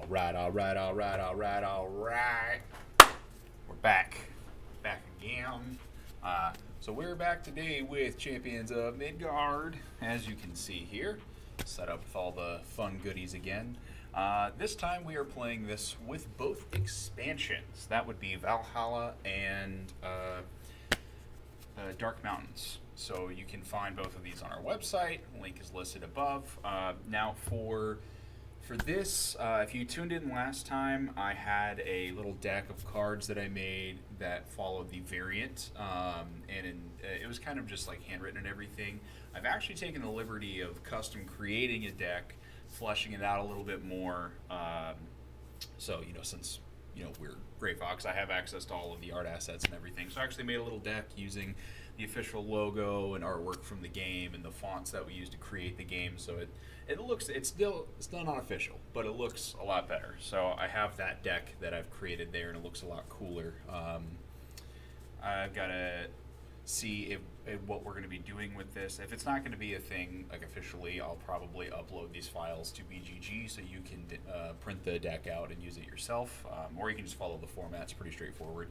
All right, all right, all right, all right, all right. We're back again. So we're back today with Champions of Midgard, as you can see here. Set up with all the fun goodies again. This time we are playing this with both expansions. That would be Valhalla and Dark Mountains. So you can find both of these on our website. Link is listed above. Now for this, if you tuned in last time, I had a little deck of cards that I made that followed the variant, it was kind of just like handwritten and everything. I've actually taken the liberty of custom creating a deck, fleshing it out a little bit more. So, since we're Gray Fox, I have access to all of the art assets and everything. So I actually made a little deck using the official logo and artwork from the game and the fonts that we used to create the game. So it's still not official, but it looks a lot better. So I have that deck that I've created there, and it looks a lot cooler. I've got to see if what we're going to be doing with this. If it's not going to be a thing like officially, I'll probably upload these files to BGG so you can print the deck out and use it yourself, or you can just follow the format. It's pretty straightforward.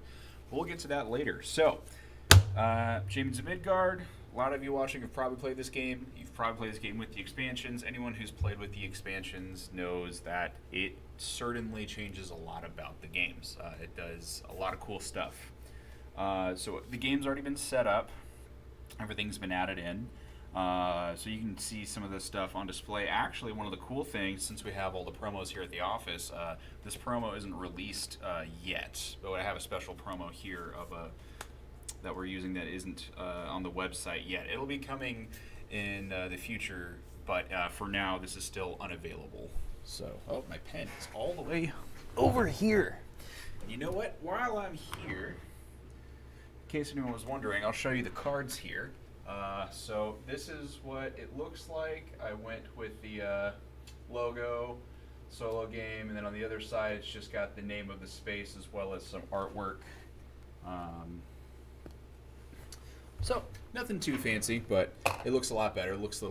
We'll get to that later. So, Champions of Midgard. A lot of you watching have probably played this game. You've probably played this game with the expansions. Anyone who's played with the expansions knows that it certainly changes a lot about the games. It does a lot of cool stuff. So the game's already been set up. Everything's been added in. So you can see some of this stuff on display. Actually, one of the cool things, since we have all the promos here at the office, this promo isn't released yet. But I have a special promo here of that we're using that isn't on the website yet. It'll be coming in the future, but for now, this is still unavailable. So, my pen is all the way over here. And you know what? While I'm here, in case anyone was wondering, I'll show you the cards here. So this is what it looks like. I went with the logo, solo game, and then on the other side, it's just got the name of the space as well as some artwork. So nothing too fancy, but it looks a lot better. It looks a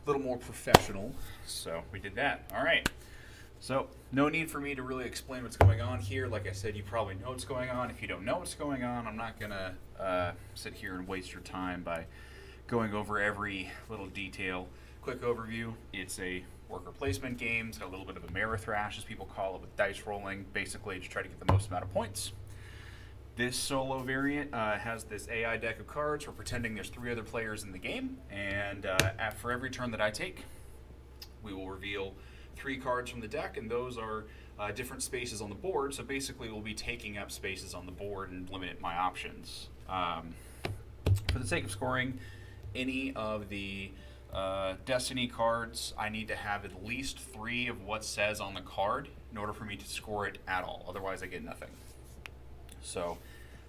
little more professional. So we did that. All right. So no need for me to really explain what's going on here. Like I said, you probably know what's going on. If you don't know what's going on, I'm not gonna sit here and waste your time by going over every little detail. Quick overview: it's a worker placement game. It's got a little bit of a Amerithrash, as people call it, with dice rolling. Basically, to try to get the most amount of points. This solo variant has this AI deck of cards. We're pretending there's 3 other players in the game, and for every turn that I take, we will reveal 3 cards from the deck, and those are different spaces on the board. So basically, we'll be taking up spaces on the board and limit my options. For the sake of scoring any of the Destiny cards, I need to have at least 3 of what says on the card in order for me to score it at all. Otherwise, I get nothing. So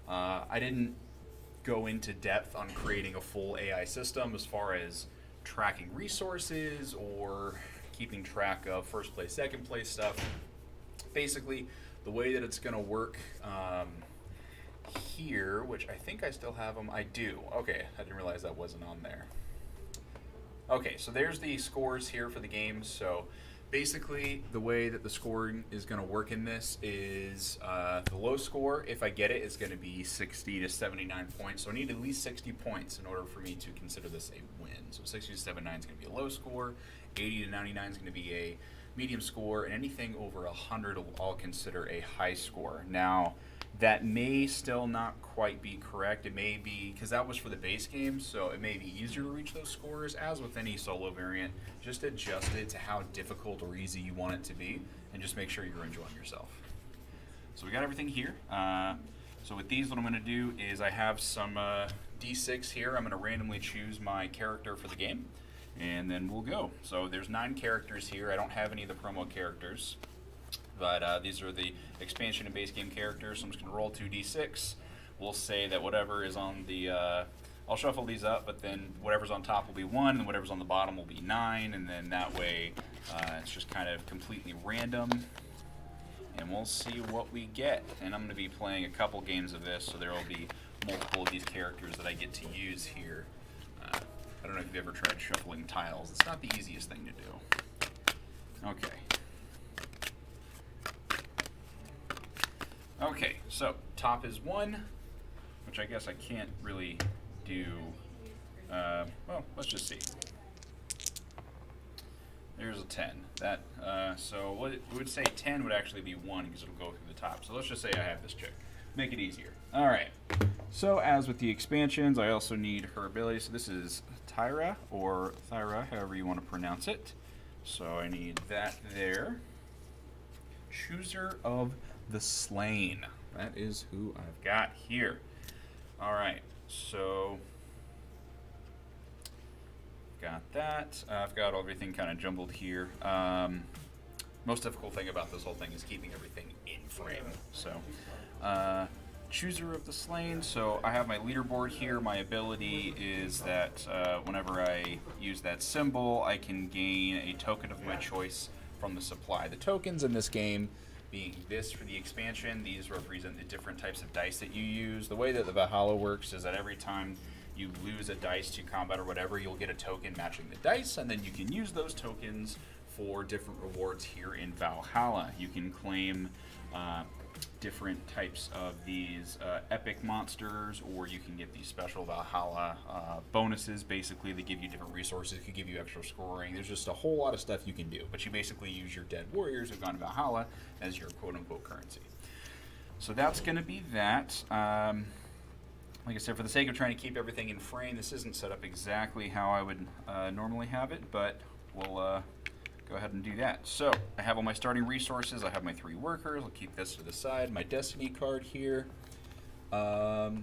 I didn't go into depth on creating a full AI system as far as tracking resources or keeping track of first place, second place stuff. Basically, the way that it's going to work here, which I think I still have them. I do. Okay, I didn't realize that wasn't on there. Okay, so there's the scores here for the game. So basically, the way that the scoring is going to work in this is the low score, if I get it, is going to be 60 to 79 points. So I need at least 60 points in order for me to consider this a win. So 60 to 79 is going to be a low score, 80 to 99 is going to be a medium score, and anything over 100 I'll consider a high score. Now, that may still not quite be correct. It may be, because that was for the base game, so it may be easier to reach those scores. As with any solo variant, just adjust it to how difficult or easy you want it to be, and just make sure you're enjoying yourself. So we got everything here. So with these, what I'm going to do is I have some D6 here. I'm going to randomly choose my character for the game, and then we'll go. So there's 9 characters here. I don't have any of the promo characters, but these are the expansion and base game characters. So I'm just going to roll 2d6. We'll say that whatever is on the, I'll shuffle these up, but then whatever's on top will be 1, and whatever's on the bottom will be 9, and then that way it's just kind of completely random, and we'll see what we get. And I'm going to be playing a couple games of this, so there will be multiple of these characters that I get to use here. I don't know if you've ever tried shuffling tiles. It's not the easiest thing to do. Okay. Okay, so top is 1, which I guess I can't really do. Well, let's just see. There's a 10. So what it would say 10 would actually be 1 because it'll go through the top. So let's just say I have this chick. Make it easier. All right. So as with the expansions, I also need her ability. So this is Tyra or Thyra, however you want to pronounce it. So I need that there. Chooser of the Slain. That is who I've got here. All right. So got that. I've got everything kind of jumbled here. Most difficult thing about this whole thing is keeping everything in frame. So, Chooser of the Slain. So I have my leaderboard here. My ability is that whenever I use that symbol, I can gain a token of my choice from the supply. The tokens in this game being this for the expansion, these represent the different types of dice that you use. The way that the Valhalla works is that every time you lose a dice to combat or whatever, you'll get a token matching the dice, and then you can use those tokens for different rewards here in Valhalla. You can claim different types of these epic monsters, or you can get these special Valhalla bonuses. Basically, they give you different resources, could give you extra scoring. There's just a whole lot of stuff you can do, but you basically use your dead warriors who've gone to Valhalla as your quote-unquote currency. So that's going to be that. Like I said, for the sake of trying to keep everything in frame, this isn't set up exactly how I would normally have it, but we'll go ahead and do that. So I have all my starting resources. I have my 3 workers. I'll keep this to the side. My destiny card here. All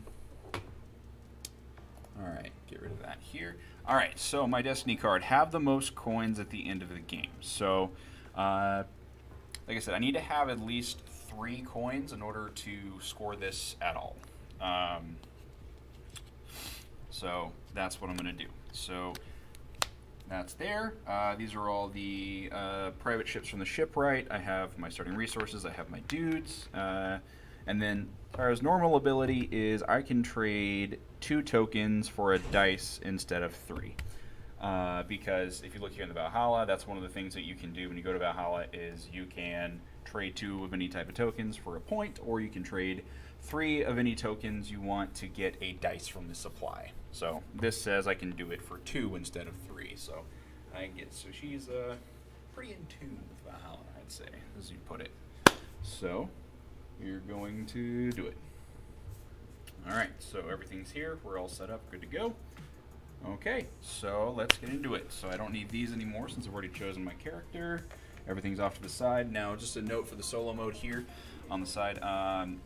right, get rid of that here. All right, so my destiny card. Have the most coins at the end of the game. So, like I said, I need to have at least 3 coins in order to score this at all. So that's what I'm going to do. So that's there. These are all the private ships from the shipwright. I have my starting resources. I have my dudes. And then Tyra's normal ability is I can trade 2 tokens for a dice instead of 3. Because if you look here in the Valhalla, that's one of the things that you can do when you go to Valhalla is you can trade 2 of any type of tokens for a point, or you can trade 3 of any tokens you want to get a dice from the supply. So this says I can do it for 2 instead of 3. So I can get, so she's pretty in tune with Valhalla, I'd say, as you put it. So we're going to do it. All right, so everything's here. We're all set up, good to go. Okay, so let's get into it. So I don't need these anymore since I've already chosen my character. Everything's off to the side. Now, just a note for the solo mode here on the side.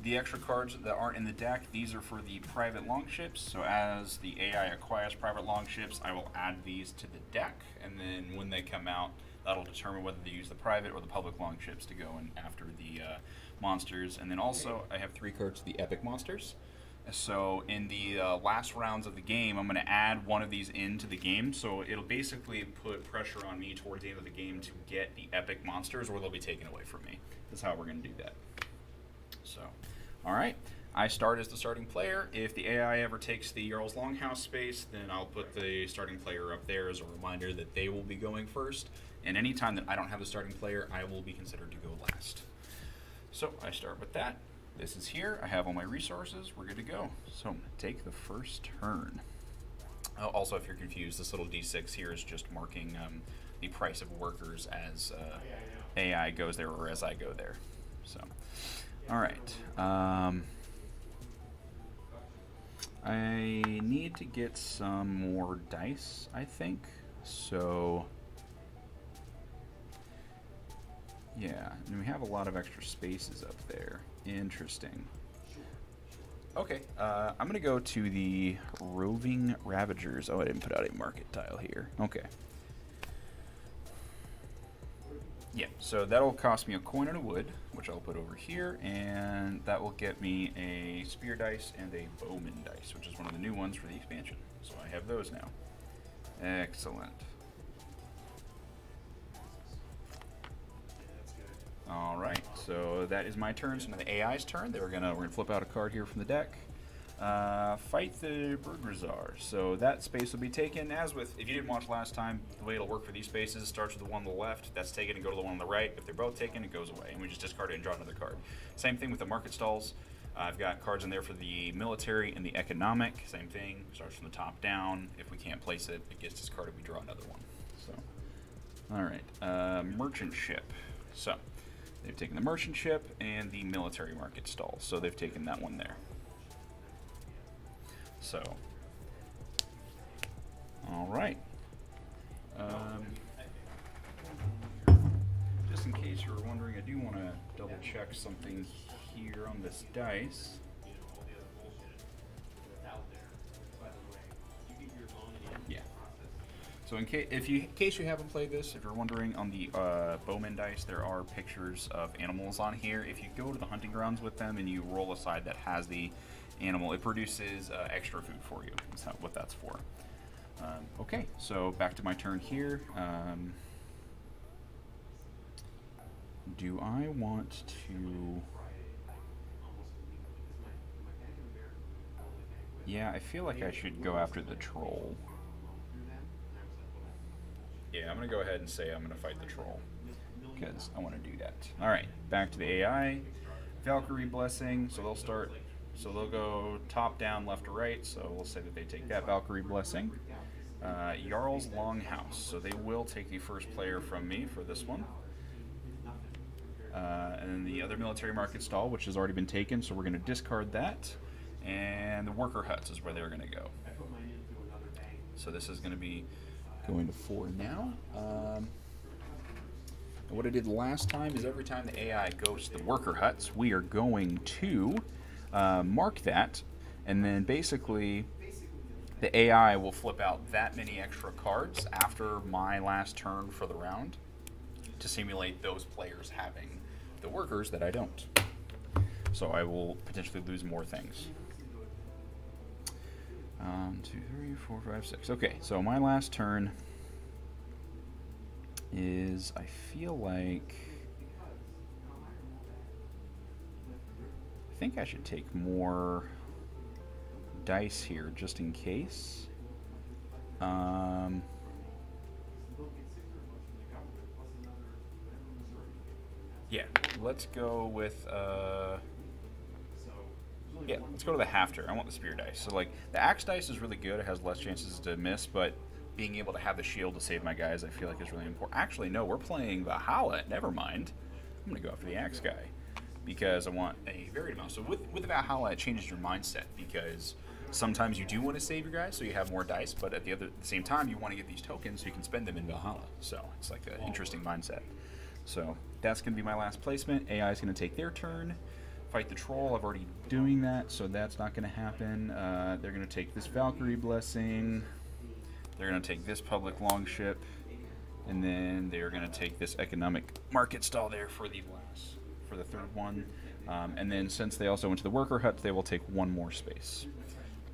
The extra cards that aren't in the deck, these are for the private longships. So as the AI acquires private longships, I will add these to the deck. And then when they come out, that'll determine whether they use the private or the public longships to go in after the monsters. And then also, I have 3 cards to the epic monsters. So in the last rounds of the game, I'm going to add one of these into the game. So it'll basically put pressure on me towards the end of the game to get the epic monsters, or they'll be taken away from me. That's how we're going to do that. So, all right. I start as the starting player. If the AI ever takes the Jarl's Longhouse space, then I'll put the starting player up there as a reminder that they will be going first. And any time that I don't have the starting player, I will be considered to go last. So I start with that. This is here. I have all my resources. We're good to go. So I'm going to take the first turn. Also, if you're confused, this little D6 here is just marking the price of workers as AI goes there or as I go there. So, all right. I need to get some more dice, I think. So, yeah, and we have a lot of extra spaces up there. Interesting. Okay, I'm going to go to the Roving Ravagers. Oh, I didn't put out a market tile here. Okay. Yeah, so that'll cost me a coin and a wood, which I'll put over here, and that will get me a spear dice and a bowman dice, which is one of the new ones for the expansion. So I have those now. Excellent. All right, so that is my turn. So now the AI's turn. We're gonna flip out a card here from the deck. Fight the Burgrazar. So that space will be taken, as with, if you didn't watch last time, the way it'll work for these spaces starts with the one on the left, that's taken, and go to the one on the right. If they're both taken, it goes away, and we just discard it and draw another card. Same thing with the market stalls. I've got cards in there for the military and the economic. Same thing, starts from the top down. If we can't place it, it gets discarded, we draw another one. So, alright, merchant ship. So, they've taken the merchant ship and the military market stall, so they've taken that one there. So, all right. Just in case you were wondering, I do want to double check something here on this dice. Yeah. So in case you haven't played this, if you're wondering, on the Bowman dice, there are pictures of animals on here. If you go to the hunting grounds with them and you roll a side that has the animal, it produces extra food for you. That's what that's for. Okay, so back to my turn here. Do I want to... Yeah, I feel like I should go after the troll. Yeah, I'm going to go ahead and say I'm going to fight the troll, because I want to do that. Alright, back to the AI. Valkyrie Blessing, so they'll start... So they'll go top down, left to right, so we'll say that they take that Valkyrie Blessing. Jarl's Longhouse, so they will take the first player from me for this one. And then the other military market stall, which has already been taken, so we're going to discard that. And the worker huts is where they're going to go. So this is going to be going to 4 now. And what I did last time is every time the AI goes to the worker huts, we are going to... mark that, and then basically the AI will flip out that many extra cards after my last turn for the round to simulate those players having the workers that I don't. So I will potentially lose more things. 1, 2, 3, 4, 5, 6. Okay, so my last turn is, I feel like... I think I should take more dice here just in case. Yeah, let's go with let's go to the Hafter. I want the spear dice. So like the axe dice is really good. It has less chances to miss, but being able to have the shield to save my guys, I feel like is really important. Actually, no, we're playing Valhalla. Never mind. I'm gonna go after the axe guy, because I want a varied amount. So with the Valhalla, it changes your mindset, because sometimes you do want to save your guys so you have more dice, but at the same time, you want to get these tokens so you can spend them in Valhalla. So it's like an interesting mindset. So that's going to be my last placement. AI is going to take their turn. Fight the troll. I've already doing that, so that's not going to happen. They're going to take this Valkyrie Blessing. They're going to take this public longship. And then they're going to take this economic market stall there for the third one. And then since they also went to the worker hut, they will take one more space.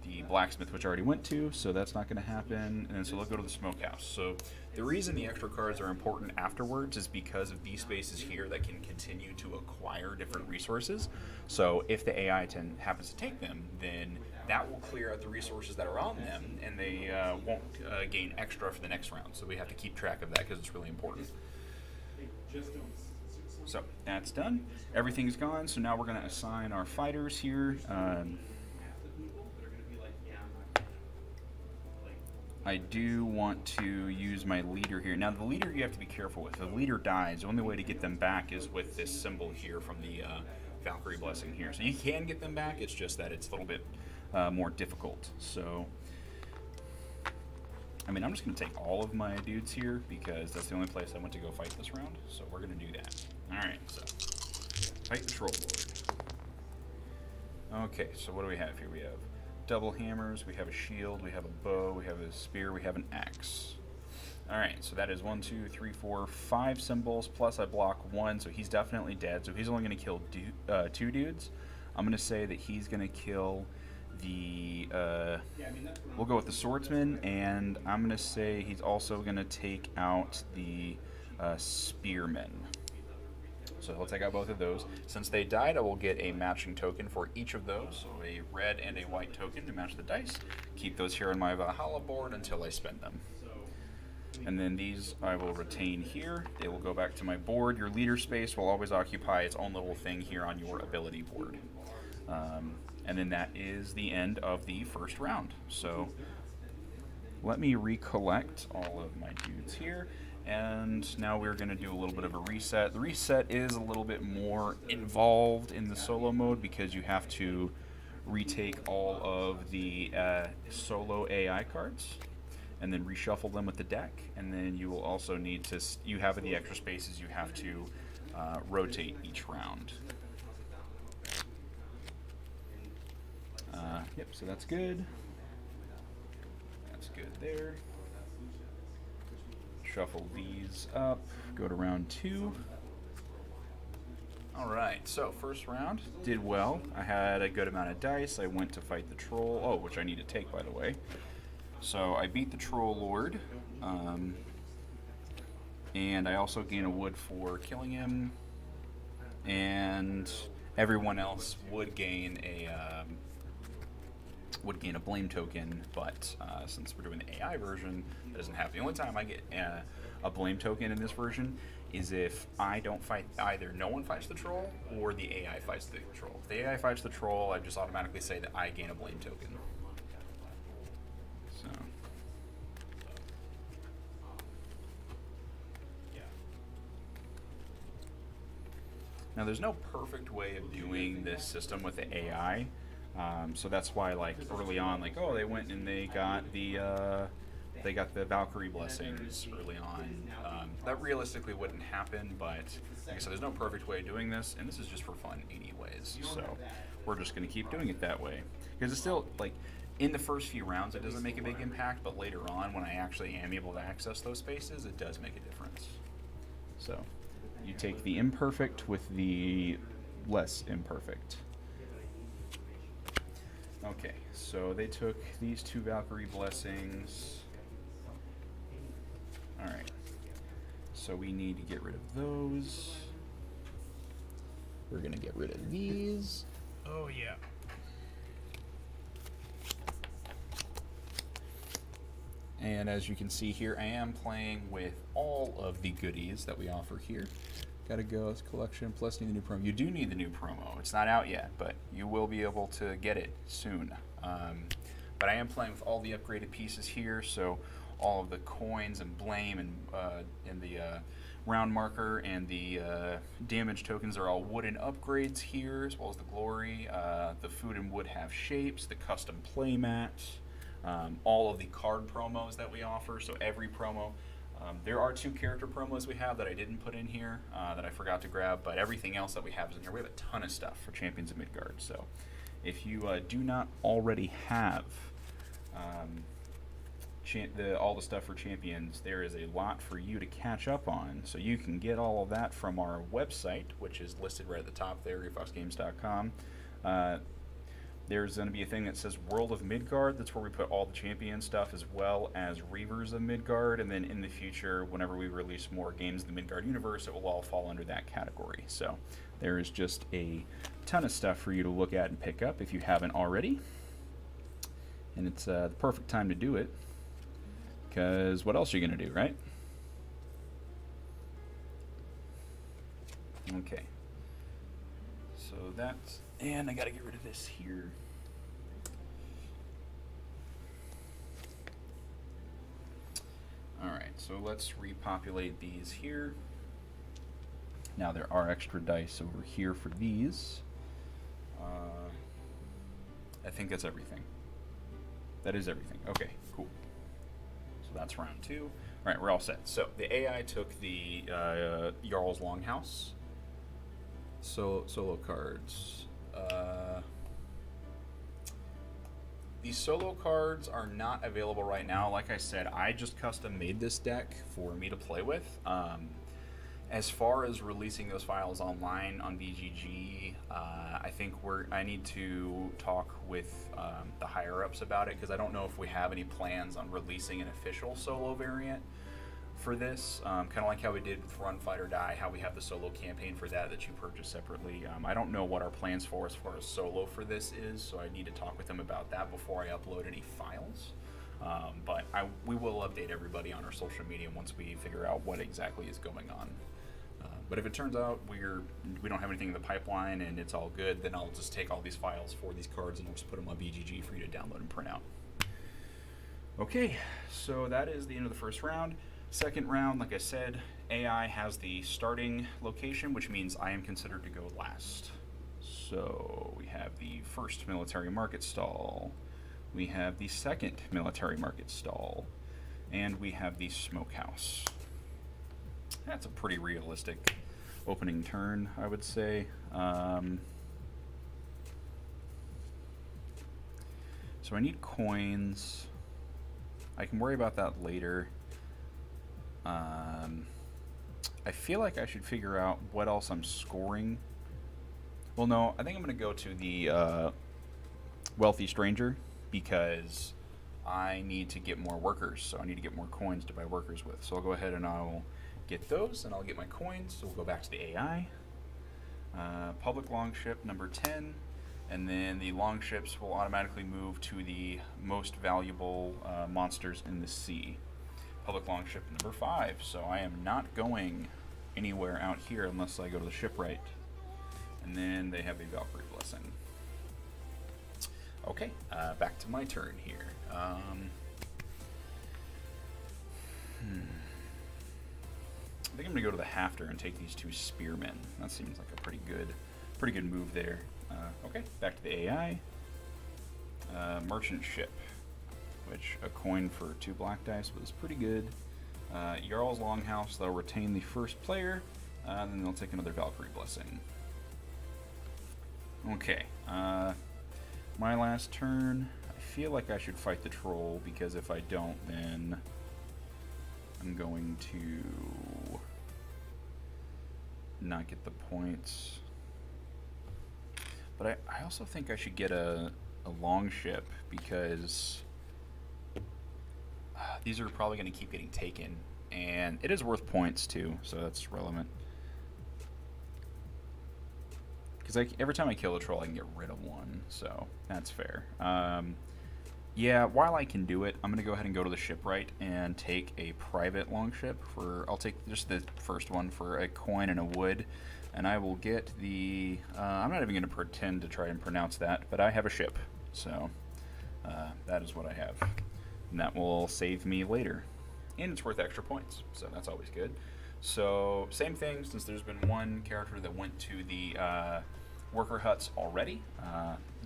The blacksmith, which I already went to, so that's not going to happen. And so they'll go to the smokehouse. So the reason the extra cards are important afterwards is because of these spaces here that can continue to acquire different resources. So if the AI happens to take them, then that will clear out the resources that are on them, and they won't gain extra for the next round. So we have to keep track of that because it's really important. So that's done. Everything's gone. So now we're going to assign our fighters here. I do want to use my leader here. Now the leader you have to be careful with. If the leader dies, the only way to get them back is with this symbol here from the Valkyrie Blessing here. So you can get them back, it's just that it's a little bit more difficult. So, I mean, I'm just going to take all of my dudes here because that's the only place I went to go fight this round. So we're going to do that. Alright, so fight the Troll Lord. Okay, so what do we have here? We have double hammers, we have a shield, we have a bow, we have a spear, we have an axe. Alright, so that is 1, 2, 3, 4, 5 symbols, plus I block 1, so he's definitely dead. So he's only going to kill 2 dudes. I'm going to say that he's going to kill the, we'll go with the swordsman, and I'm going to say he's also going to take out the spearmen. So he'll take out both of those. Since they died, I will get a matching token for each of those, so a red and a white token to match the dice. Keep those here on my Valhalla board until I spend them. And then these I will retain here. They will go back to my board. Your leader space will always occupy its own little thing here on your ability board. And then that is the end of the first round. So let me recollect all of my dudes here. And now we're going to do a little bit of a reset. The reset is a little bit more involved in the solo mode because you have to retake all of the solo AI cards and then reshuffle them with the deck. And then you will also need to, you have the extra spaces you have to rotate each round. Yep, so that's good. That's good there. Shuffle these up, go to round 2. Alright, so first round, did well. I had a good amount of dice. I went to fight the troll, which I need to take, by the way. So I beat the troll lord, and I also gain a wood for killing him, and everyone else would gain a blame token, but since we're doing the AI version, that doesn't happen. The only time I get a blame token in this version is if I don't fight, either no one fights the troll or the AI fights the troll. If the AI fights the troll, I just automatically say that I gain a blame token. So. Now there's no perfect way of doing this system with the AI. So that's why, like, early on, like, they went and they got the Valkyrie blessings early on. That realistically wouldn't happen, but like I said, there's no perfect way of doing this, and this is just for fun anyways. So we're just going to keep doing it that way. Because it's still, like, in the first few rounds, it doesn't make a big impact, but later on, when I actually am able to access those spaces, it does make a difference. So you take the imperfect with the less imperfect. Okay, so they took these 2 Valkyrie blessings. Alright, so we need to get rid of those. We're going to get rid of these. Oh, yeah. And as you can see here, I am playing with all of the goodies that we offer here. Gotta go, it's collection, plus need the new promo. You do need the new promo. It's not out yet, but you will be able to get it soon. But I am playing with all the upgraded pieces here, so all of the coins and blame and the round marker and the damage tokens are all wooden upgrades here, as well as the glory. The food and wood have shapes, the custom playmat, all of the card promos that we offer, so every promo. There are 2 character promos we have that I didn't put in here that I forgot to grab, but everything else that we have is in here. We have a ton of stuff for Champions of Midgard. So if you do not already have all the stuff for Champions, there is a lot for you to catch up on. So you can get all of that from our website, which is listed right at the top there, refoxgames.com. There's going to be a thing that says World of Midgard. That's where we put all the champion stuff, as well as Reavers of Midgard. And then in the future, whenever we release more games in the Midgard universe, it will all fall under that category. So there is just a ton of stuff for you to look at and pick up if you haven't already. And it's the perfect time to do it, because what else are you going to do, right? Okay. So that's... And I gotta get rid of this here. Alright, so let's repopulate these here. Now there are extra dice over here for these. I think that's everything. That is everything. Okay, cool. So that's round 2. Alright, we're all set. So the AI took the Jarl's Longhouse. Solo cards. These solo cards are not available right now. Like I said, I just custom made this deck for me to play with. As far as releasing those files online on VGG, I think I need to talk with the higher ups about it, because I don't know if we have any plans on releasing an official solo variant for this, kind of like how we did with Run, Fight, or Die, how we have the solo campaign for that you purchase separately. I don't know what our plans for as far as solo for this is, so I need to talk with them about that before I upload any files. But we will update everybody on our social media once we figure out what exactly is going on. But if it turns out we don't have anything in the pipeline and it's all good, then I'll just take all these files for these cards and I'll just put them on BGG for you to download and print out. Okay, so that is the end of the first round. Second round, like I said, AI has the starting location, which means I am considered to go last. So we have the first military market stall. We have the second military market stall. And we have the smokehouse. That's a pretty realistic opening turn, I would say. So I need coins. I can worry about that later. I feel like I should figure out what else I'm scoring. Well, no, I think I'm going to go to the Wealthy Stranger because I need to get more workers. So I need to get more coins to buy workers with. So I'll go ahead and I'll get those and I'll get my coins. So we'll go back to the AI. Public Longship number 10. And then the longships will automatically move to the most valuable monsters in the sea. Public Longship number 5. So I am not going anywhere out here unless I go to the shipwright. And then they have a Valkyrie Blessing. Okay, back to my turn here. I think I'm gonna go to the Hafter and take these 2 spearmen. That seems like a pretty good move there. Okay, back to the AI. Merchant ship, which a coin for 2 black dice was pretty good. Jarl's Longhouse, they'll retain the first player, and then they'll take another Valkyrie Blessing. Okay, my last turn, I feel like I should fight the troll, because if I don't, then I'm going to not get the points. But I also think I should get a long ship, because these are probably going to keep getting taken, and it is worth points too, so that's relevant. Because every time I kill a troll, I can get rid of one, so that's fair. Yeah, while I can do it, I'm going to go ahead and go to the shipwright and take a private longship for. I'll take just the first one for a coin and a wood, and I will get the. I'm not even going to pretend to try and pronounce that, but I have a ship, so that is what I have, and that will save me later, and it's worth extra points, so that's always good. So same thing, since there's been one character that went to the worker huts already,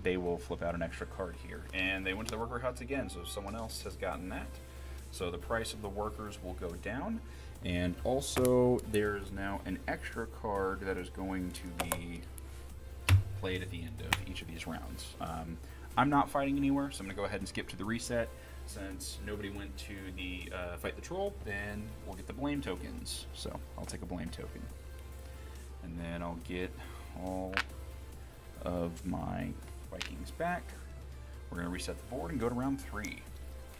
they will flip out an extra card here. And they went to the worker huts again, so someone else has gotten that. So the price of the workers will go down. And also, there's now an extra card that is going to be played at the end of each of these rounds. I'm not fighting anywhere, so I'm going to go ahead and skip to the reset. Since nobody went to the fight the troll, then we'll get the blame tokens. So I'll take a blame token. And then I'll get all of my Vikings back. We're going to reset the board and go to round 3.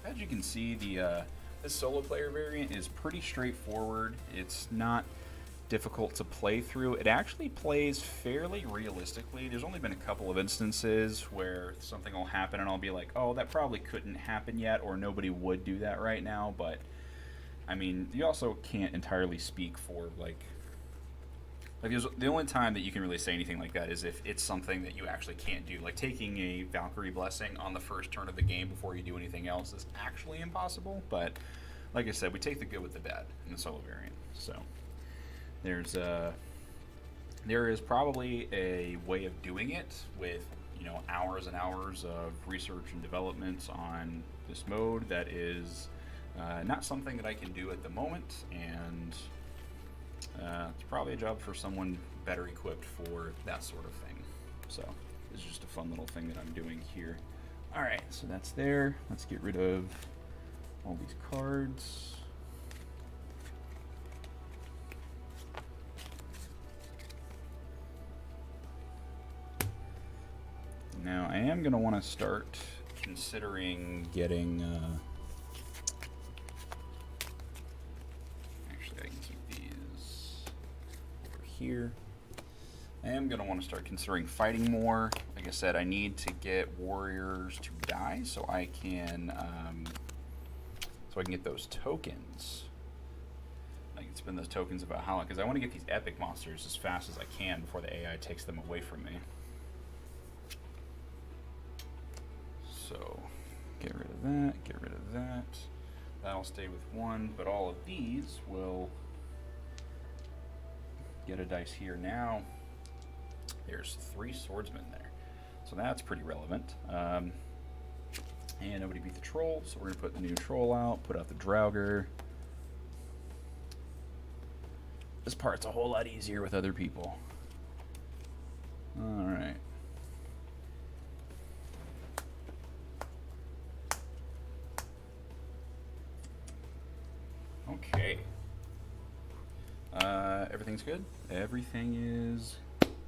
As you can see, this solo player variant is pretty straightforward. It's not difficult to play through. It actually plays fairly realistically. There's only been a couple of instances where something will happen and I'll be like, oh, that probably couldn't happen yet, or nobody would do that right now. But I mean, you also can't entirely speak for like the only time that you can really say anything like that is if it's something that you actually can't do. Like taking a Valkyrie Blessing on the first turn of the game before you do anything else is actually impossible. But like I said, we take the good with the bad in the solo variant. So there is probably a way of doing it with, you know, hours and hours of research and development on this mode that is not something that I can do at the moment, and it's probably a job for someone better equipped for that sort of thing. So this is just a fun little thing that I'm doing here. Alright, so that's there. Let's get rid of all these cards. Now I am going to want to start considering getting here. I am going to want to start considering fighting more. Like I said, I need to get warriors to die so I can get those tokens. I can spend those tokens of Valhalla because I want to get these epic monsters as fast as I can before the AI takes them away from me. So, get rid of that, get rid of that. That'll stay with one, but all of these will get a dice here now. There's 3 swordsmen there, so that's pretty relevant. And nobody beat the troll, so we're going to put the new troll out, put out the Draugr. This part's a whole lot easier with other people. Alright. Okay. Everything's good? Everything is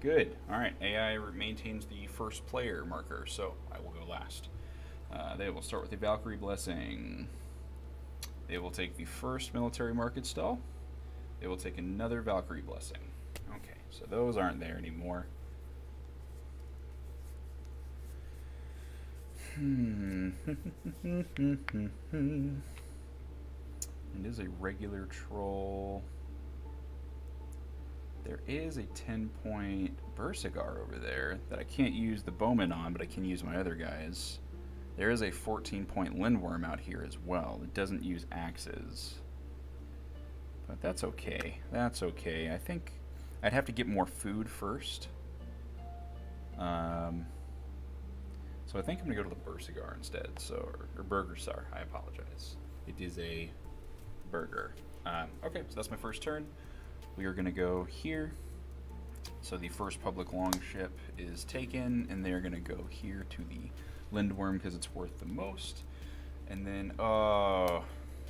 good. Alright, AI maintains the first player marker, so I will go last. They will start with the Valkyrie Blessing. They will take the first military market stall. They will take another Valkyrie Blessing. Okay, so those aren't there anymore. It is a regular troll. There is a 10-point Bersergar over there that I can't use the bowman on, but I can use my other guys. There is a 14-point Lindworm out here as well. It doesn't use axes. But that's okay. That's okay. I think I'd have to get more food first. So I think I'm going to go to the Bersergar instead. So, or Burgersar. I apologize. It is a burger. Okay, so that's my first turn. We are going to go here. So the first public longship is taken, and they're going to go here to the Lindworm because it's worth the most. And then,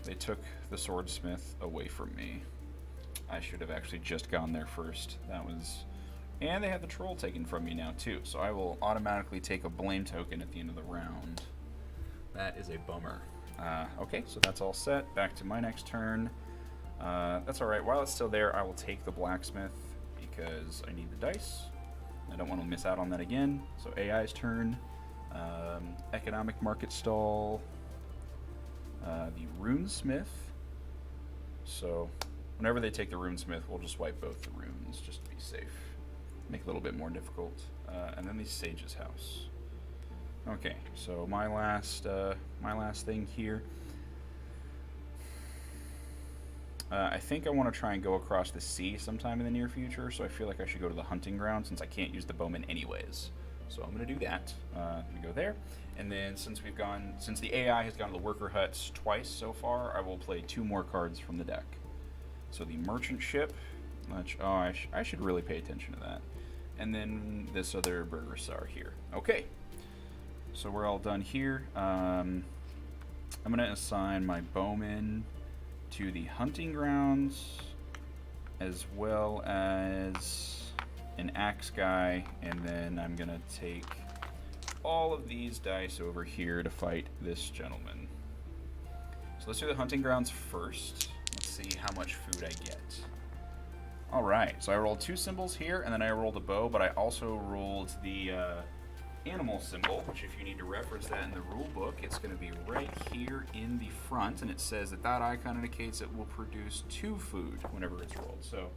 they took the swordsmith away from me. I should have actually just gone there first. That was... And they had the troll taken from me now, too. So I will automatically take a blame token at the end of the round. That is a bummer. Okay, so that's all set. Back to my next turn. That's alright. While it's still there, I will take the blacksmith because I need the dice. I don't want to miss out on that again. So AI's turn. Economic market stall. The runesmith. So whenever they take the runesmith, we'll just wipe both the runes just to be safe. Make it a little bit more difficult. And then the sage's house. Okay, so my last thing here. I think I want to try and go across the sea sometime in the near future, so I feel like I should go to the hunting ground since I can't use the bowman anyways. So I'm going to do that. I'm going to go there. And then since the AI has gone to the worker huts twice so far, I will play 2 more cards from the deck. So the merchant ship, which, I should really pay attention to that. And then this other Burgersar here. Okay. So we're all done here. I'm going to assign my bowman to the hunting grounds as well as an axe guy, and then I'm going to take all of these dice over here to fight this gentleman. So let's do the hunting grounds first. Let's see how much food I get. Alright, so I rolled 2 symbols here, and then I rolled a bow, but I also rolled the animal symbol, which if you need to reference that in the rule book, it's going to be right here in the front, and it says that icon indicates it will produce 2 food whenever it's rolled. So,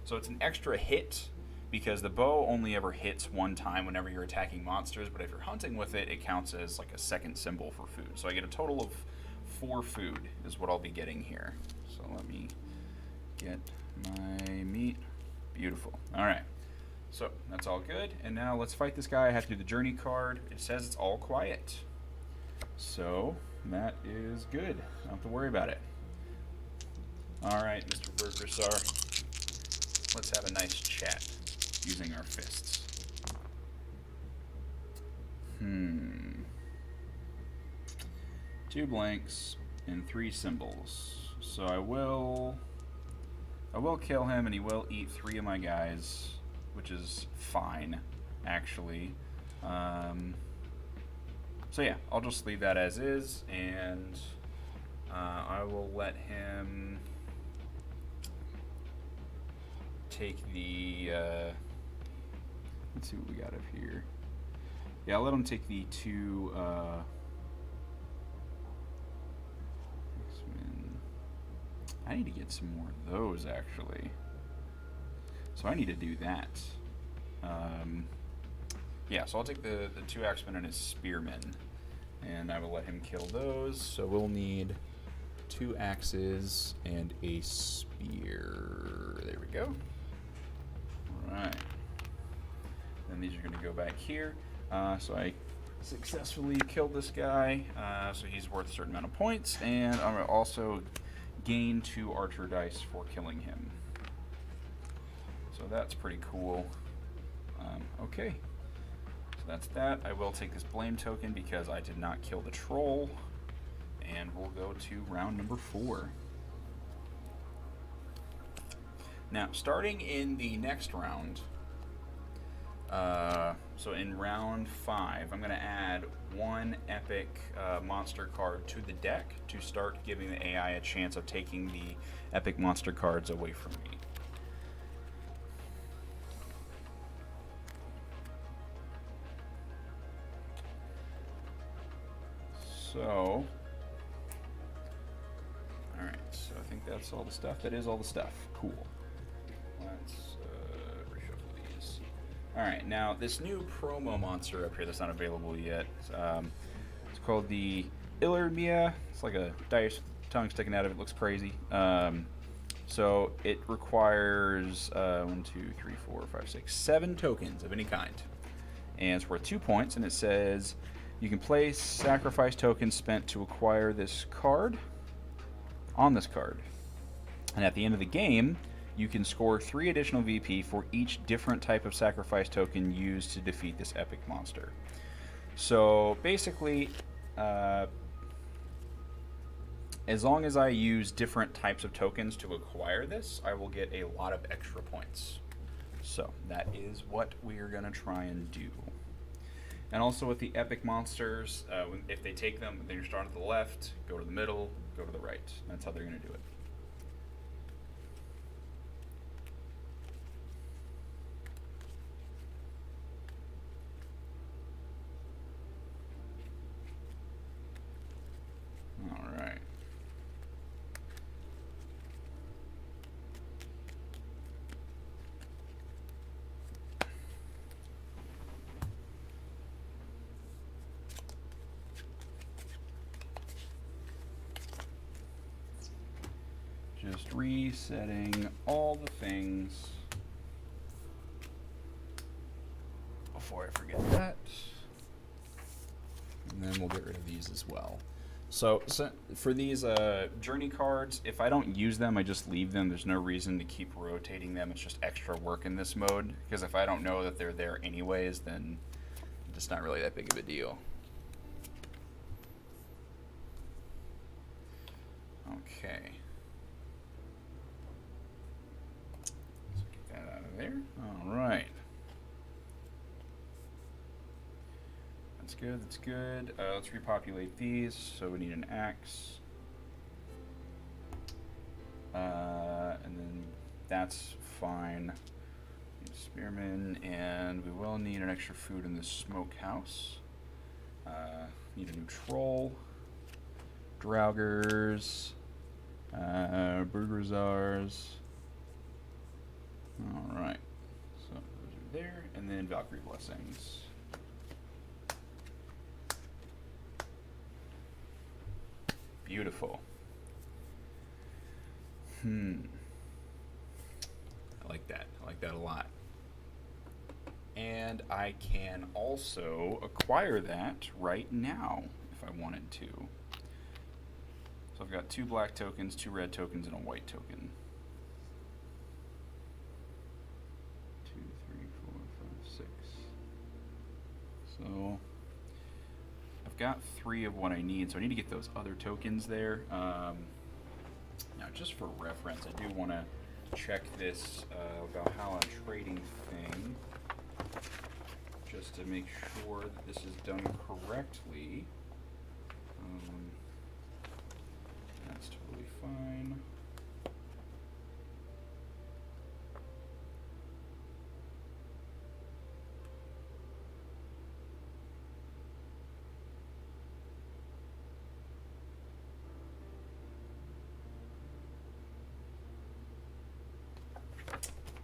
so it's an extra hit because the bow only ever hits 1 time whenever you're attacking monsters, but if you're hunting with it, it counts as like a second symbol for food. So I get a total of 4 food is what I'll be getting here. So let me get my meat. Beautiful. All right. So that's all good. And now let's fight this guy. I have to do the journey card. It says it's all quiet. So that is good. Don't have to worry about it. All right, Mr. Burgersar. Let's have a nice chat using our fists. 2 blanks and 3 symbols. So I will kill him, and he will eat 3 of my guys, which is fine, actually. So yeah, I'll just leave that as is, and I will let him take the, let's see what we got up here. Yeah, I'll let him take the 2, X-Men. I need to get some more of those, actually. So I need to do that. Yeah, so I'll take the 2 X-Men and his Spearmen, and I will let him kill those. So we'll need 2 axes and a spear. There we go. Alright. Then these are going to go back here. So I successfully killed this guy. So he's worth a certain amount of points. And I'm going to also gain 2 archer dice for killing him. So that's pretty cool. Okay. So that's that. I will take this blame token because I did not kill the troll. And we'll go to round number 4. Now, starting in the next round, so in round 5, I'm going to add 1 epic monster card to the deck to start giving the AI a chance of taking the epic monster cards away from me. So, alright, so I think that's all the stuff. That is all the stuff. Cool. Let's reshuffle these. Alright, now this new promo monster up here that's not available yet, it's called the Illermia. It's like a dice tongue sticking out of it. Looks crazy. So it requires 1, 2, 3, 4, 5, 6, 7 tokens of any kind. And it's worth 2 points, and it says you can place sacrifice tokens spent to acquire this card on this card. And at the end of the game, you can score 3 additional VP for each different type of sacrifice token used to defeat this epic monster. So basically, as long as I use different types of tokens to acquire this, I will get a lot of extra points. So that is what we are going to try and do. And also with the epic monsters, if they take them, then you're starting to the left, go to the middle, go to the right. That's how they're going to do it. All right. Just resetting all the things before I forget that. And then we'll get rid of these as well. So for these journey cards, if I don't use them, I just leave them. There's no reason to keep rotating them. It's just extra work in this mode. Because if I don't know that they're there anyways, then it's not really that big of a deal. Okay. There. All right. That's good. That's good. Let's repopulate these. So we need an axe. And then that's fine. Need a spearman, and we will need an extra food in the smokehouse. Need a new troll. Draugrs. Burgerzars. Alright, so those are there, and then Valkyrie Blessings. Beautiful. I like that. I like that a lot. And I can also acquire that right now if I wanted to. So I've got 2 black tokens, 2 red tokens, and a white token. 2, 3, 4, 5, 6. So I've got 3 of what I need, so I need to get those other tokens there. Now, just for reference, I do want to check this Valhalla trading thing, just to make sure that this is done correctly. That's totally fine.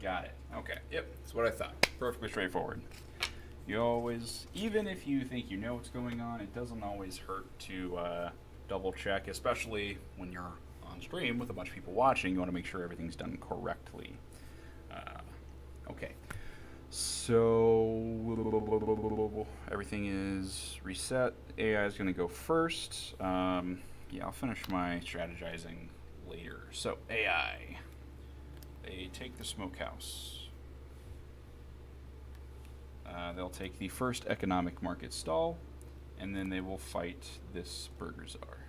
Got it. Okay. Yep. That's what I thought. Perfectly straightforward. You always, even if you think you know what's going on, it doesn't always hurt to double check, especially when you're on stream with a bunch of people watching. You want to make sure everything's done correctly. Okay. So everything is reset. AI is going to go first. Yeah, I'll finish my strategizing later. So AI, they take the smokehouse. They'll take the first economic market stall, and then they will fight this burger czar.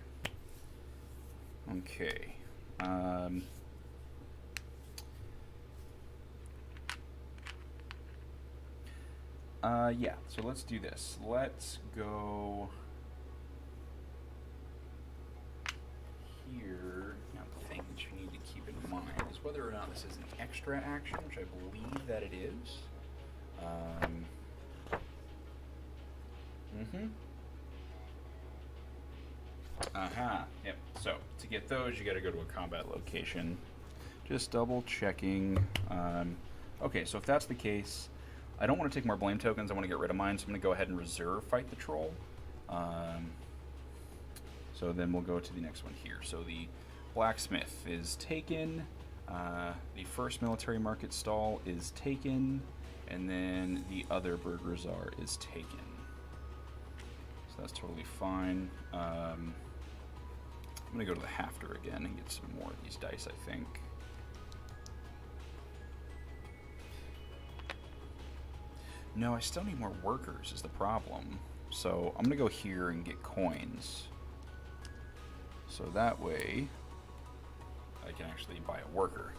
Okay. Yeah, so let's do this. Let's go here. Now, the thing that you need to keep in mind is whether or not this is an extra action, which I believe that it is. Yep. So, to get those, you gotta go to a combat location. Just double checking. Okay, so if that's the case, I don't want to take more blame tokens. I want to get rid of mine, so I'm going to go ahead and reserve fight the troll. So then we'll go to the next one here. So the blacksmith is taken. The first military market stall is taken. And then the other burger czar is taken. So that's totally fine. I'm going to go to the hafter again and get some more of these dice, I think. No, I still need more workers is the problem. So I'm going to go here and get coins. So that way I can actually buy a worker.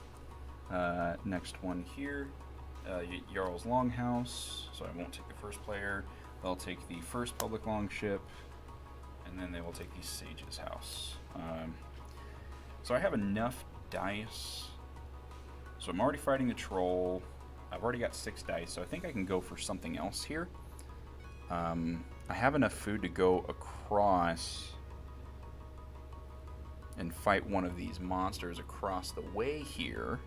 Next one here, Jarl's Longhouse. So I won't take the first player. They'll take the first public longship, and then they will take the Sage's House. So I have enough dice. So I'm already fighting the troll. I've already got 6 dice, so I think I can go for something else here. I have enough food to go across and fight one of these monsters across the way here.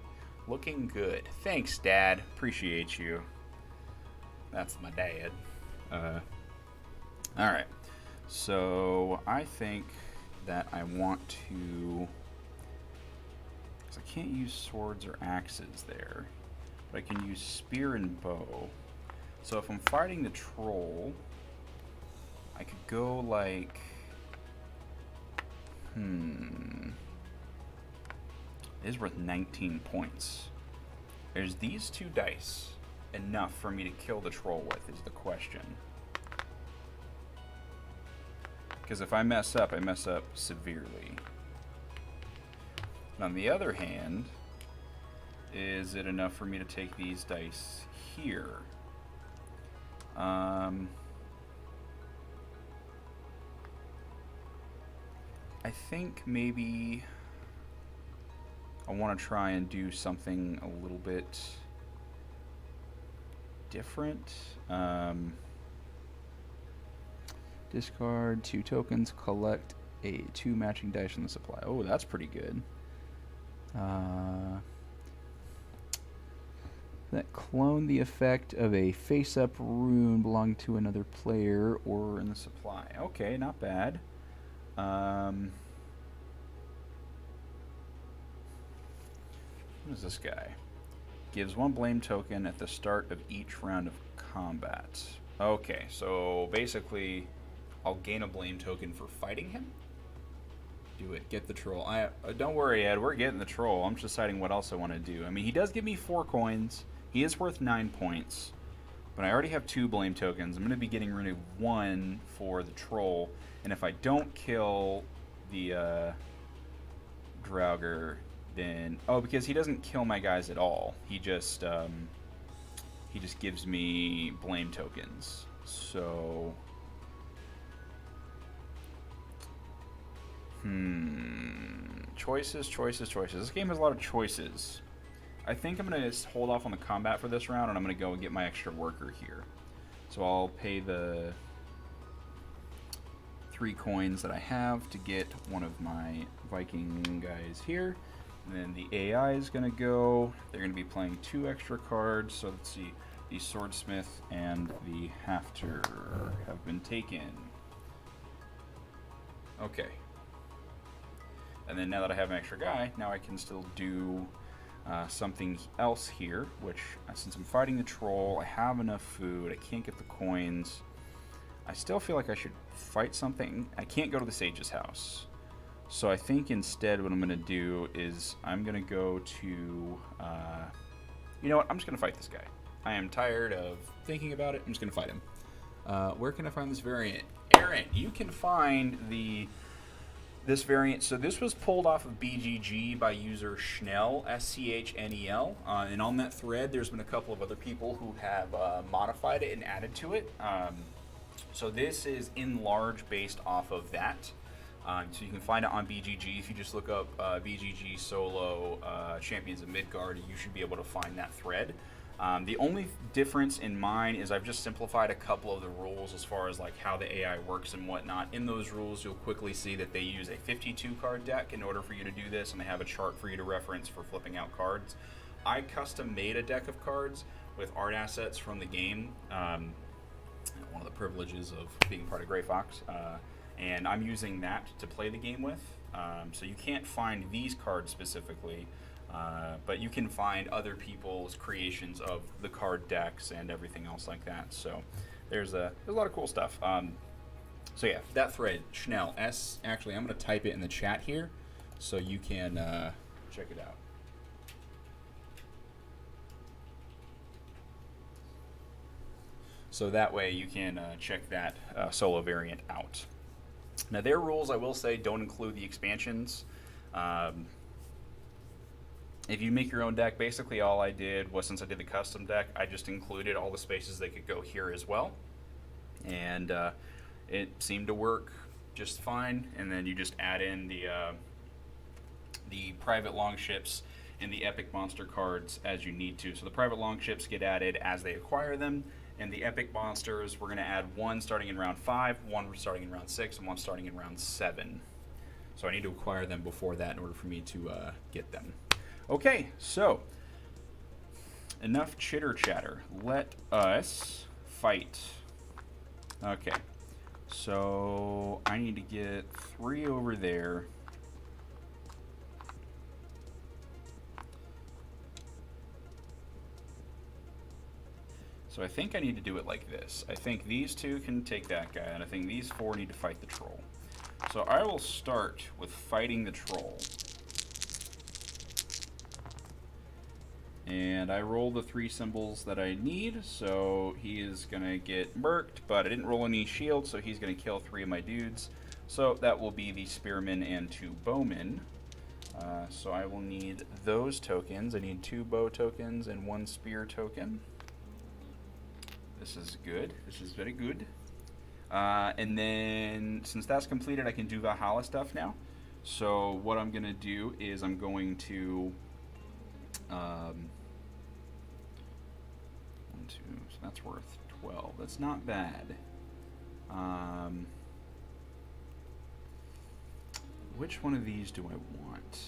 Looking good. Thanks, Dad. Appreciate you. That's my dad. Alright. So I think that I want to... because I can't use swords or axes there. But I can use spear and bow. So if I'm fighting the troll, I could go like... It is worth 19 points. There's these 2 dice enough for me to kill the troll with, is the question. Because if I mess up, I mess up severely. And on the other hand, is it enough for me to take these dice here? I think maybe I want to try and do something a little bit different. Discard 2 tokens, collect 2 matching dice in the supply. Oh, that's pretty good. That clone the effect of a face-up rune belonging to another player or in the supply. Okay, not bad. What is this guy? Gives 1 blame token at the start of each round of combat. Okay, so basically, I'll gain a blame token for fighting him. Do it. Get the troll. Don't worry, Ed. We're getting the troll. I'm just deciding what else I want to do. I mean, he does give me 4 coins. He is worth 9 points. But I already have 2 blame tokens. I'm going to be getting rid of 1 for the troll. And if I don't kill the Draugr, then... oh, because he doesn't kill my guys at all. He just gives me blame tokens. So... Choices, choices, choices. This game has a lot of choices. I think I'm going to hold off on the combat for this round, and I'm going to go and get my extra worker here. So I'll pay the 3 coins that I have to get one of my Viking guys here. And then the AI is going to go. They're going to be playing 2 extra cards. So let's see. The Swordsmith and the Hafter have been taken. Okay. And then now that I have an extra guy, now I can still do something else here, which, since I'm fighting the troll, I have enough food, I can't get the coins. I still feel like I should fight something. I can't go to the Sage's house. So I think instead what I'm going to do is I'm going to go to... you know what? I'm just going to fight this guy. I am tired of thinking about it. I'm just going to fight him. Where can I find this variant? Aaron, you can find this variant. So this was pulled off of BGG by user Schnell, Schnel. And on that thread, there's been a couple of other people who have modified it and added to it. So this is in large based off of that. So you can find it on BGG. If you just look up BGG solo Champions of Midgard, you should be able to find that thread. The only difference in mine is I've just simplified a couple of the rules as far as like how the AI works and whatnot. In those rules, you'll quickly see that they use a 52 card deck in order for you to do this, and they have a chart for you to reference for flipping out cards. I custom made a deck of cards with art assets from the game. One of the privileges of being part of Grey Fox. And I'm using that to play the game with. So you can't find these cards specifically. But you can find other people's creations of the card decks and everything else like that. So there's a lot of cool stuff. So yeah, that thread, Schnell, actually I'm going to type it in the chat here so you can check it out. So that way you can check that solo variant out. Now their rules, I will say, don't include the expansions. If you make your own deck, basically all I did was, since I did the custom deck, I just included all the spaces that could go here as well. And it seemed to work just fine. And then you just add in the private longships and the epic monster cards as you need to. So the private longships get added as they acquire them. And the epic monsters, we're going to add 1 starting in round 5, 1 starting in round 6, and 1 starting in round 7. So I need to acquire them before that in order for me to get them. Okay, so enough chitter chatter. Let us fight. Okay, so I need to get 3 over there. So I think I need to do it like this. I think these 2 can take that guy, and I think these 4 need to fight the troll. So I will start with fighting the troll. And I roll the 3 symbols that I need, so he is going to get murked, but I didn't roll any shields, so he's going to kill 3 of my dudes. So that will be the spearmen and 2 bowmen. So I will need those tokens. I need 2 bow tokens and 1 spear token. This is good. This is very good. And then, since that's completed, I can do Valhalla stuff now. So what I'm going to do is I'm going to... 1, 2, so that's worth 12. That's not bad. Which one of these do I want?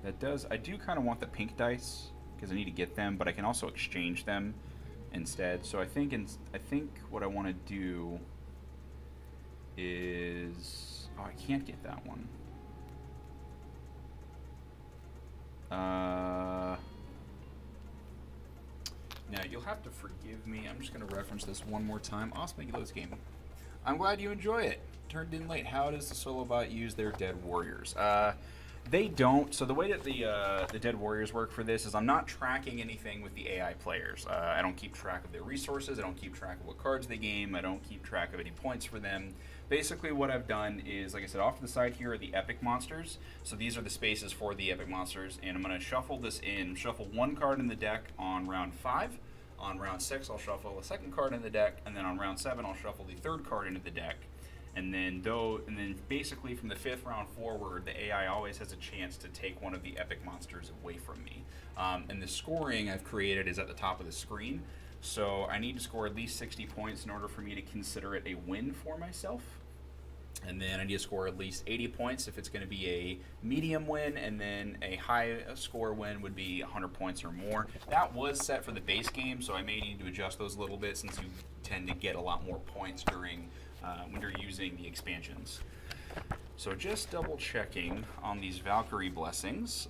That does... I do kind of want the pink dice, because I need to get them, but I can also exchange them instead. So I think what I want to do is... Oh, I can't get that one. Now, you'll have to forgive me. I'm just going to reference this one more time. Awesome Loads game. I'm glad you enjoy it. Turned in late. How does the solo bot use their dead warriors? They don't. So the way that the dead warriors work for this is I'm not tracking anything with the AI players. I don't keep track of their resources. I don't keep track of what cards they game. I don't keep track of any points for them. Basically what I've done is, like I said, off to the side here are the epic monsters. So these are the spaces for the epic monsters, and I'm going to shuffle this in. Shuffle 1 card in the deck on round 5. On round 6, I'll shuffle a 2nd card in the deck, and then on round 7, I'll shuffle the 3rd card into the deck. And then basically from the 5th round forward, the AI always has a chance to take one of the epic monsters away from me. And the scoring I've created is at the top of the screen. So I need to score at least 60 points in order for me to consider it a win for myself. And then I need to score at least 80 points if it's going to be a medium win, and then a high score win would be 100 points or more. That was set for the base game, so I may need to adjust those a little bit since you tend to get a lot more points during when you're using the expansions. So just double checking on these Valkyrie blessings.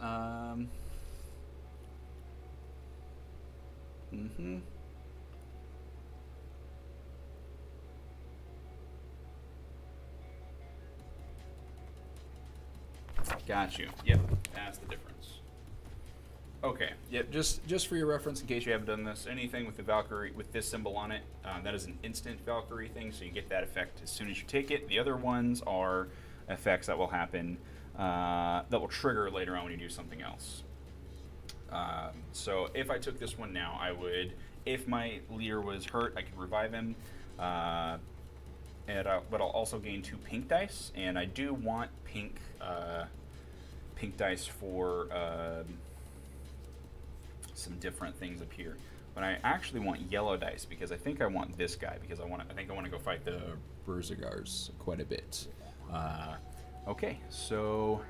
Got you. Yep, that's the difference. Okay. Yep. Just for your reference, in case you haven't done this, anything with the Valkyrie with this symbol on it, that is an instant Valkyrie thing, so you get that effect as soon as you take it. The other ones are effects that will happen that will trigger later on when you do something else. So if I took this one now, I would. If my leader was hurt, I could revive him. But I'll also gain 2 pink dice, and I do want pink dice for some different things up here. But I actually want yellow dice because I think I want this guy because I think I want to go fight the Berzagars quite a bit. Okay, so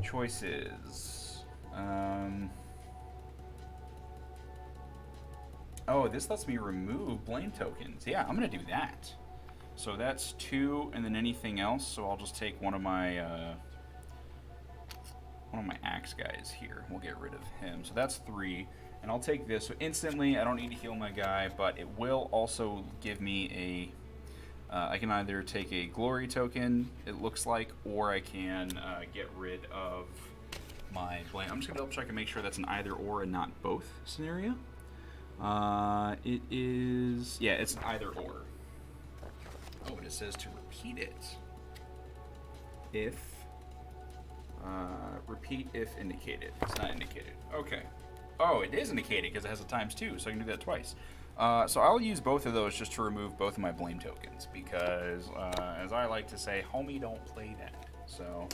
choices. Oh, this lets me remove blame tokens. Yeah, I'm gonna do that. So that's 2, and then anything else. So I'll just take one of my axe guys here. We'll get rid of him. So that's 3, and I'll take this. So instantly, I don't need to heal my guy, but it will also give me a. I can either take a glory token, it looks like, or I can get rid of my blame. I'm just gonna double check and make sure that's an either or and not both scenario. It is, yeah, it's an either or. Oh, and it says to repeat it. If, repeat if indicated. It's not indicated. Okay. Oh, it is indicated because it has a ×2, so I can do that twice. So I'll use both of those just to remove both of my blame tokens because, as I like to say, homie, don't play that. So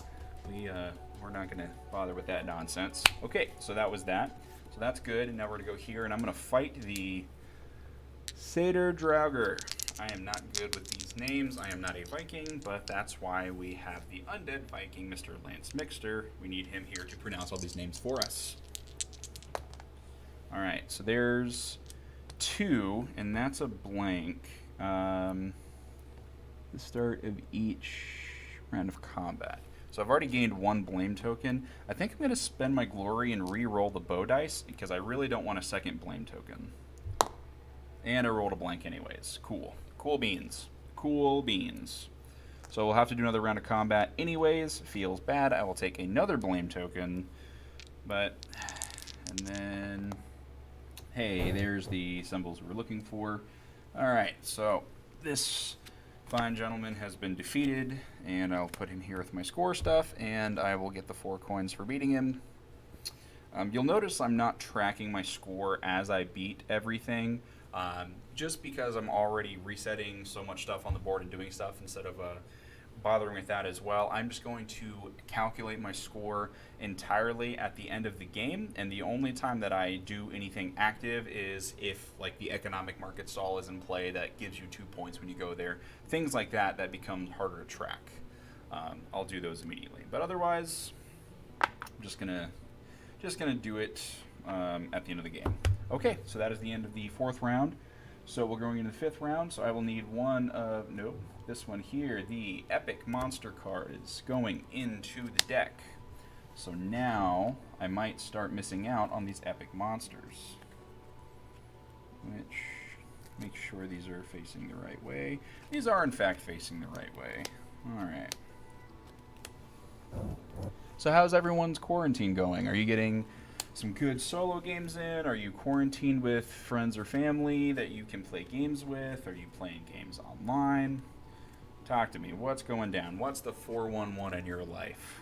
we're not going to bother with that nonsense. Okay, so that was that. So that's good, and now we're going to go here, and I'm going to fight the Satyr Draugr. I am not good with these names. I am not a Viking, but that's why we have the undead Viking, Mr. Lance Mixter. We need him here to pronounce all these names for us. All right, so there's 2, and that's a blank. The start of each round of combat. So I've already gained 1 blame token. I think I'm going to spend my glory and re-roll the bow dice because I really don't want a second blame token. And I rolled a blank anyways. Cool. Cool beans. Cool beans. So we'll have to do another round of combat anyways. Feels bad. I will take another blame token. But, and then, hey, there's the symbols we're looking for. Alright, so this fine gentleman has been defeated, and I'll put him here with my score stuff, and I will get the 4 coins for beating him. You'll notice I'm not tracking my score as I beat everything, just because I'm already resetting so much stuff on the board and doing stuff instead of bothering with that as well. I'm just going to calculate my score entirely at the end of the game, and the only time that I do anything active is if like the economic market stall is in play that gives you 2 points when you go there. Things like that becomes harder to track. I'll do those immediately, but otherwise I'm just gonna do it at the end of the game. Okay, so that is the end of the 4th round. So we're going into the 5th round, so I will need one of, nope, this one here, the Epic Monster card is going into the deck. So now I might start missing out on these Epic Monsters. Which, make sure these are facing the right way. These are in fact facing the right way. Alright. So how's everyone's quarantine going? Are you getting some good solo games in? Are you quarantined with friends or family that you can play games with? Are you playing games online? Talk to me. What's going down? What's the 411 in your life?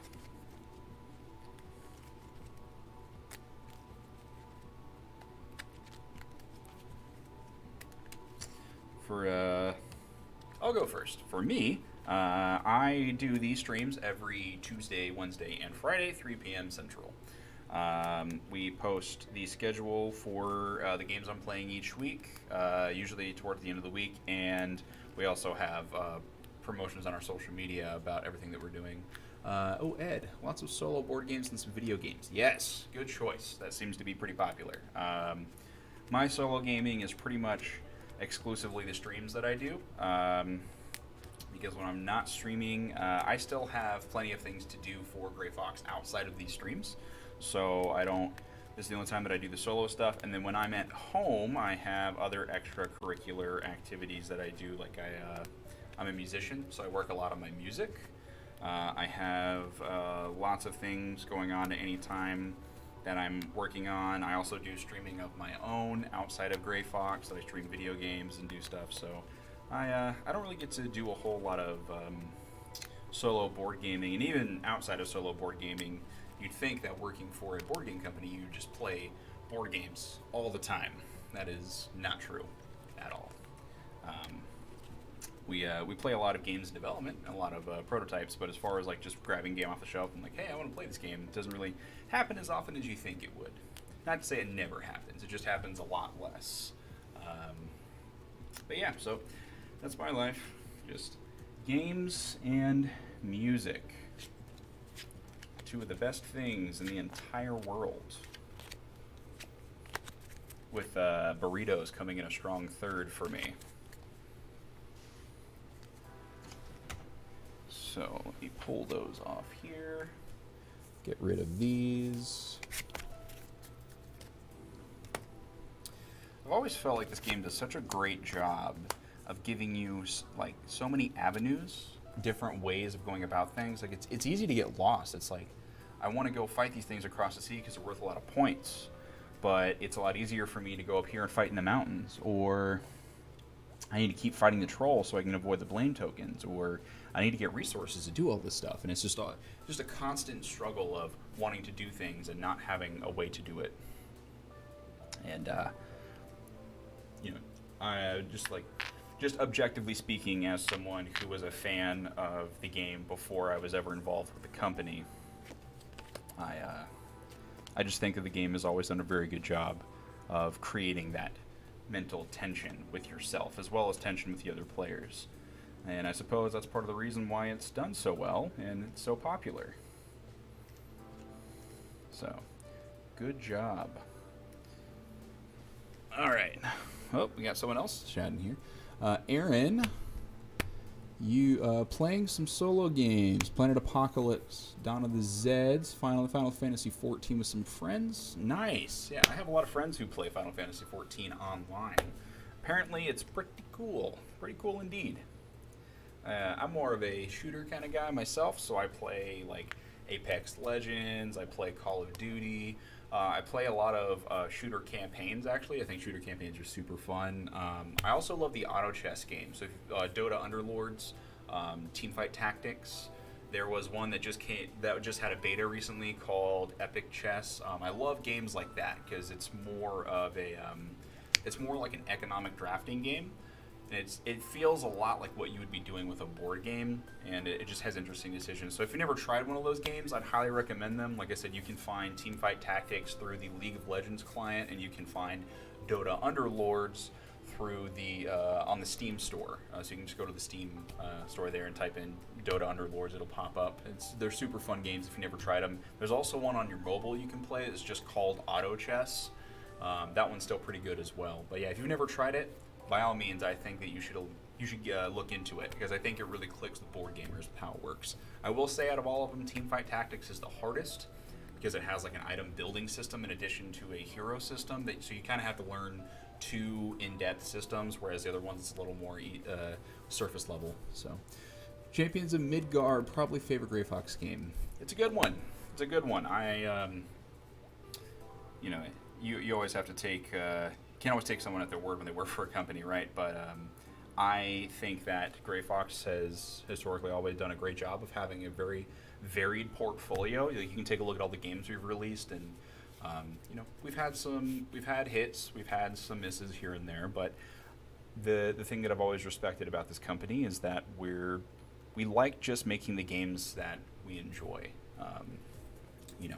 I'll go first. For me, I do these streams every Tuesday, Wednesday, and Friday, 3 p.m. Central. We post the schedule for the games I'm playing each week, usually towards the end of the week, and we also have promotions on our social media about everything that we're doing. Ed, lots of solo board games and some video games. Yes, good choice. That seems to be pretty popular. My solo gaming is pretty much exclusively the streams that I do. Because when I'm not streaming, I still have plenty of things to do for Gray Fox outside of these streams. So this is the only time that I do the solo stuff. And then when I'm at home, I have other extracurricular activities that I do. Like I'm a musician, so I work a lot on my music. I have lots of things going on at any time that I'm working on. I also do streaming of my own outside of Gray Fox. I stream video games and do stuff. So I don't really get to do a whole lot of solo board gaming. And even outside of solo board gaming, you'd think that working for a board game company, you just play board games all the time. That is not true at all. We play a lot of games in development, a lot of prototypes, but as far as like just grabbing a game off the shelf and like, hey, I want to play this game, it doesn't really happen as often as you think it would. Not to say it never happens, it just happens a lot less. But yeah, so that's my life, just games and music. Two of the best things in the entire world. With burritos coming in a strong third for me. So let me pull those off here. Get rid of these. I've always felt like this game does such a great job of giving you like so many avenues, different ways of going about things. Like it's easy to get lost. It's like I want to go fight these things across the sea because they're worth a lot of points, but it's a lot easier for me to go up here and fight in the mountains, or I need to keep fighting the troll so I can avoid the blame tokens, or I need to get resources to do all this stuff. And it's just a constant struggle of wanting to do things and not having a way to do it. And I just objectively speaking, as someone who was a fan of the game before I was ever involved with the company, I just think that the game has always done a very good job of creating that mental tension with yourself as well as tension with the other players. And I suppose that's part of the reason why it's done so well and it's so popular. So, good job. All right. Oh, we got someone else chatting here. Aaron, you playing some solo games. Planet Apocalypse, Dawn of the Zeds, Final Fantasy XIV with some friends. Nice. Yeah, I have a lot of friends who play Final Fantasy XIV online. Apparently, it's pretty cool. Pretty cool indeed. I'm more of a shooter kind of guy myself, so I play like Apex Legends, I play Call of Duty, I play a lot of shooter campaigns actually. I think shooter campaigns are super fun. I also love the auto chess games, so Dota Underlords, Teamfight Tactics. There was one that just had a beta recently called Epic Chess. I love games like that because it's more like an economic drafting game. It feels a lot like what you would be doing with a board game, and it just has interesting decisions. So if you've never tried one of those games, I'd highly recommend them. Like I said, you can find Teamfight Tactics through the League of Legends client, and you can find Dota Underlords through on the Steam store. So you can just go to the Steam store there and type in Dota Underlords. It'll pop up. They're super fun games if you've never tried them. There's also one on your mobile you can play. It's just called Auto Chess. That one's still pretty good as well. But yeah, if you've never tried it, by all means, I think that you should look into it, because I think it really clicks with board gamers with how it works. I will say, out of all of them, Teamfight Tactics is the hardest because it has like an item building system in addition to a hero system. So you kind of have to learn two in-depth systems, whereas the other one's a little more surface level. So, Champions of Midgard, probably favorite Gray Fox game. It's a good one. It's a good one. You always have to take. Can't always take someone at their word when they work for a company, right? But I think that Gray Fox has historically always done a great job of having a very varied portfolio. You can take a look at all the games we've released, and we've had hits, we've had some misses here and there. But the thing that I've always respected about this company is that we like just making the games that we enjoy.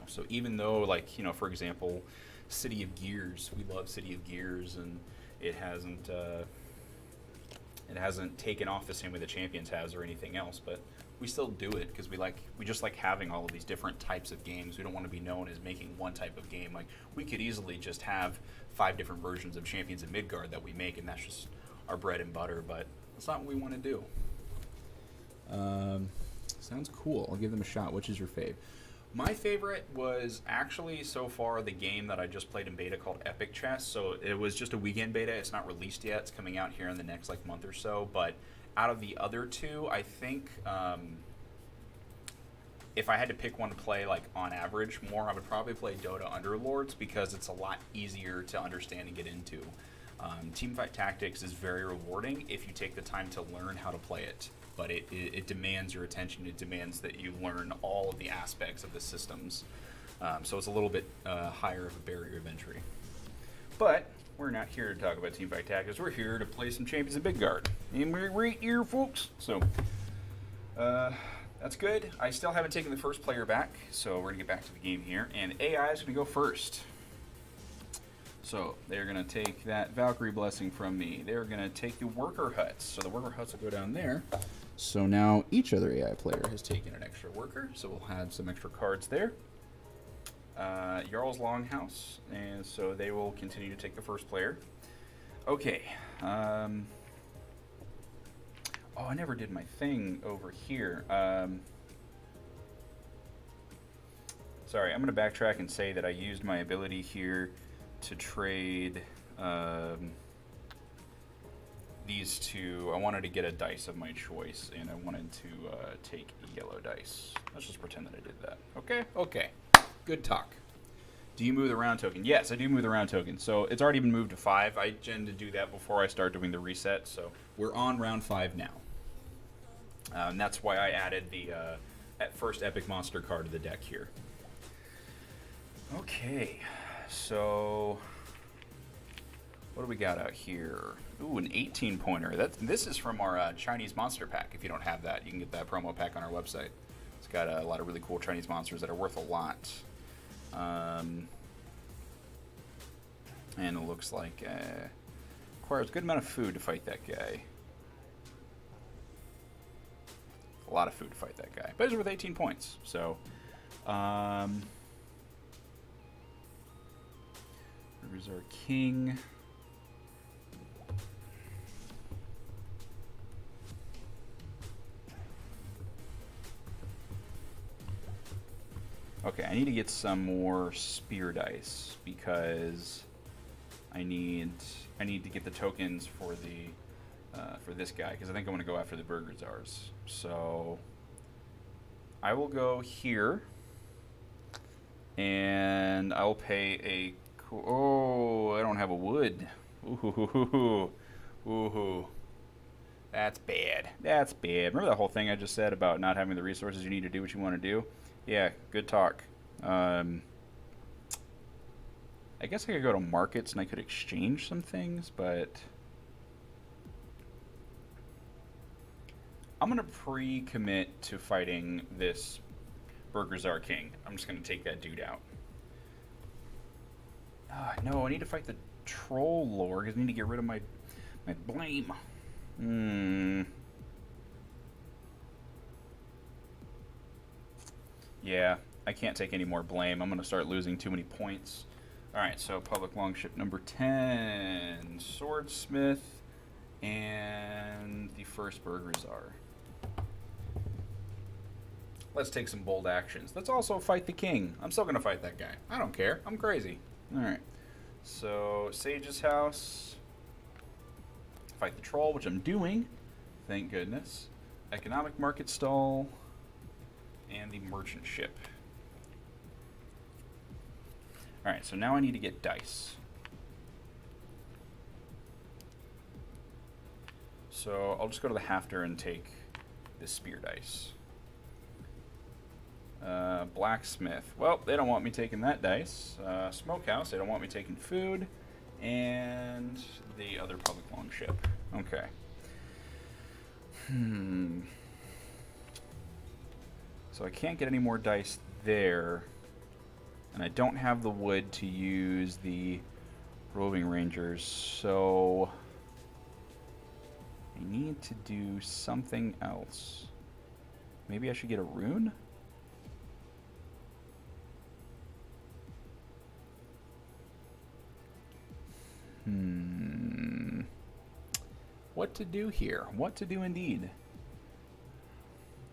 So even though, for example, City of Gears, we love City of Gears, and it It hasn't taken off the same way the Champions has or anything else, but we still do it because we just like having all of these different types of games. We don't want to be known as making one type of game. Like, we could easily just have 5 different versions of Champions of Midgard that we make, and that's just our bread and butter, but that's not what we want to do. Sounds cool. I'll give them a shot. Which is your fave? My favorite was actually so far the game that I just played in beta called Epic Chess. So it was just a weekend beta. It's not released yet. It's coming out here in the next month or so. But out of the other two, I think if I had to pick one to play on average more, I would probably play Dota Underlords because it's a lot easier to understand and get into. Teamfight Tactics is very rewarding if you take the time to learn how to play it. But it demands your attention. It demands that you learn all of the aspects of the systems. So it's a little bit higher of a barrier of entry. But we're not here to talk about Teamfight Tactics. We're here to play some Champions of Midgard. And we're right here, folks. So that's good. I still haven't taken the first player back, so we're going to get back to the game here. And AI is going to go first. So they're going to take that Valkyrie Blessing from me. They're going to take the Worker Huts. So the Worker Huts will go down there. So now each other AI player has taken an extra worker, so we'll have some extra cards there. Jarl's Longhouse, and so they will continue to take the first player. Okay. Oh, I never did my thing over here. Sorry, I'm going to backtrack and say that I used my ability here to trade these two. I wanted to get a dice of my choice, and I wanted to take a yellow dice. Let's just pretend that I did that. Okay? Okay. Good talk. Do you move the round token? Yes, I do move the round token. So it's already been moved to 5. I tend to do that before I start doing the reset, so we're on round 5 now. And that's why I added the first Epic Monster card to the deck here. Okay, so what do we got out here? Ooh, an 18-pointer. This is from our Chinese Monster Pack. If you don't have that, you can get that promo pack on our website. It's got a lot of really cool Chinese monsters that are worth a lot. And it looks like requires a good amount of food to fight that guy. A lot of food to fight that guy. But it's worth 18 points. So, here's our king. Okay, I need to get some more spear dice because I need to get the tokens for this guy because I think I'm going to go after the Burger Czars. So I will go here, and I will pay a. Oh, I don't have a wood. Ooh. That's bad. That's bad. Remember that whole thing I just said about not having the resources you need to do what you want to do? Yeah, good talk. I guess I could go to markets and I could exchange some things, but I'm going to pre-commit to fighting this Burger Czar King. I'm just going to take that dude out. No, I need to fight the Troll Lord because I need to get rid of my blame. Yeah, I can't take any more blame. I'm going to start losing too many points. Alright, so Public Longship number 10, Swordsmith, and the first Burger Czar. Let's take some bold actions. Let's also fight the king. I'm still going to fight that guy. I don't care. I'm crazy. Alright, so Sage's House. Fight the Troll, which I'm doing. Thank goodness. Economic Market Stall. And the Merchant Ship. Alright, so now I need to get dice. So I'll just go to the Hafter and take this spear dice. Blacksmith. Well, they don't want me taking that dice. Smokehouse, they don't want me taking food. And the other Public Longship. Okay. So I can't get any more dice there. And I don't have the wood to use the Roving Rangers, so I need to do something else. Maybe I should get a rune? What to do here? What to do indeed?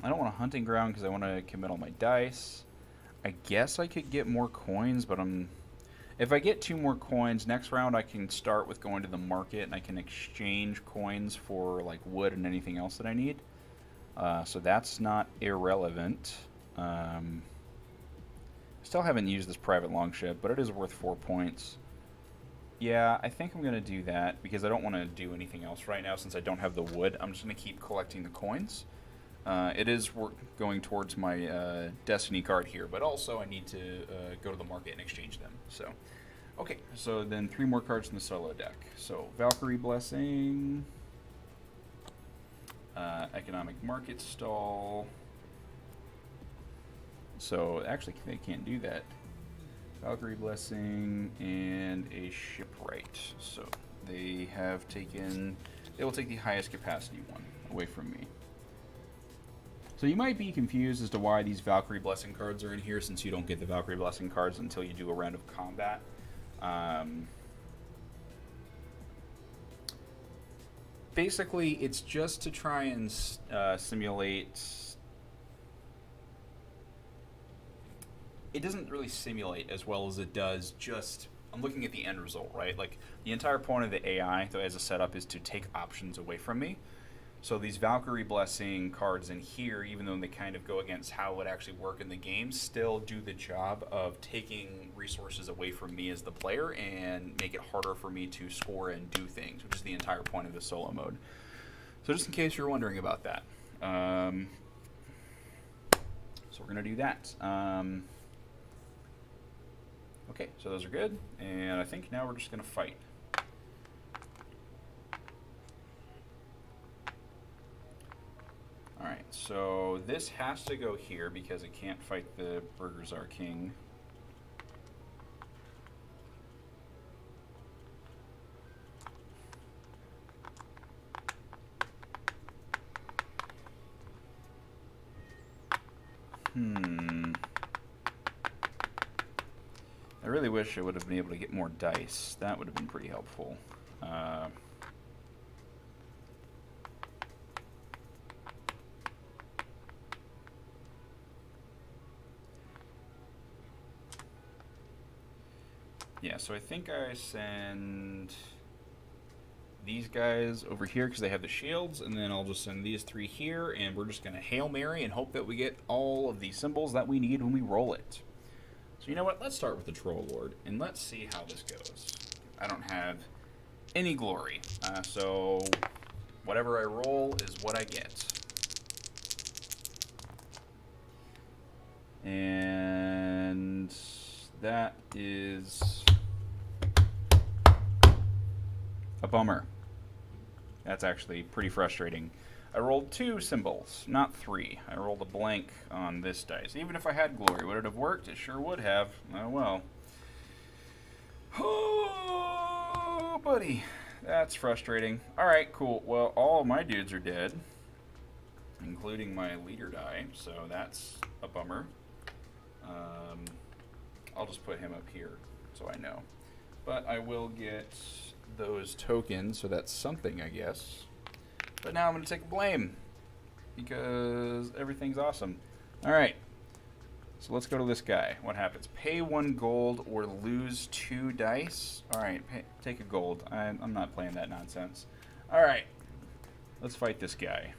I don't want a hunting ground because I want to commit all my dice. I guess I could get more coins, but if I get 2 more coins, next round I can start with going to the market and I can exchange coins for like wood and anything else that I need. So that's not irrelevant. Still haven't used this private longship, but it is worth 4 points. Yeah, I think I'm going to do that because I don't want to do anything else right now since I don't have the wood. I'm just going to keep collecting the coins. It is going towards my Destiny card here, but also I need to go to the market and exchange them. So, okay, so then 3 more cards in the solo deck. So, Valkyrie Blessing, Economic Market Stall. So, actually, they can't do that. Valkyrie Blessing and a Shipwright. So, they will take the highest capacity one away from me. So you might be confused as to why these Valkyrie Blessing cards are in here, since you don't get the Valkyrie Blessing cards until you do a round of combat. Basically, it's just to try and simulate... It doesn't really simulate as well as it does just... I'm looking at the end result, right? Like, the entire point of the AI, though, as a setup, is to take options away from me. So these Valkyrie Blessing cards in here, even though they kind of go against how it would actually work in the game, still do the job of taking resources away from me as the player and make it harder for me to score and do things, which is the entire point of the solo mode. So just in case you're wondering about that. So we're going to do that. Okay, so those are good. And I think now we're just going to fight. Alright, so this has to go here because it can't fight the Burgerzar King. I really wish I would have been able to get more dice. That would have been pretty helpful. Yeah, so I think I send these guys over here because they have the shields, and then I'll just send these 3 here, and we're just going to Hail Mary and hope that we get all of the symbols that we need when we roll it. So you know what? Let's start with the Troll Lord, and let's see how this goes. I don't have any glory, so whatever I roll is what I get. And that is a bummer. That's actually pretty frustrating. I rolled 2 symbols, not 3. I rolled a blank on this dice. Even if I had glory, would it have worked? It sure would have. Oh well. Oh, buddy. That's frustrating. Alright, cool. Well, all of my dudes are dead, including my leader die, so that's a bummer. I'll just put him up here so I know. But I will get those tokens, so that's something, I guess. But now I'm going to take blame because everything's awesome. Alright, so let's go to this guy. What happens? Pay 1 gold or lose 2 dice. Alright, take a gold. I'm not playing that nonsense. Alright, let's fight this guy.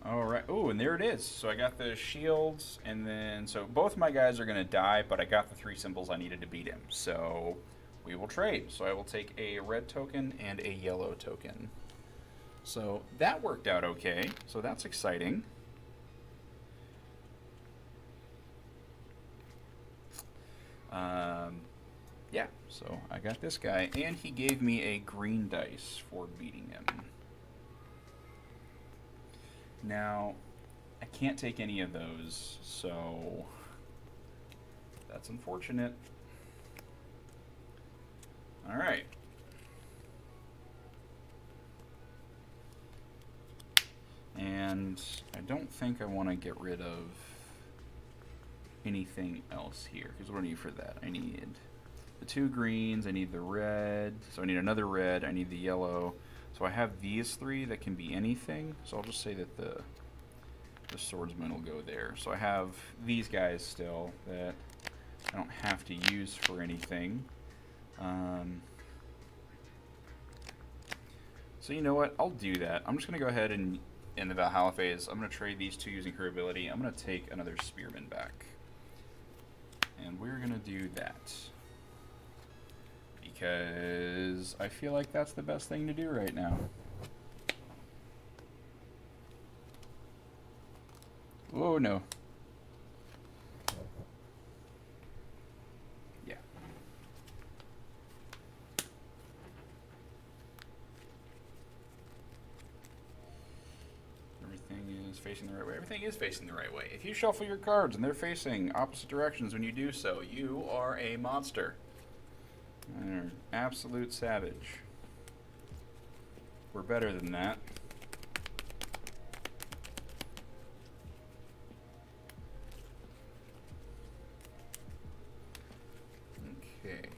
Alright, oh, and there it is. So I got the shields, and then, so both my guys are going to die, but I got the 3 symbols I needed to beat him. So we will trade. So I will take a red token and a yellow token. So that worked out okay. So that's exciting. Yeah, so I got this guy, and he gave me a green dice for beating him. Now, I can't take any of those, so that's unfortunate. All right. And I don't think I want to get rid of anything else here, because what do I need for that? I need the 2 greens, I need the red, so I need another red, I need the yellow. So I have these 3 that can be anything, so I'll just say that the swordsman will go there. So I have these guys still that I don't have to use for anything. So you know what? I'll do that. I'm just going to go ahead and, in the Valhalla phase, I'm going to trade these 2 using her ability. I'm going to take another spearman back. And we're going to do that. Because I feel like that's the best thing to do right now. Oh no. Yeah. Everything is facing the right way. Everything is facing the right way. If you shuffle your cards and they're facing opposite directions when you do so, you are a monster. You're an absolute savage. We're better than that. Okay.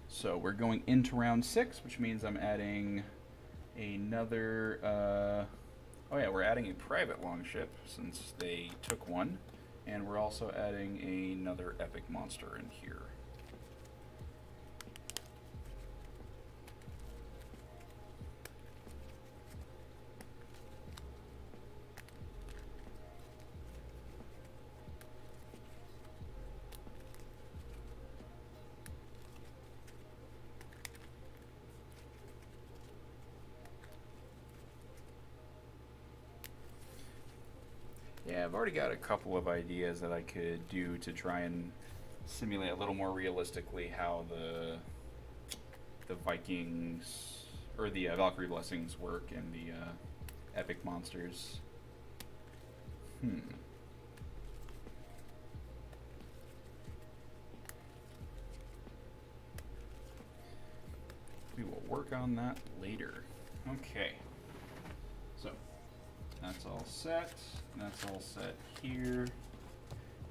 So we're going into round 6, which means I'm adding another... oh yeah, we're adding a private longship since they took one. And we're also adding another epic monster in here. Yeah, I've already got a couple of ideas that I could do to try and simulate a little more realistically how the Vikings, or the Valkyrie blessings work in the epic monsters. We will work on that later. Okay. So, that's all set. That's all set here.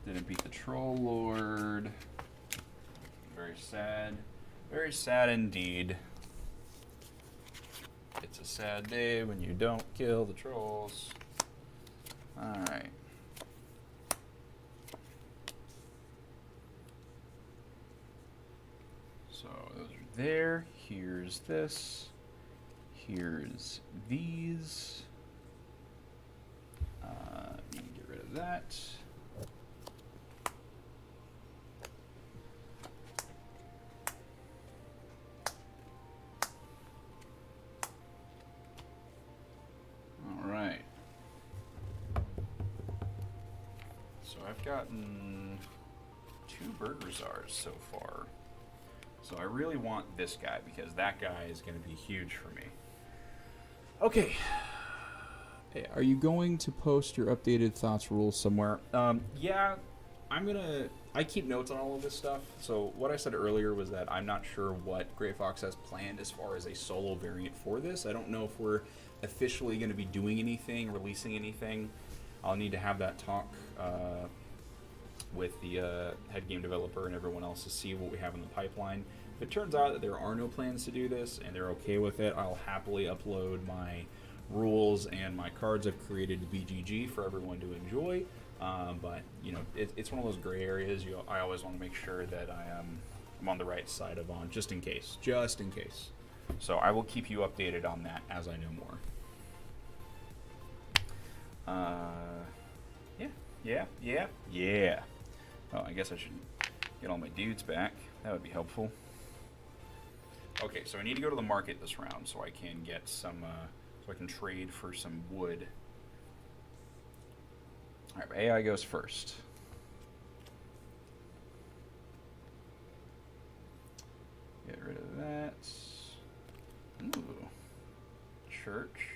Didn't beat the Troll Lord. Very sad. Very sad indeed. It's a sad day when you don't kill the trolls. Alright. So those are there. Here's this. Here's these. You can get rid of that. All right. So I've gotten 2 Burger Czars so far. So I really want this guy because that guy is going to be huge for me. Okay. Hey, are you going to post your updated thoughts rules somewhere? Yeah, I keep notes on all of this stuff. So what I said earlier was that I'm not sure what Grey Fox has planned as far as a solo variant for this. I don't know if we're officially going to be doing anything, releasing anything. I'll need to have that talk with the head game developer and everyone else to see what we have in the pipeline. If it turns out that there are no plans to do this and they're okay with it, I'll happily upload my rules and my cards I've created to BGG for everyone to enjoy. But you know, it's one of those gray areas. I always want to make sure that I'm on the right side of just in case. So I will keep you updated on that as I know more. Yeah. Well, I guess I should get all my dudes back. That would be helpful. Okay, so I need to go to the market this round so I can get some, so I can trade for some wood. All right, AI goes first. Get rid of that. Ooh. Church.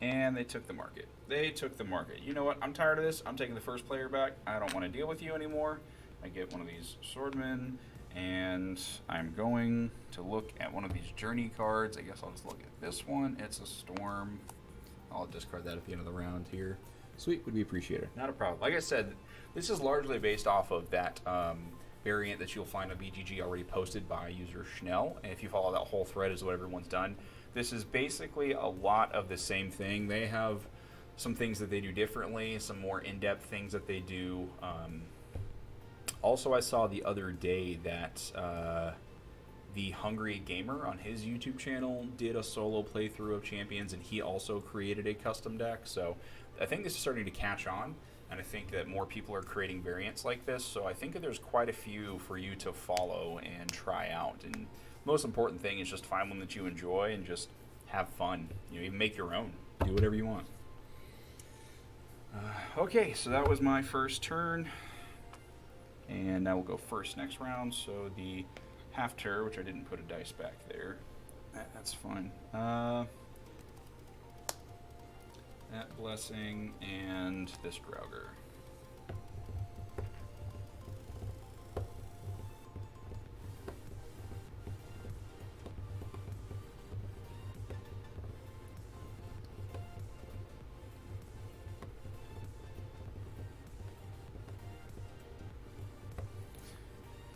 And they took the market. You know what? I'm tired of this. I'm taking the first player back. I don't want to deal with you anymore. I get one of these swordmen, And I'm going to look at one of these journey cards. I guess I'll just look at this one. It's a storm. I'll discard that at the end of the round here. Sweet, would be appreciated. Not a problem. Like I said, this is largely based off of that variant that you'll find on BGG already posted by user Schnell. And if you follow that whole thread is what everyone's done. This is basically a lot of the same thing. They have some things that they do differently, some more in-depth things that they do. Also, I saw the other day that the Hungry Gamer on his YouTube channel did a solo playthrough of Champions, and he also created a custom deck. So I think this is starting to catch on, and I think that more people are creating variants like this. So I think that there's quite a few for you to follow and try out. And the most important thing is just find one that you enjoy and just have fun. You know, even make your own. Do whatever you want. Okay, so that was my first turn. And now we'll go first next round. So the half tur, which I didn't put a dice back there. That's fine. That blessing and this Grauger.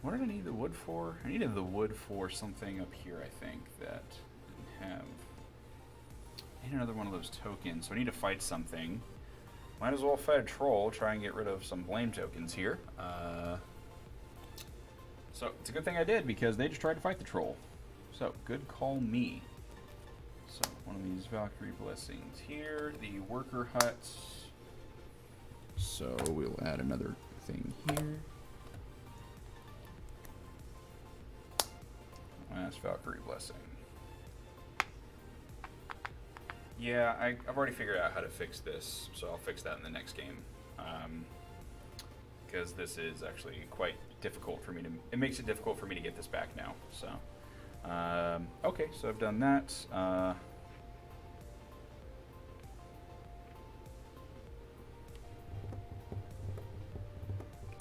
What did I need the wood for? I needed the wood for something up here, I think, that didn't have. I need another one of those tokens, so I need to fight something. Might as well fight a troll, try and get rid of some blame tokens here. So it's a good thing I did, because they just tried to fight the troll. So, good call me. So, one of these Valkyrie blessings here, the worker huts. So, we'll add another thing here. That's Valkyrie blessing. Yeah, I've already figured out how to fix this, so I'll fix that in the next game. Because this is actually quite difficult for me to. It makes it difficult for me to get this back now. So, okay, so I've done that.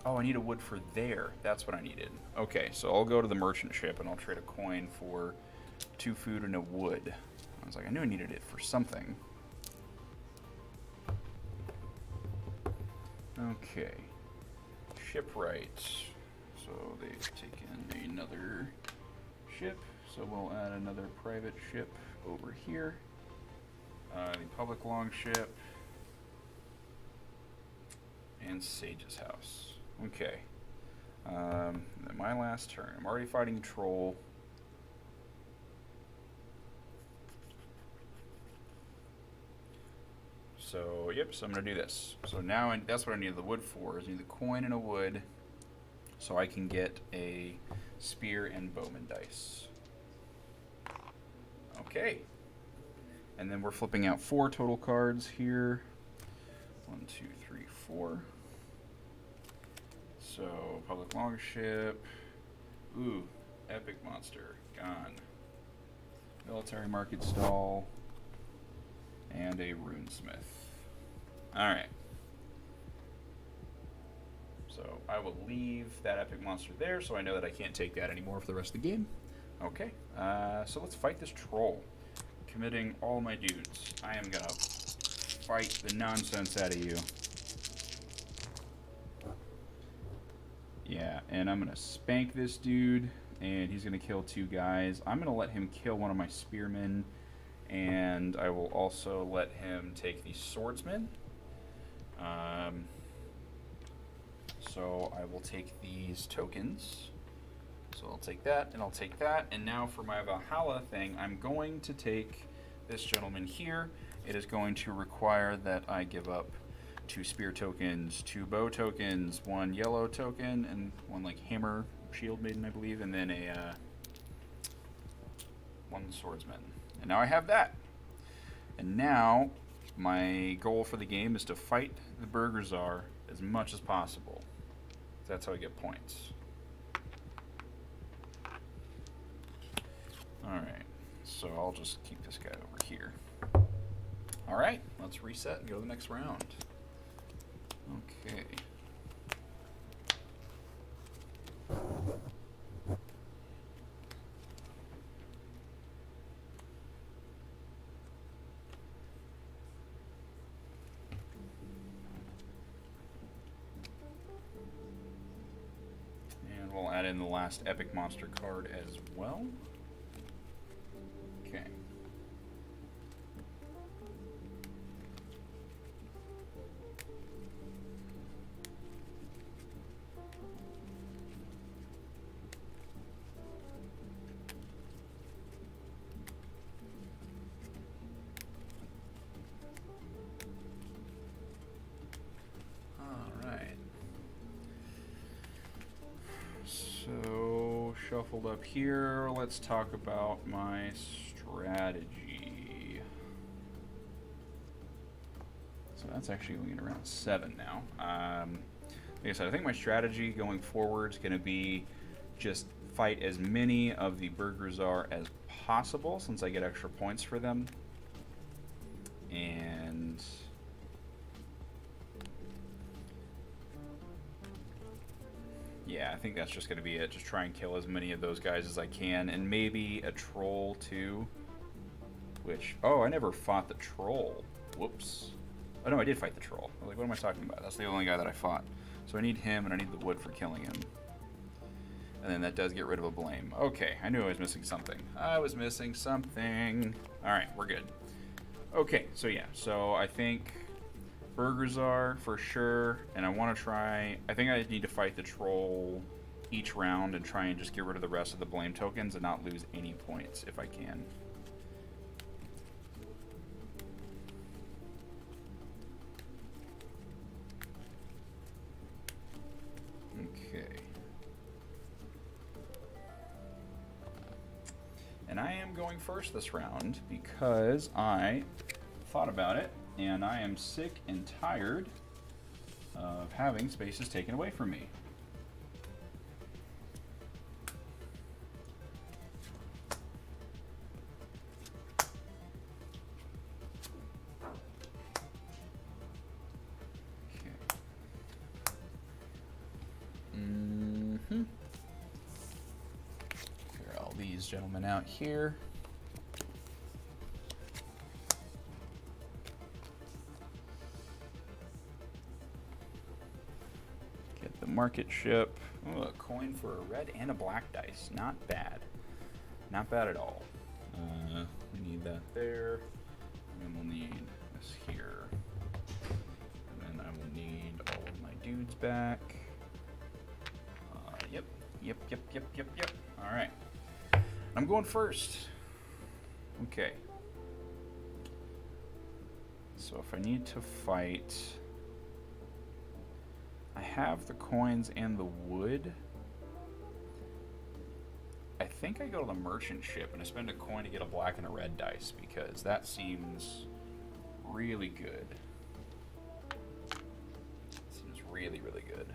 Oh, I need a wood for there. That's what I needed. Okay, so I'll go to the merchant ship and I'll trade a coin for 2 food and a wood. I was like, I knew I needed it for something. Okay. Shipwright. So they've taken another ship. So we'll add another private ship over here. The public longship. And Sage's house. Okay. Then my last turn. I'm already fighting the troll. So, yep, so I'm going to do this. So now that's what I need the wood for, is I need the coin and a wood so I can get a spear and bowman dice. Okay. And then we're flipping out 4 total cards here. 1, 2, 3, 4. So, public longship. Ooh, epic monster. Gone. Military market stall. And a runesmith. Alright. So, I will leave that epic monster there so I know that I can't take that anymore for the rest of the game. Okay. So let's fight this troll. Committing all my dudes. I am gonna fight the nonsense out of you. Yeah, and I'm gonna spank this dude, and he's gonna kill 2 guys. I'm gonna let him kill one of my spearmen, and I will also let him take the swordsman. So I will take these tokens. So I'll take that, and I'll take that. And now for my Valhalla thing, I'm going to take this gentleman here. It is going to require that I give up 2 spear tokens, 2 bow tokens, 1 yellow token, and 1 like hammer shield maiden, I believe, and then a 1 swordsman. And now I have that. And now my goal for the game is to fight the Burger Czar as much as possible. That's how I get points. Alright, so I'll just keep this guy over here. Alright, let's reset and go to the next round. Okay. add in the last epic monster card as well. Okay. So, shuffled up here, let's talk about my strategy. So that's actually going around 7 now. Like I said, I think my strategy going forward is going to be just fight as many of the Burgrazar as possible, since I get extra points for them. And yeah, I think that's just going to be it. Just try and kill as many of those guys as I can. And maybe a troll, too. Which... oh, I never fought the troll. Whoops. Oh, no, I did fight the troll. I was like, what am I talking about? That's the only guy that I fought. So I need him, and I need the wood for killing him. And then that does get rid of a blame. Okay, I knew I was missing something. I was missing something. Alright, we're good. Okay, so yeah. So I think... Burgrazar for sure, and I want to try... I think I need to fight the troll each round and try and just get rid of the rest of the blame tokens and not lose any points if I can. Okay. And I am going first this round because I thought about it. And I am sick and tired of having spaces taken away from me. Okay. Clear all these gentlemen out here. Market ship. Oh, a coin for a red and a black dice. Not bad. Not bad at all. We need that there. And then we'll need this here. And then I will need all of my dudes back. Yep. Alright. I'm going first. Okay. So if I need to fight... I have the coins and the wood. I think I go to the merchant ship and I spend a coin to get a black and a red dice because that seems really good. Seems really, really good.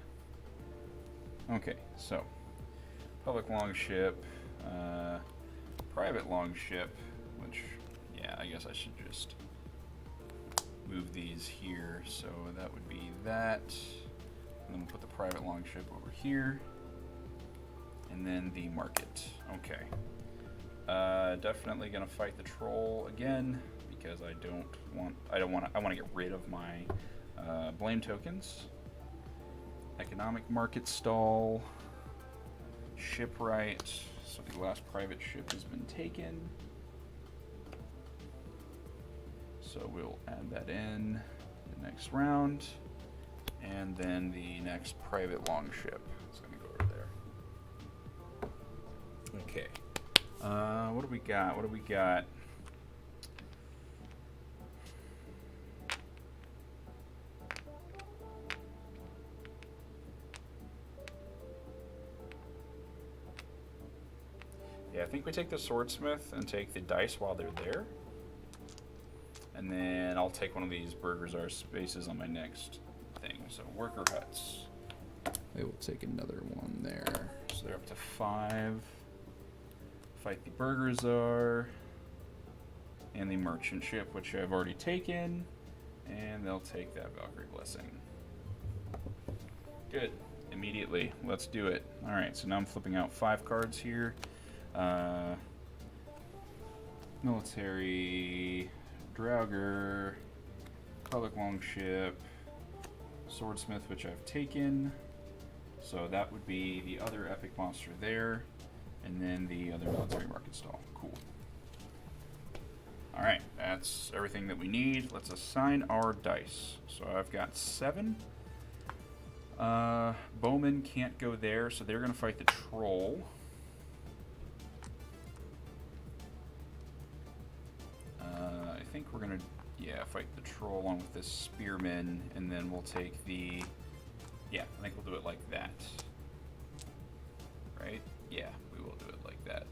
Okay, so public longship, private longship, which, yeah, I guess I should just move these here. So that would be that. And then we'll put the private longship over here. And then the market. Okay. Definitely gonna fight the troll again because I want to get rid of my blame tokens. Economic market stall. Shipwright. So the last private ship has been taken. So we'll add that in the next round. And then the next private longship is going to go over there. Okay. What do we got? What do we got? Yeah, I think we take the swordsmith and take the dice while they're there. And then I'll take one of these Burgrazar spaces on my next thing. So worker huts. I will take another one there. So they're up to 5. Fight the Burgrazar and the merchant ship, which I've already taken. And they'll take that Valkyrie Blessing. Good. Immediately. Let's do it. Alright, so now I'm flipping out 5 cards here. Military, Draugr, public longship, swordsmith, which I've taken, So that would be the other epic monster there, and then the other military market stall. Cool. Alright, that's everything that we need. Let's assign our dice. So I've got 7. Bowmen can't go there, so they're going to fight the troll. I think we're going to, fight the troll along with this spearman, and then we'll take the... Yeah, I think we'll do it like that. Right? Yeah, we will do it like that.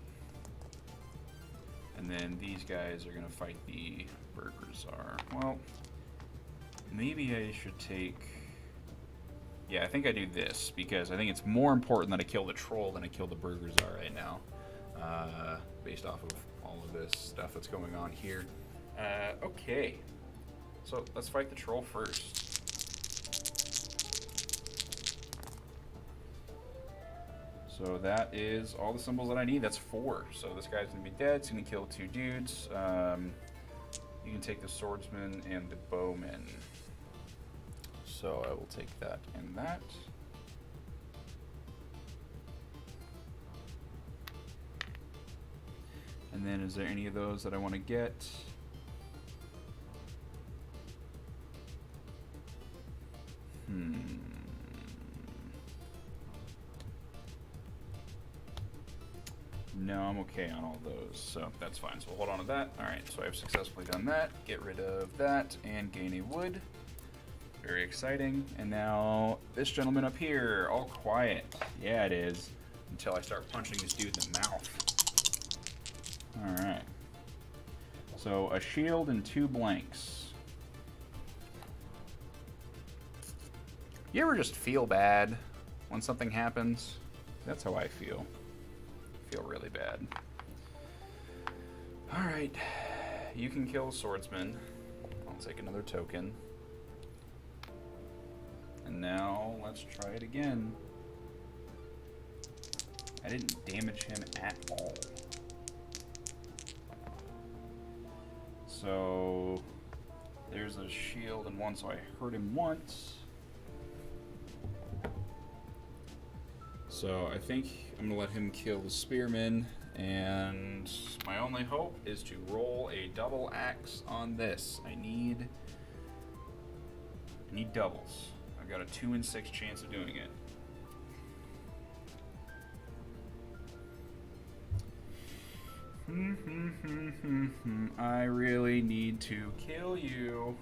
And then these guys are going to fight the Burgerzar. Well, maybe I should take... Yeah, I think I do this, because I think it's more important that I kill the troll than I kill the Burgerzar right now. Based off of all of this stuff that's going on here. Okay. So, let's fight the troll first. So that is all the symbols that I need. That's 4. So this guy's going to be dead. It's going to kill 2 dudes. You can take the swordsman and the bowman. So I will take that and that. And then is there any of those that I want to get? No, I'm okay on all those, so that's fine. So we'll hold on to that. Alright, so I've successfully done that. Get rid of that and gain a wood. Very exciting. And now this gentleman up here, all quiet. Yeah, it is. Until I start punching this dude in the mouth. Alright. So a shield and 2 blanks. You ever just feel bad when something happens? That's how I feel. I feel really bad. Alright. You can kill a swordsman. I'll take another token. And now let's try it again. I didn't damage him at all. So there's a shield and 1, so I hurt him once. So I think I'm gonna let him kill the spearman, and my only hope is to roll a double axe on this. I need doubles. I've got a 2 in 6 chance of doing it. I really need to kill you.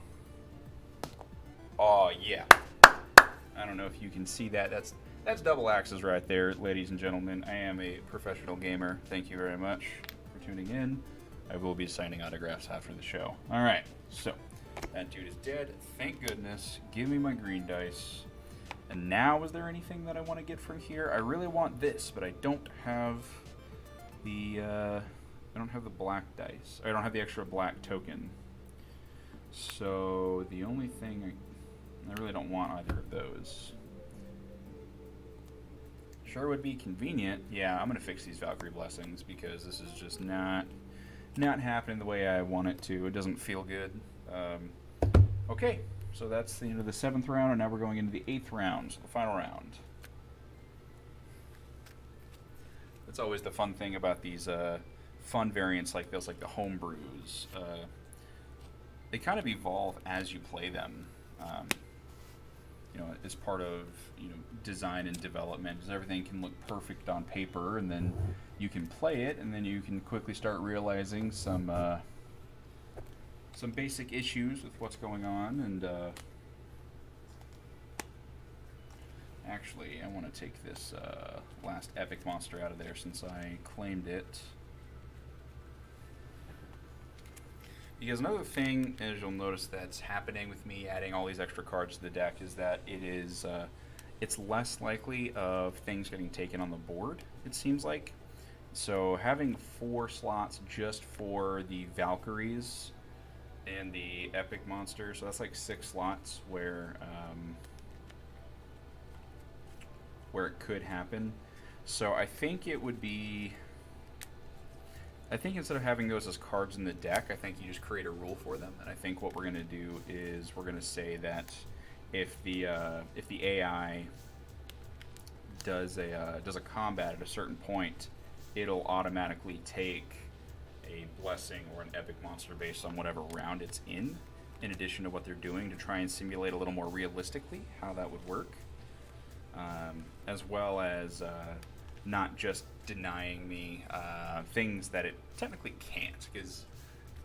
Oh yeah. I don't know if you can see that. That's double axes right there, ladies and gentlemen. I am a professional gamer. Thank you very much for tuning in. I will be signing autographs after the show. All right, so that dude is dead. Thank goodness. Give me my green dice. And now, is there anything that I want to get from here? I really want this, but I don't have the black dice. I don't have the extra black token. So the only thing I really don't want either of those. Sure would be convenient. Yeah, I'm gonna fix these Valkyrie blessings because this is just not happening the way I want it to. It doesn't feel good. Okay, so that's the end of the 7th round, and now we're going into the 8th round, so the final round. That's always the fun thing about these fun variants like this, like the home brews. They kind of evolve as you play them. As part of design and development, because everything can look perfect on paper, and then you can play it, and then you can quickly start realizing some basic issues with what's going on. And actually, I want to take this last epic monster out of there since I claimed it. Because another thing, as you'll notice, that's happening with me adding all these extra cards to the deck is that it's less likely of things getting taken on the board, it seems like. So having 4 slots just for the Valkyries and the epic monster, so that's like 6 slots where it could happen. So I think it would be... I think instead of having those as cards in the deck, I think you just create a rule for them. And I think what we're going to do is we're going to say that if the AI does a combat at a certain point, it'll automatically take a blessing or an epic monster based on whatever round it's in addition to what they're doing, to try and simulate a little more realistically how that would work, as well as not just denying me things that it technically can't, because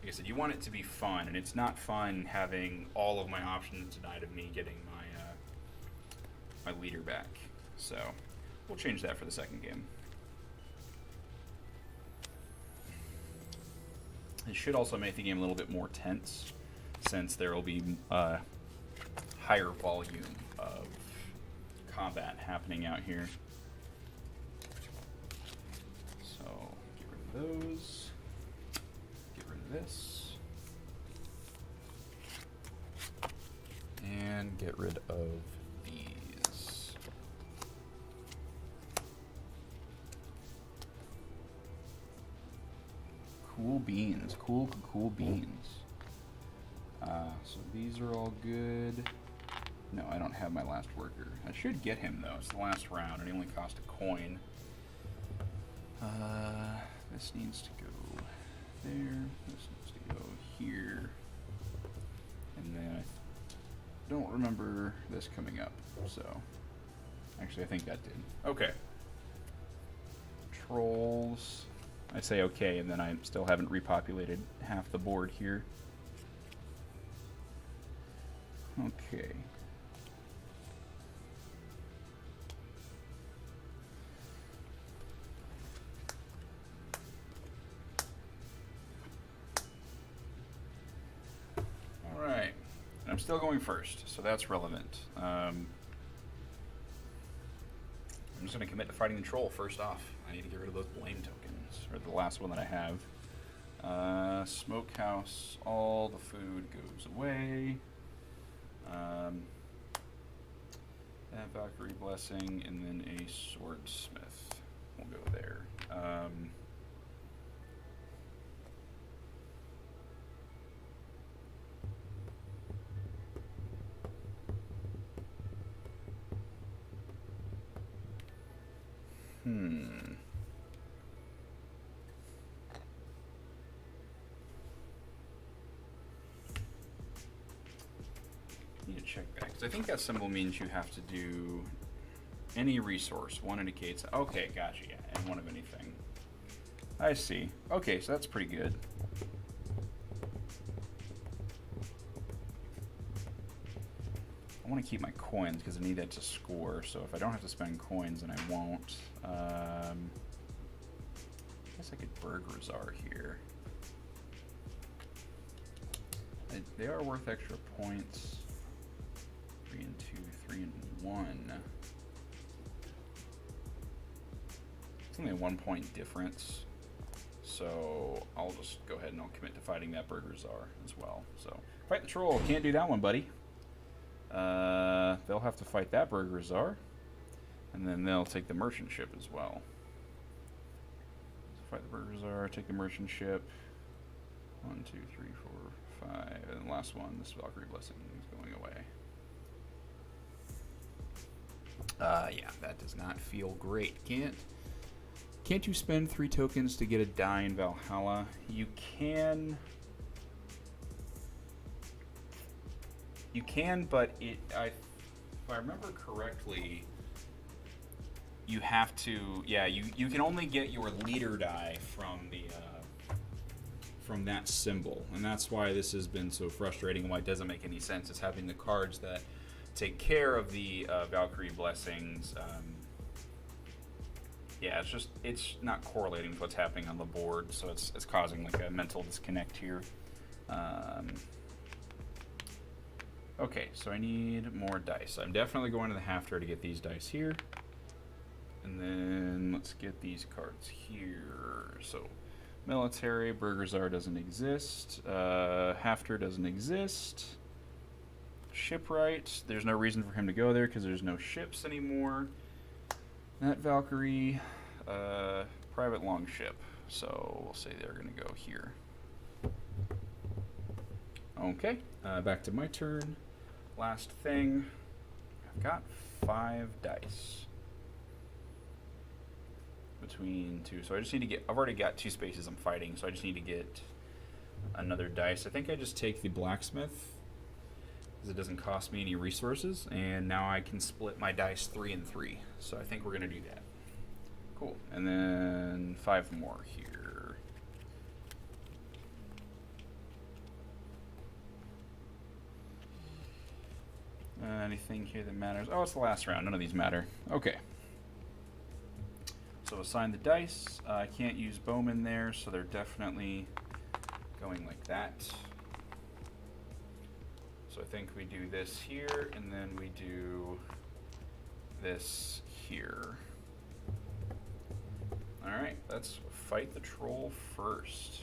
like I said, you want it to be fun, and it's not fun having all of my options denied of me getting my leader back. So we'll change that for the second game. It should also make the game a little bit more tense, since there will be higher volume of combat happening out here. So get rid of those. Get rid of this. And get rid of these. Cool beans. Cool beans. So these are all good. No, I don't have my last worker. I should get him, though. It's the last round, and he only cost a coin. This needs to go there. This needs to go here. And then I don't remember this coming up, so... Actually, I think that did. Okay. Trolls. I say okay, and then I still haven't repopulated half the board here. Okay. All right. I'm still going first, so that's relevant. I'm just going to commit to fighting the troll first off. I need to get rid of those blame tokens, or the last one that I have. Smokehouse, all the food goes away. That Valkyrie Blessing, and then a Swordsmith will go there. Need to check back, because I think that symbol means you have to do any resource. One indicates, okay, gotcha, yeah, and one of anything. I see. Okay, so that's pretty good. I want to keep my coins because I need that to score, so if I don't have to spend coins, then I won't. I guess I could Burgrazar here. They are worth extra points. 3 and 2, 3 and 1. It's only a 1 point difference, so I'll just go ahead and I'll commit to fighting that Burgrazar as well. So fight the troll. Can't do that one, buddy. They'll have to fight that Burgrazar, and then they'll take the merchant ship as well. So fight the Burgrazar, take the merchant ship. 1, 2, 3, 4, 5, and the last one, this Valkyrie Blessing, is going away. Yeah, that does not feel great. Can't you spend 3 tokens to get a die in Valhalla? You can, but if I remember correctly, you have to. Yeah, you can only get your leader die from that symbol, and that's why this has been so frustrating and why it doesn't make any sense. Is having the cards that take care of the Valkyrie blessings. Yeah, it's not correlating with what's happening on the board, so it's causing like a mental disconnect here. Okay, so I need more dice. I'm definitely going to the Hafter to get these dice here. And then let's get these cards here. So military, Burgrazar doesn't exist. Hafter doesn't exist. Shipwright, there's no reason for him to go there because there's no ships anymore. That Valkyrie, private longship. So we'll say they're going to go here. Okay, back to my turn. Last thing, I've got 5 dice. between two. So I just need to get, I've already got 2 spaces I'm fighting, so I just need to get another dice. I think I just take the blacksmith, because it doesn't cost me any resources, and now I can split my dice 3 and 3. So I think we're going to do that. Cool. And then 5 more here. Anything here that matters? Oh, it's the last round. None of these matter. Okay. So assign the dice. I can't use bowmen there, so they're definitely going like that. So I think we do this here, and then we do this here. Alright, let's fight the troll first.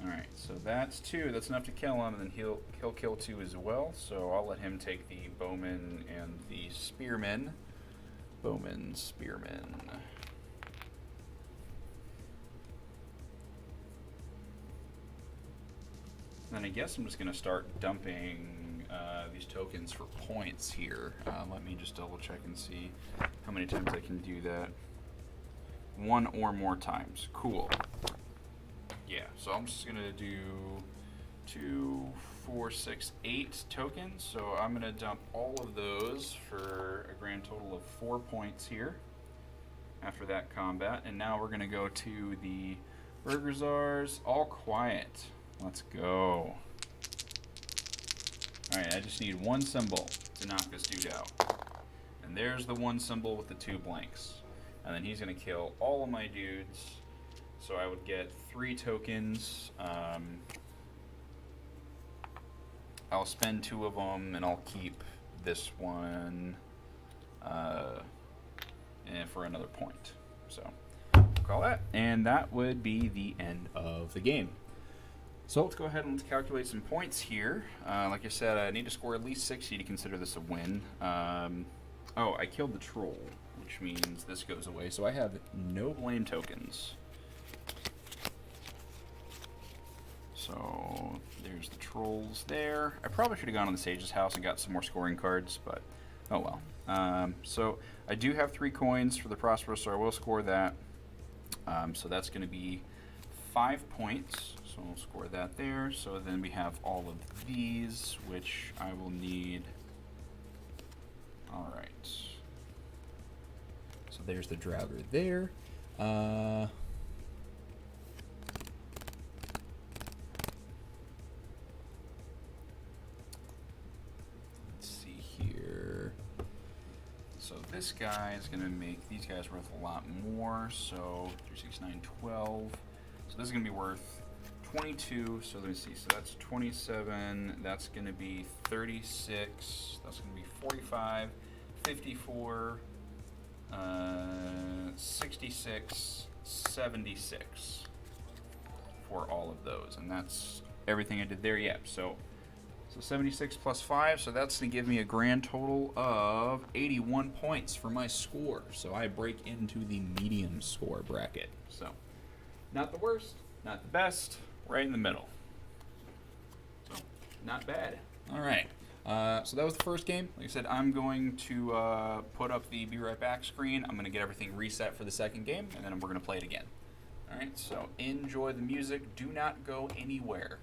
Alright, so that's 2. That's enough to kill him, and then he'll kill 2 as well. So I'll let him take the bowman and the spearmen. Bowman, spearmen. Then I guess I'm just going to start dumping these tokens for points here. Let me just double check and see how many times I can do that. 1 or more times. Cool. Yeah, so I'm just going to do 2, 4, 6, 8 tokens. So I'm going to dump all of those for a grand total of 4 points here after that combat. And now we're going to go to the Burger Czars. All quiet. Let's go. Alright, I just need 1 symbol to knock this dude out. And there's the 1 symbol with the 2 blanks. And then he's going to kill all of my dudes. So I would get 3 tokens. I'll spend 2 of them, and I'll keep this one for another point. So call that. And that would be the end of the game. So let's go ahead and let's calculate some points here. Like I said, I need to score at least 60 to consider this a win. Oh, I killed the troll, which means this goes away. So I have no blame tokens. So there's the trolls there. I probably should have gone on the sage's house and got some more scoring cards, but oh well. So I do have 3 coins for the prosperous, so I will score that. So that's going to be 5 points. So we'll score that there. So then we have all of these, which I will need. All right. So there's the Draugar there. So this guy is going to make these guys worth a lot more. So 3, 6, 9, 12. So this is going to be worth 22. So let me see. So that's 27. That's going to be 36. That's going to be 45, 54, 66, 76 for all of those. And that's everything I did there. Yep. So 76 plus 5, so that's going to give me a grand total of 81 points for my score. So I break into the medium score bracket. So not the worst, not the best, right in the middle. So not bad. All right. So that was the first game. Like I said, I'm going to put up the Be Right Back screen. I'm going to get everything reset for the second game, and then we're going to play it again. All right, so enjoy the music. Do not go anywhere.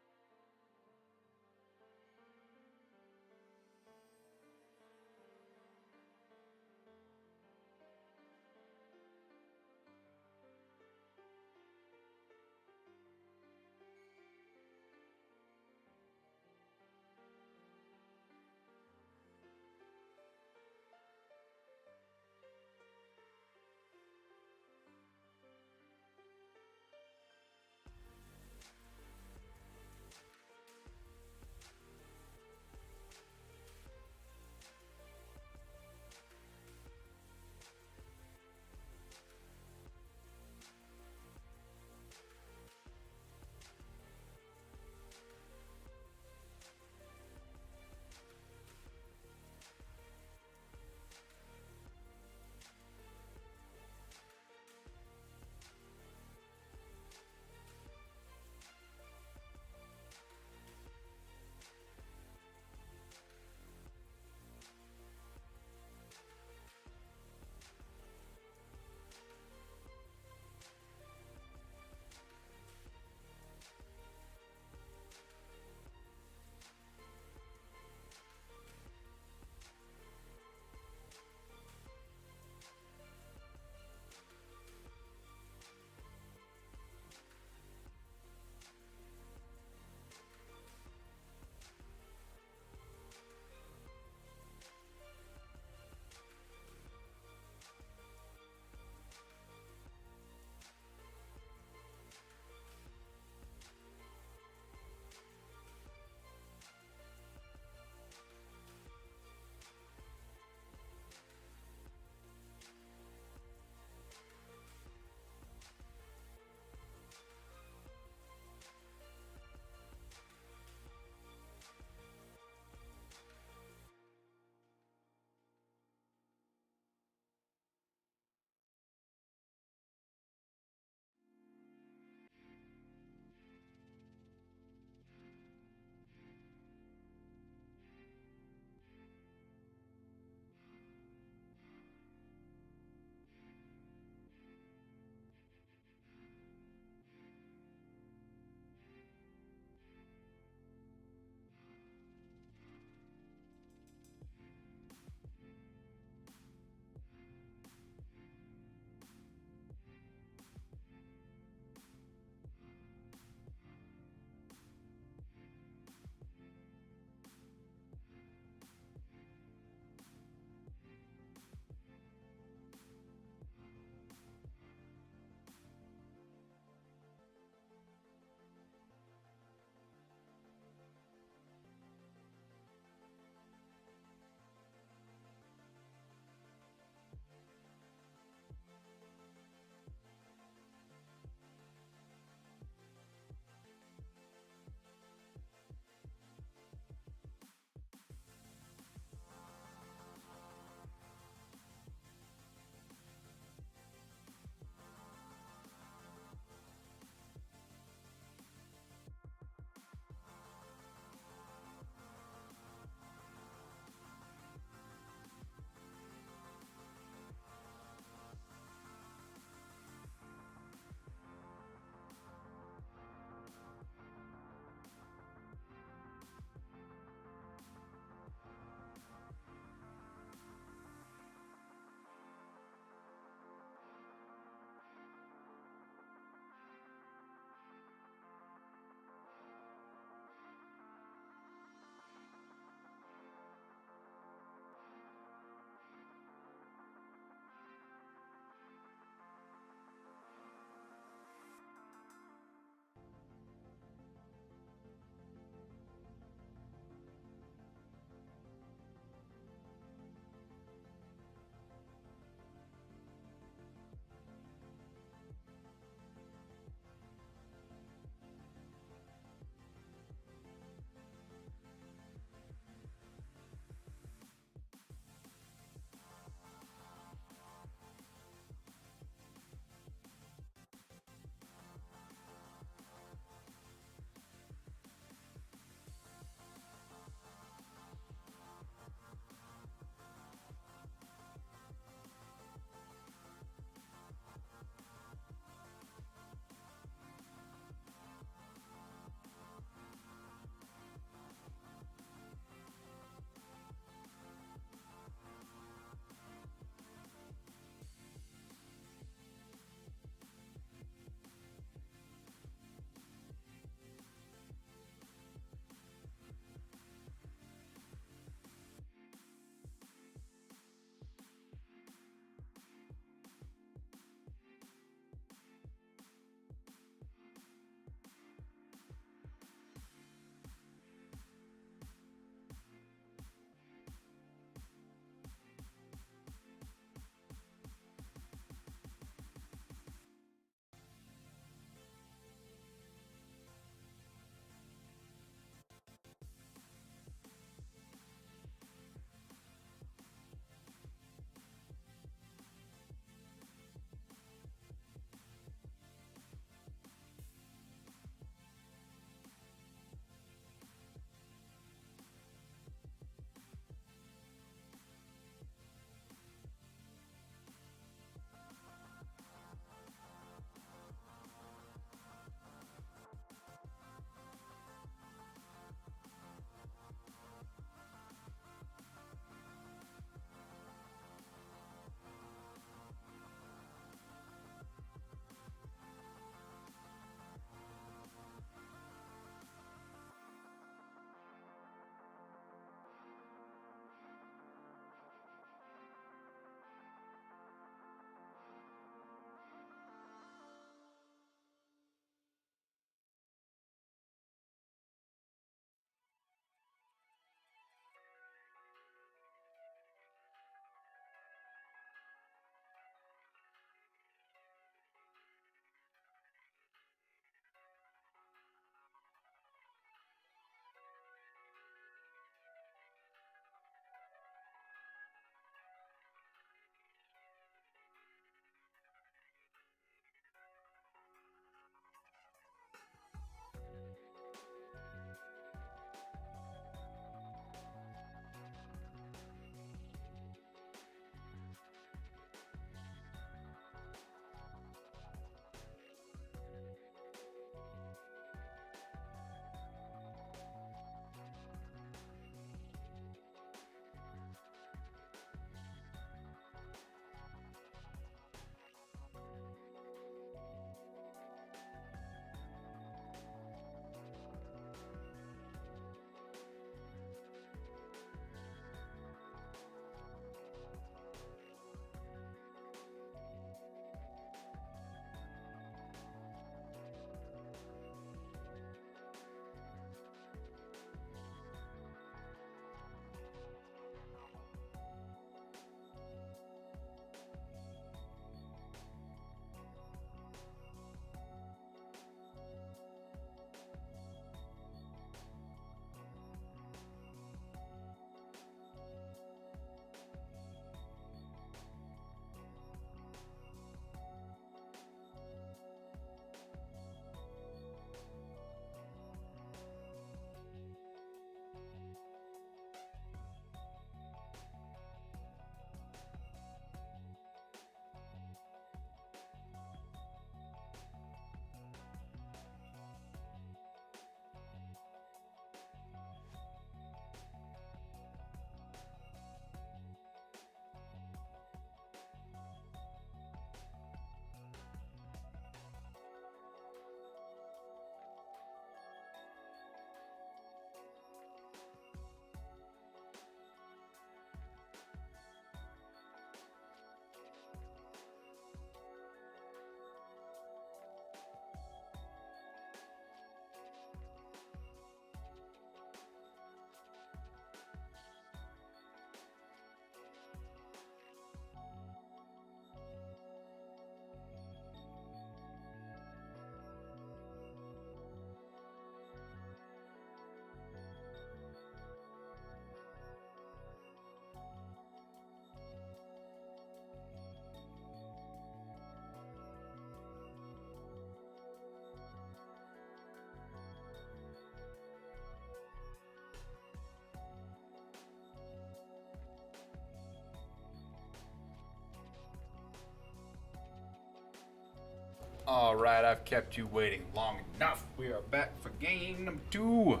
All right, I've kept you waiting long enough. We are back for game number 2. All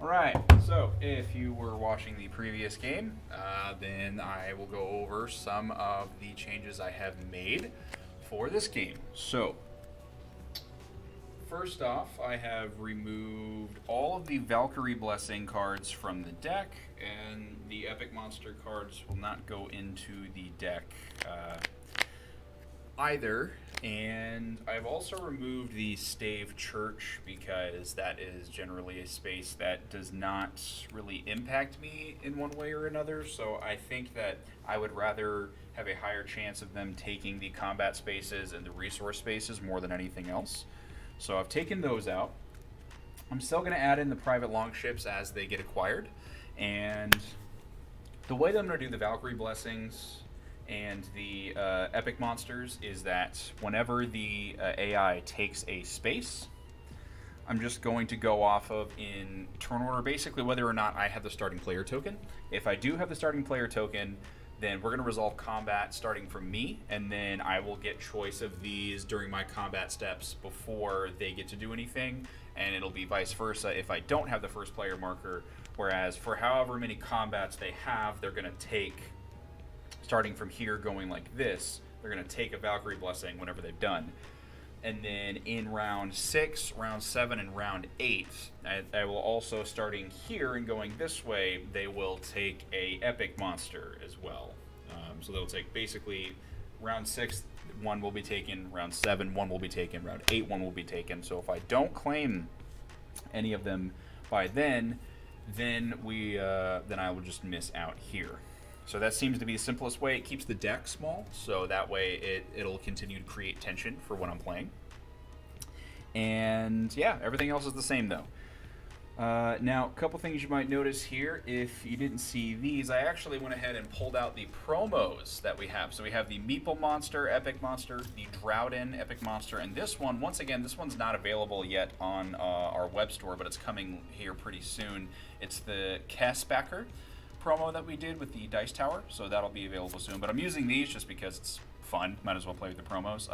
right, so if you were watching the previous game, then I will go over some of the changes I have made for this game. So, first off, I have removed all of the Valkyrie Blessing cards from the deck, and the Epic Monster cards will not go into the deck either. And I've also removed the Stave Church because that is generally a space that does not really impact me in one way or another. So I think that I would rather have a higher chance of them taking the combat spaces and the resource spaces more than anything else. So I've taken those out. I'm still going to add in the private longships as they get acquired. And the way that I'm going to do the Valkyrie Blessings and the Epic Monsters is that whenever the AI takes a space, I'm just going to go off of in turn order, basically whether or not I have the starting player token. If I do have the starting player token, then we're going to resolve combat starting from me, and then I will get choice of these during my combat steps before they get to do anything, and it'll be vice versa if I don't have the first player marker, whereas for however many combats they have, they're going to take, starting from here going like this, they're going to take a Valkyrie Blessing whenever they've done. And then in round 6, round 7, and round 8, I will also, starting here and going this way, they will take a Epic Monster as well. So they'll take basically round 6, 1 will be taken, round 7, 1 will be taken, round 8, 1 will be taken. So if I don't claim any of them by then I will just miss out here. So that seems to be the simplest way. It keeps the deck small, so that way it'll continue to create tension for when I'm playing. And yeah, everything else is the same though. Now, a couple things you might notice here. If you didn't see these, I actually went ahead and pulled out the promos that we have. So we have the Meeple Monster, Epic Monster, the Drowden, Epic Monster, and this one, once again, this one's not available yet on our web store, but it's coming here pretty soon. It's the Kessbacker promo that we did with the Dice Tower, so that'll be available soon. But I'm using these just because it's fun. Might as well play with the promos.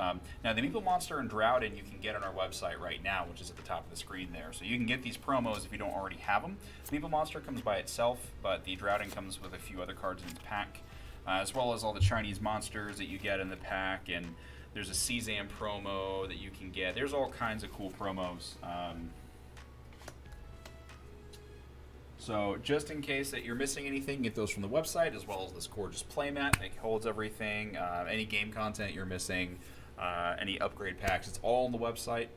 Now, the Meeple Monster and Drowden you can get on our website right now, which is at the top of the screen there. So you can get these promos if you don't already have them. The Meeple Monster comes by itself, but the Drowden comes with a few other cards in its pack, as well as all the Chinese monsters that you get in the pack. And there's a Sezam promo that you can get. There's all kinds of cool promos. So just in case that you're missing anything, get those from the website, as well as this gorgeous playmat that holds everything, any game content you're missing, any upgrade packs. It's all on the website.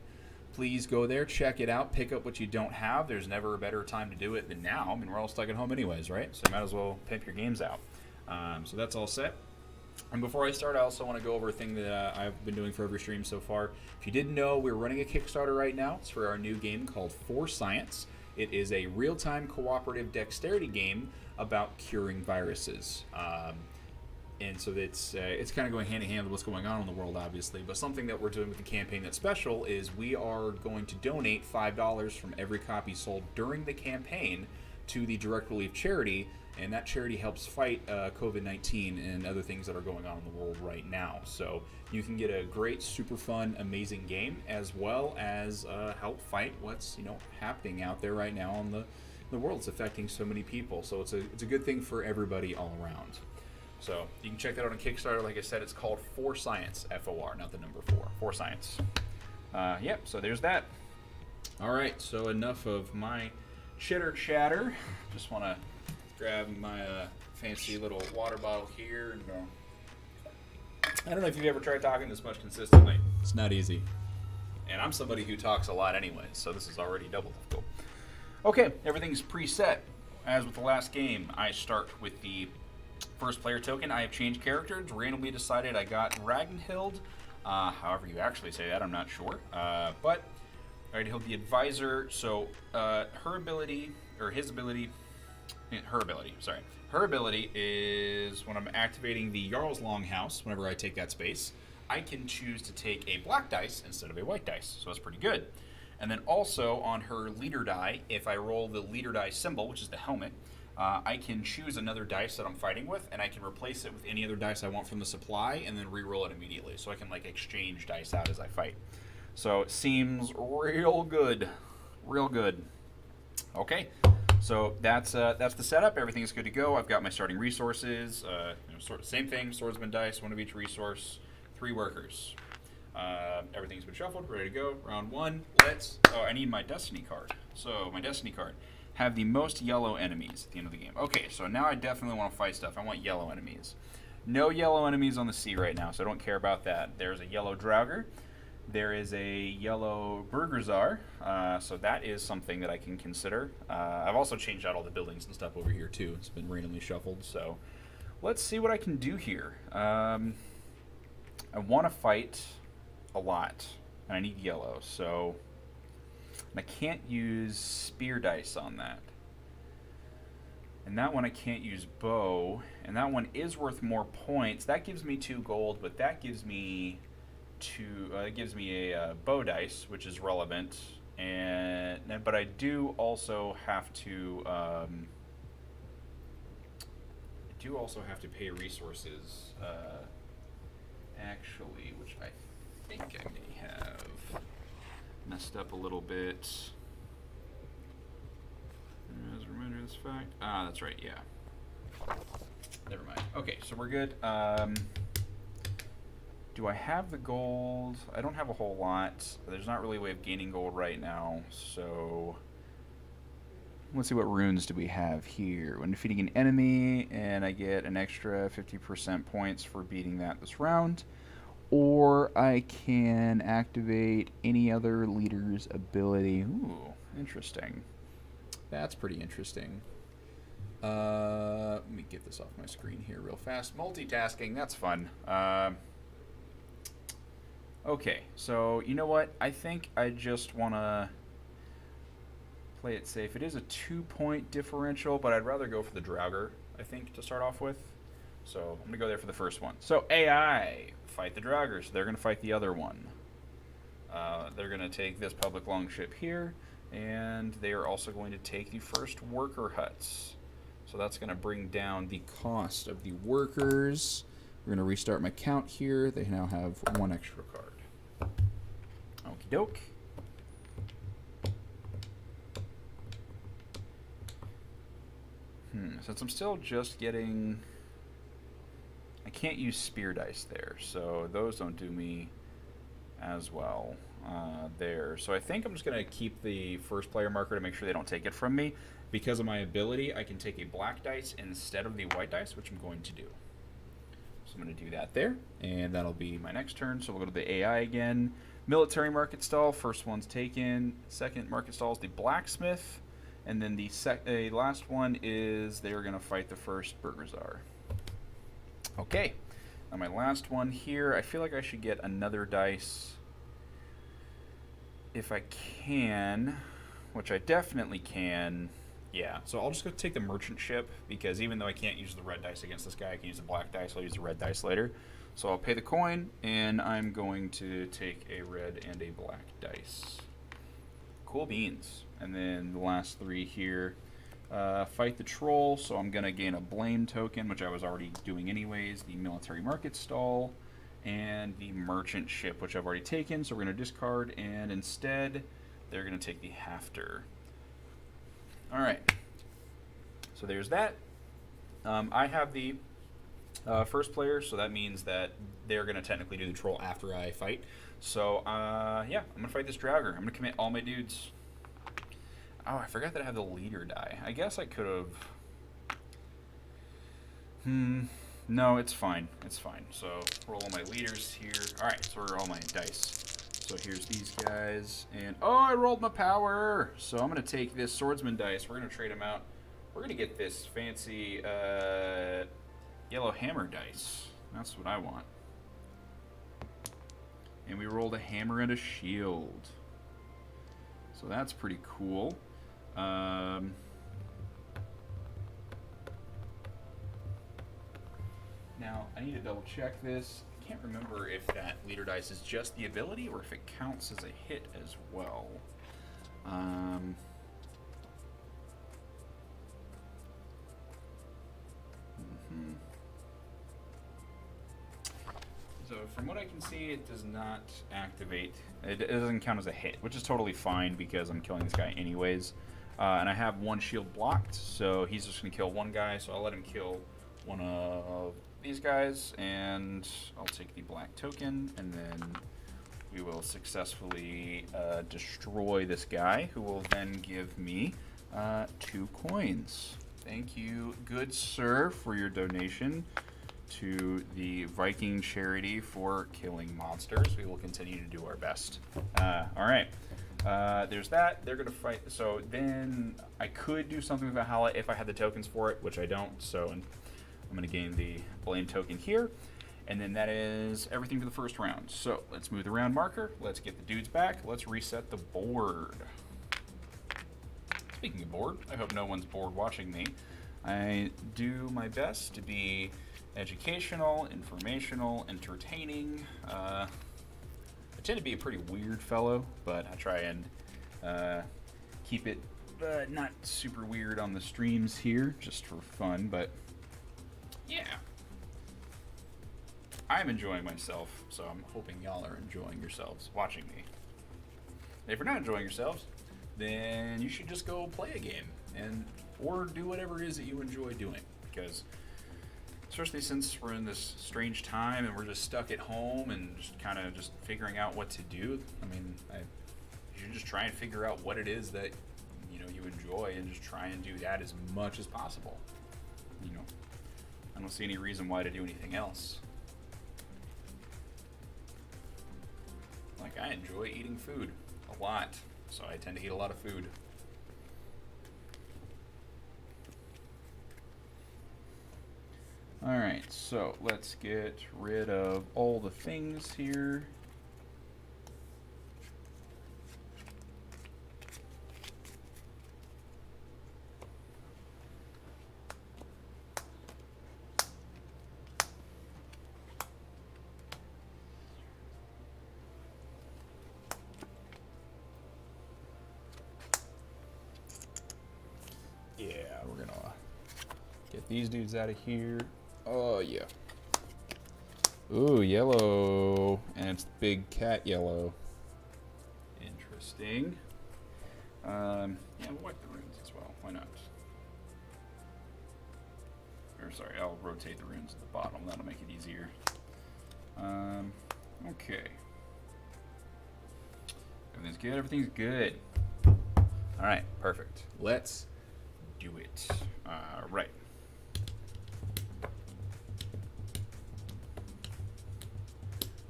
Please go there, check it out, pick up what you don't have. There's never a better time to do it than now. I mean, we're all stuck at home anyways, right? So you might as well pimp your games out. So that's all set. And before I start, I also want to go over a thing that I've been doing for every stream so far. If you didn't know, we're running a Kickstarter right now. It's for our new game called For Science. It is a real-time cooperative dexterity game about curing viruses. And so it's kind of going hand-in-hand with what's going on in the world, obviously. But something that we're doing with the campaign that's special is we are going to donate $5 from every copy sold during the campaign to the Direct Relief Charity, and that charity helps fight COVID-19 and other things that are going on in the world right now. So you can get a great, super fun, amazing game, as well as help fight what's happening out there right now in the world. It's affecting so many people. So it's a good thing for everybody all around. So you can check that out on Kickstarter. Like I said, it's called For Science, F-O-R, not the number 4. For Science. Yep, so there's that. All right, so enough of my chitter chatter. Just want to grab my fancy little water bottle here. And I don't know if you've ever tried talking this much consistently. It's not easy. And I'm somebody who talks a lot anyway, so this is already double difficult. Okay, everything's preset. As with the last game, I start with the first player token. I have changed characters. Randomly decided I got Ragnhild. However you actually say that, I'm not sure. But Ragnhild the Advisor. So her ability is when I'm activating the Jarl's Longhouse, whenever I take that space, I can choose to take a black dice instead of a white dice. So that's pretty good. And then also on her leader die, if I roll the leader die symbol, which is the helmet, I can choose another dice that I'm fighting with, and I can replace it with any other dice I want from the supply, and then re-roll it immediately. So I can like exchange dice out as I fight. So it seems real good, real good. Okay, so that's the setup. Everything is good to go. I've got my starting resources. Same thing, swordsman dice, one of each resource, 3 workers. Everything's been shuffled, ready to go. Round 1, I need my destiny card. So my destiny card. Have the most yellow enemies at the end of the game. Okay, so now I definitely want to fight stuff. I want yellow enemies. No yellow enemies on the sea right now, so I don't care about that. There's a yellow Draugr. There is a yellow Burgerzar, so that is something that I can consider. I've also changed out all the buildings and stuff over here too. It's been randomly shuffled, so let's see what I can do here. I want to fight a lot, and I need yellow, so I can't use spear dice on that. And that one I can't use bow, and that one is worth more points. That gives me 2 gold, but that gives me a bow dice, which is relevant. But I do also have to pay resources. Actually, which I think I may have messed up a little bit. As a reminder of this fact. That's right, yeah. Never mind. Okay, so we're good. Do I have the gold? I don't have a whole lot. There's not really a way of gaining gold right now, so let's see, what runes do we have here? When defeating an enemy, and I get an extra 50% points for beating that this round. Or I can activate any other leader's ability. Ooh, interesting. That's pretty interesting. Let me get this off my screen here real fast. Multitasking, that's fun. Okay, so you know what? I think I just want to play it safe. It is a 2-point differential, but I'd rather go for the Draugr, I think, to start off with. So I'm going to go there for the first one. So AI, fight the Draugr. So they're going to fight the other one. They're going to take this public longship here, and they are also going to take the first worker huts. So that's going to bring down the cost of the workers. We're going to restart my count here. They now have 1 extra card. Okie doke. Since I'm still just getting... I can't use spear dice there, so those don't do me as well there. So I think I'm just going to keep the first player marker to make sure they don't take it from me. Because of my ability, I can take a black dice instead of the white dice, which I'm going to do. So I'm going to do that there, and that'll be my next turn. So we'll go to the AI again. Military market stall, first one's taken. Second market stall is the blacksmith. And then the last one is they're going to fight the first Burgerzar. Okay, now my last one here, I feel like I should get another dice if I can, which I definitely can. Yeah, so I'll just go take the merchant ship, because even though I can't use the red dice against this guy, I can use the black dice. I'll use the red dice later. So I'll pay the coin, and I'm going to take a red and a black dice. Cool beans. And then the last 3 here. Fight the troll, so I'm going to gain a blame token, which I was already doing anyways, the military market stall, and the merchant ship, which I've already taken, so we're going to discard, and instead they're going to take the hafter. Alright, so there's that. I have the first player, so that means that they're going to technically do the troll after I fight. So, yeah, I'm going to fight this Draugr. I'm going to commit all my dudes. Oh, I forgot that I have the leader die. I guess I could have... No, it's fine. It's fine. So, roll all my leaders here. Alright, so we're all my dice. So here's these guys. And, oh, I rolled my power! So I'm going to take this swordsman dice. We're going to trade them out. We're going to get this fancy yellow hammer dice. That's what I want. And we rolled a hammer and a shield. So that's pretty cool. Now, I need to double check this. I can't remember if that leader dice is just the ability or if it counts as a hit as well. From what I can see, it does not activate. It doesn't count as a hit, which is totally fine because I'm killing this guy anyways. And I have one shield blocked, so he's just going to kill one guy, so I'll let him kill one of these guys, and I'll take the black token, and then we will successfully destroy this guy, who will then give me 2 coins. Thank you, good sir, for your donation to the Viking charity for killing monsters. We will continue to do our best. All right. There's that. They're going to fight. So then I could do something with Valhalla if I had the tokens for it, which I don't. So I'm going to gain the blame token here. And then that is everything for the first round. So let's move the round marker. Let's get the dudes back. Let's reset the board. Speaking of board, I hope no one's bored watching me. I do my best to be educational, informational, entertaining. I tend to be a pretty weird fellow, but I try and keep it not super weird on the streams here, just for fun, but yeah. I'm enjoying myself, so I'm hoping y'all are enjoying yourselves watching me. If you're not enjoying yourselves, then you should just go play a game or do whatever it is that you enjoy doing, because especially since we're in this strange time and we're just stuck at home and just kind of just figuring out what to do. I mean, you should just try and figure out what it is that you enjoy and just try and do that as much as possible. I don't see any reason why to do anything else. Like, I enjoy eating food a lot, so I tend to eat a lot of food. Alright, so let's get rid of all the things here. Yeah, we're gonna get these dudes out of here. Oh, yeah. Ooh, yellow. And it's big cat yellow. Interesting. Yeah, we'll wipe the runes as well. Why not? Or, sorry, I'll rotate the runes at the bottom. That'll make it easier. Okay. Everything's good. Everything's good. All right, perfect. Let's do it. Right.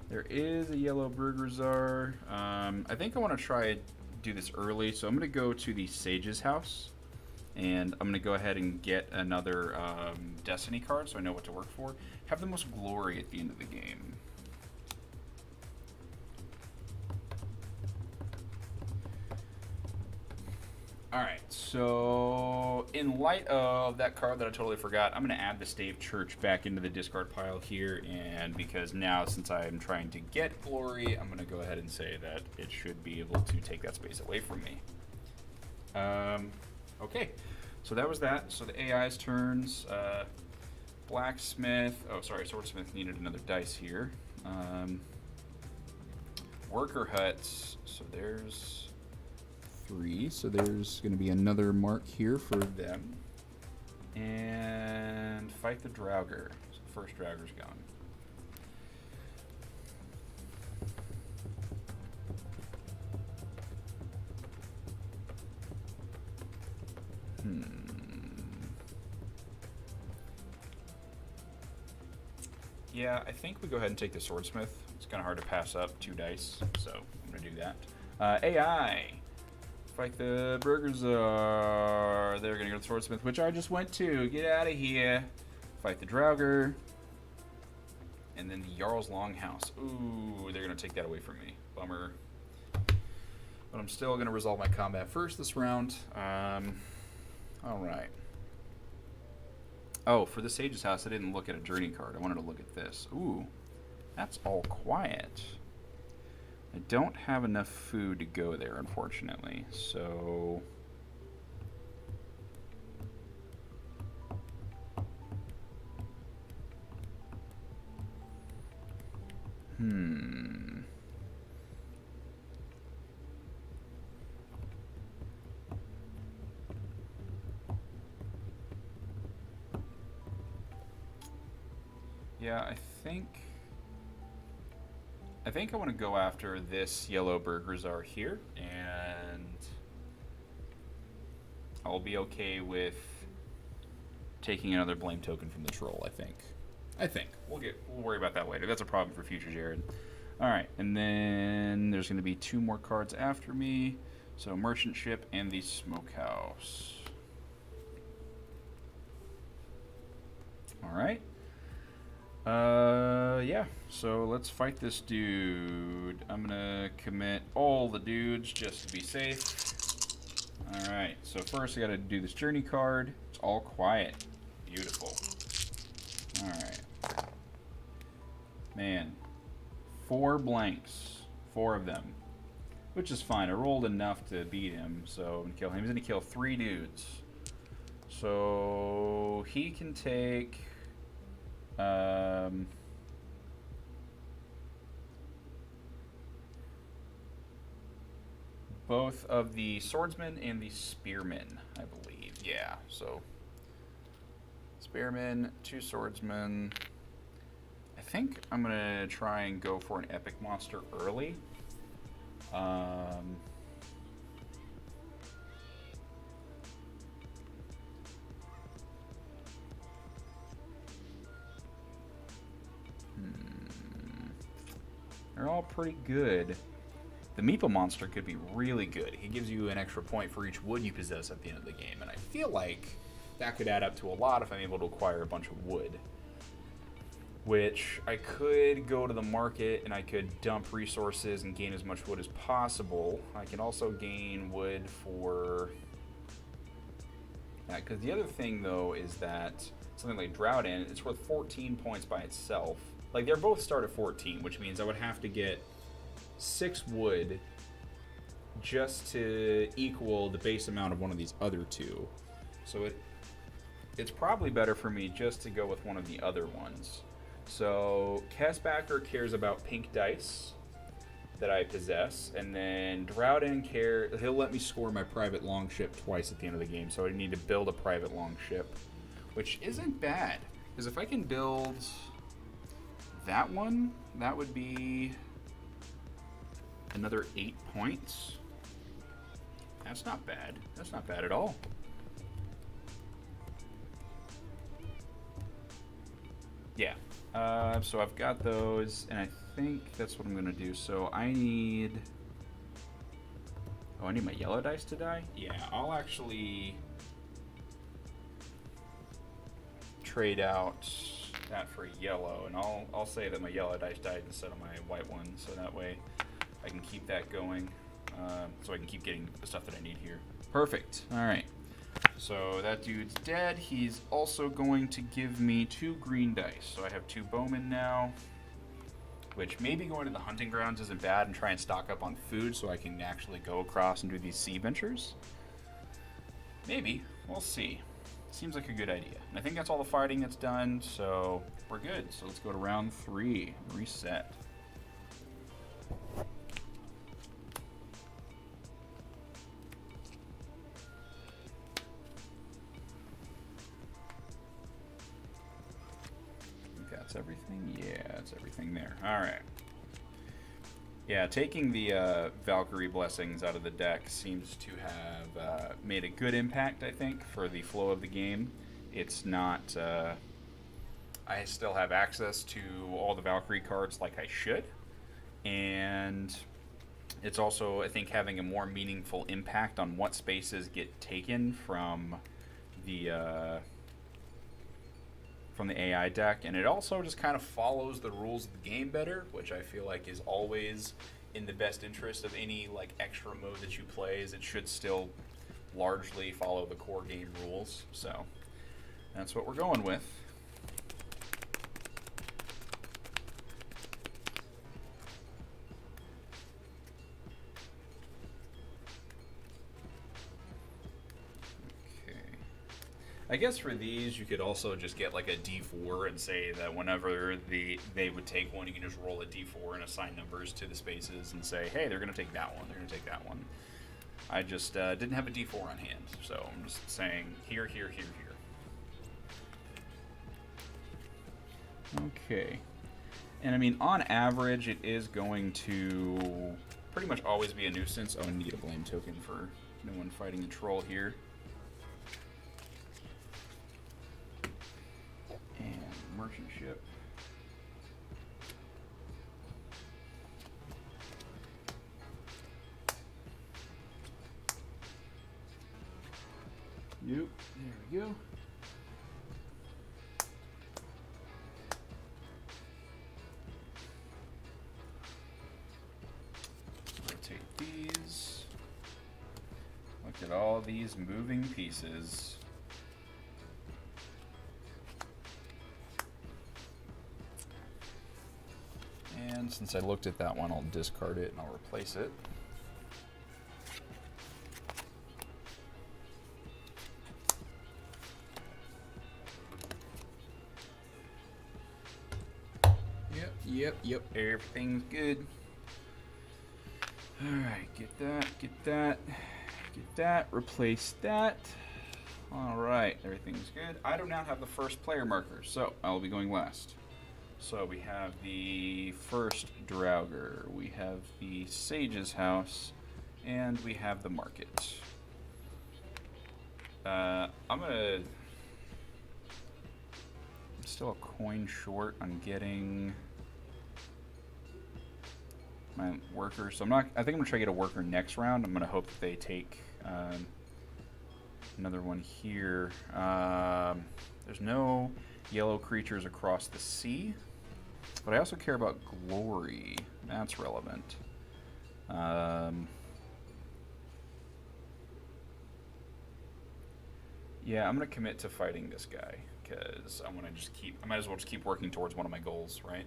There is a yellow Burgerzar. I think I want to try and do this early, so I'm going to go to the Sage's house, and I'm going to go ahead and get another Destiny card so I know what to work for. Have the most glory at the end of the game. Alright, so in light of that card that I totally forgot, I'm going to add the Stave Church back into the discard pile here, and because now, since I'm trying to get glory, I'm going to go ahead and say that it should be able to take that space away from me. Okay, so that was that. So the AI's turns. Blacksmith, oh sorry, Swordsmith needed another dice here. Worker huts, so there's 3, so there's going to be another mark here for them. And fight the Draugr. So the first Draugr's gone. Yeah, I think we go ahead and take the Swordsmith. It's kind of hard to pass up 2 dice, so I'm going to do that. AI. Fight the Burgerzar. They're going to go to the Swordsmith, which I just went to. Get out of here. Fight the Draugr. And then the Jarl's Longhouse. Ooh, they're going to take that away from me. Bummer. But I'm still going to resolve my combat first this round. Alright. Oh, for the Sage's house, I didn't look at a journey card. I wanted to look at this. Ooh, that's all quiet. I don't have enough food to go there, unfortunately, so... Yeah, I think I want to go after this yellow Burgerzar here, and I'll be okay with taking another blame token from the troll. I think we'll worry about that later. That's a problem for future Jared. All right, and then there's going to be 2 more cards after me. So Merchant Ship and the Smokehouse. All right. Yeah, so let's fight this dude. I'm gonna commit all the dudes just to be safe. Alright, so first I gotta do this journey card. It's all quiet. Beautiful. Alright. Man. 4 blanks. 4 of them. Which is fine. I rolled enough to beat him, so I'm gonna kill him. He's gonna kill 3 dudes. So he can take both of the swordsman and the spearmen, I believe. Yeah, so spearmen, 2 swordsmen. I think I'm gonna try and go for an epic monster early. They're all pretty good. The Meeple monster could be really good. He gives you an extra point for each wood you possess at the end of the game, and I feel like that could add up to a lot if I'm able to acquire a bunch of wood. Which I could go to the market and I could dump resources and gain as much wood as possible. I can also gain wood for that, because the other thing though is that something like Droughtin, it's worth 14 points by itself. Like, they're both start at 14, which means I would have to get 6 wood just to equal the base amount of one of these other 2. So it's probably better for me just to go with one of the other ones. So Kessbacker cares about pink dice that I possess, and then Droughtin he'll let me score my private longship twice at the end of the game, so I need to build a private longship, which isn't bad, because if I can build that one, that would be another 8 points. That's not bad. That's not bad at all. Yeah. So I've got those, and I think that's what I'm going to do. So I need... Oh, I need my yellow dice to die? Yeah, I'll actually trade out that for yellow, and I'll say that my yellow dice died instead of my white one, so that way I can keep that going, so I can keep getting the stuff that I need here. Perfect. All right. So that dude's dead. He's also going to give me 2 green dice. So I have 2 bowmen now, which maybe going to the hunting grounds isn't bad, and try and stock up on food so I can actually go across and do these sea ventures. Maybe. We'll see. Seems like a good idea. And I think that's all the fighting that's done, so we're good. So let's go to round 3. Reset. Everything? Yeah, it's everything there. Alright. Yeah, taking the Valkyrie Blessings out of the deck seems to have made a good impact, I think, for the flow of the game. It's not... I still have access to all the Valkyrie cards like I should. And it's also, I think, having a more meaningful impact on what spaces get taken from the AI deck, and it also just kind of follows the rules of the game better, which I feel like is always in the best interest of any like extra mode that you play, is it should still largely follow the core game rules. So that's what we're going with. I guess for these, you could also just get like a D4 and say that whenever they would take one, you can just roll a D4 and assign numbers to the spaces and say, hey, they're going to take that one, they're going to take that one. I just didn't have a D4 on hand, so I'm just saying here, here, here, here. Okay. And I mean, on average, it is going to pretty much always be a nuisance. Oh, I need a blame token for no one fighting a troll here. And merchant ship. Yep, there we go. Rotate these. Look at all these moving pieces. And since I looked at that one, I'll discard it and I'll replace it. Yep, everything's good. Alright, get that, replace that. Alright, everything's good. I do not have the first player marker, so I will be going last. So we have the first Draugr, we have the Sage's House, and we have the Market. I'm still a coin short on getting my worker, so I think I'm gonna try to get a worker next round. I'm gonna hope that they take another one here. There's no yellow creatures across the sea, but I also care about glory. That's relevant. Yeah, I'm gonna commit to fighting this guy because I might as well just keep working towards one of my goals, right?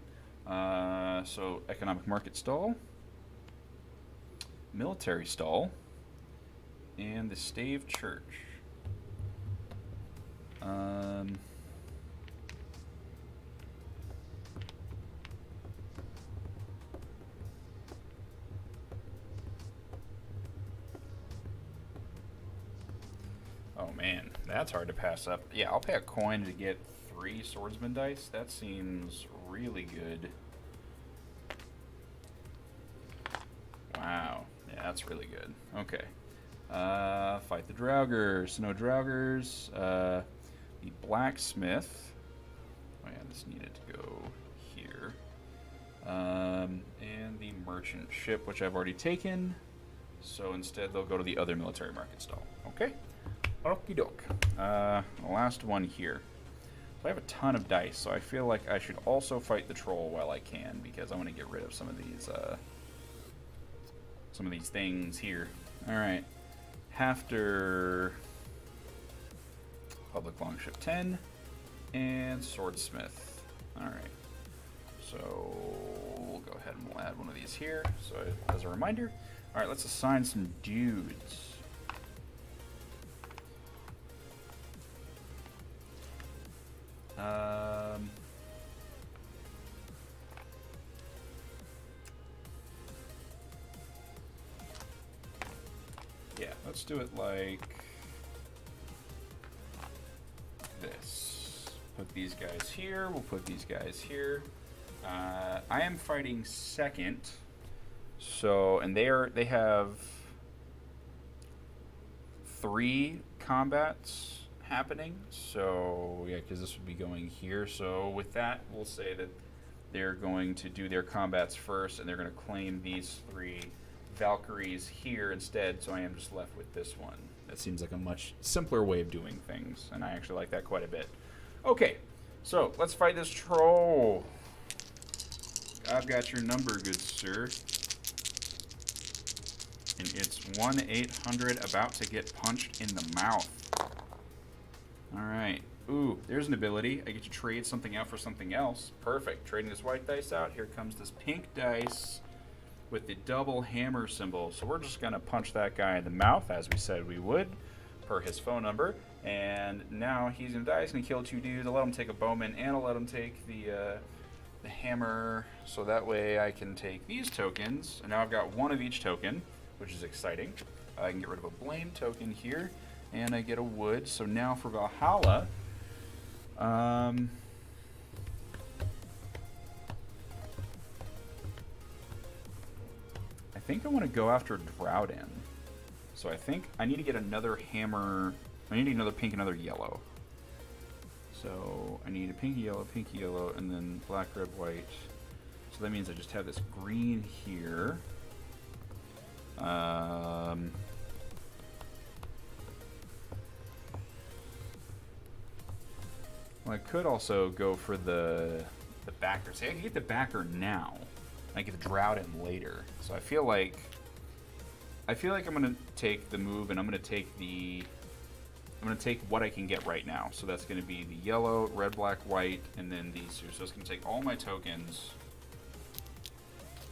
So economic market stall, military stall, and the stave church. Oh man, that's hard to pass up. Yeah, I'll pay a coin to get 3 swordsman dice. That seems really good. Wow. Yeah, that's really good. Okay. Fight the Draugrs. No Draugrs. The blacksmith. Oh yeah, this needed to go here. And the merchant ship, which I've already taken. So instead they'll go to the other military market stall. Okay. Okie doke. Last one here. So I have a ton of dice, so I feel like I should also fight the troll while I can, because I want to get rid of some of these things here. Alright. Hafter, Public Longship 10, and Swordsmith. Alright. So we'll go ahead and we'll add one of these here, so as a reminder. Alright, let's assign some dudes. Yeah, let's do it like this. Put these guys here, we'll put these guys here. I am fighting second, so, and they have 3 combats happening, so yeah, because this would be going here. So with that, we'll say that they're going to do their combats first, and they're going to claim these 3 Valkyries here instead, so I am just left with this one. That seems like a much simpler way of doing things, and I actually like that quite a bit. Okay, so let's fight this troll. I've got your number, good sir. And it's 1-800 about to get punched in the mouth. Alright. Ooh, there's an ability. I get to trade something out for something else. Perfect. Trading this white dice out. Here comes this pink dice with the double hammer symbol. So we're just going to punch that guy in the mouth, as we said we would, per his phone number. And now he's going to die. He's going to kill 2 dudes. I'll let him take a bowman, and I'll let him take the hammer. So that way I can take these tokens. And now I've got 1 of each token, which is exciting. I can get rid of a blame token here. And I get a wood. So now for Valhalla, think I want to go after Drowden. So I think I need to get another hammer. I need another pink, another yellow. So I need a pinky yellow, and then black, red, white. So that means I just have this green here. Well, I could also go for the backer. See, I can get the backer now. I get the Drowden later. So I feel like I'm gonna take the move, and I'm gonna take what I can get right now. So that's gonna be the yellow, red, black, white, and then these two. So it's gonna take all my tokens.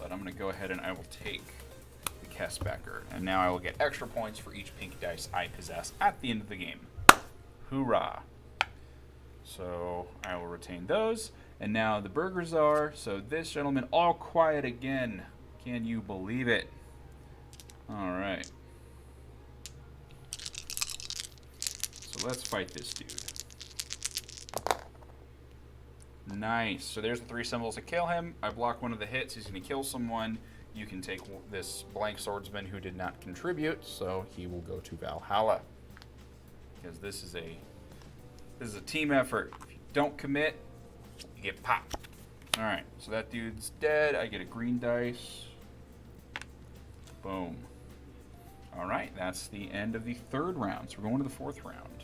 But I'm gonna go ahead and I will take the Kessbacker. And now I will get extra points for each pink dice I possess at the end of the game. Hoorah! So I will retain those. And now the burgers are, so this gentleman, all quiet again. Can you believe it? All right. So let's fight this dude. Nice. So there's the 3 symbols to kill him. I block one of the hits. He's going to kill someone. You can take this blank swordsman who did not contribute, so he will go to Valhalla. Because this is a team effort. If you don't commit, you get popped. All right. So that dude's dead. I get a green dice. Boom. All right. That's the end of the 3rd round. So we're going to the 4th round.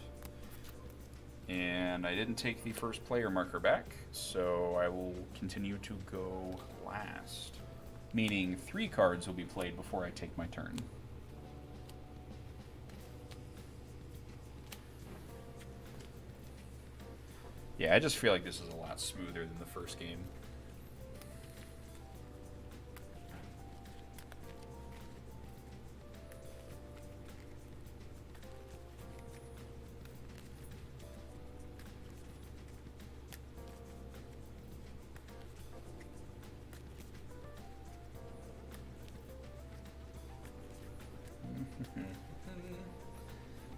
And I didn't take the first player marker back, so I will continue to go last. Meaning 3 cards will be played before I take my turn. Yeah, I just feel like this is a lot smoother than the first game.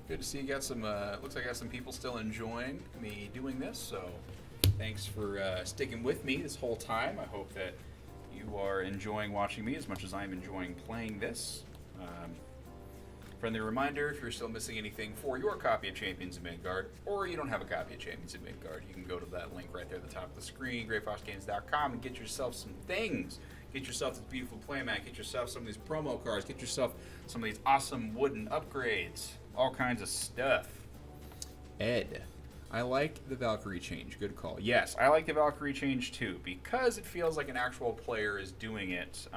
Good to see you got some, looks like I got some people still enjoying me doing this, so thanks for sticking with me this whole time. I hope that you are enjoying watching me as much as I'm enjoying playing this. Friendly reminder, if you're still missing anything for your copy of Champions of Midgard, or you don't have a copy of Champions of Midgard, you can go to that link right there at the top of the screen, greatfoxgames.com, and get yourself some things. Get yourself this beautiful playmat, get yourself some of these promo cards, get yourself some of these awesome wooden upgrades. All kinds of stuff. Ed, I like the Valkyrie change. Good call. Yes, I like the Valkyrie change too, because it feels like an actual player is doing it.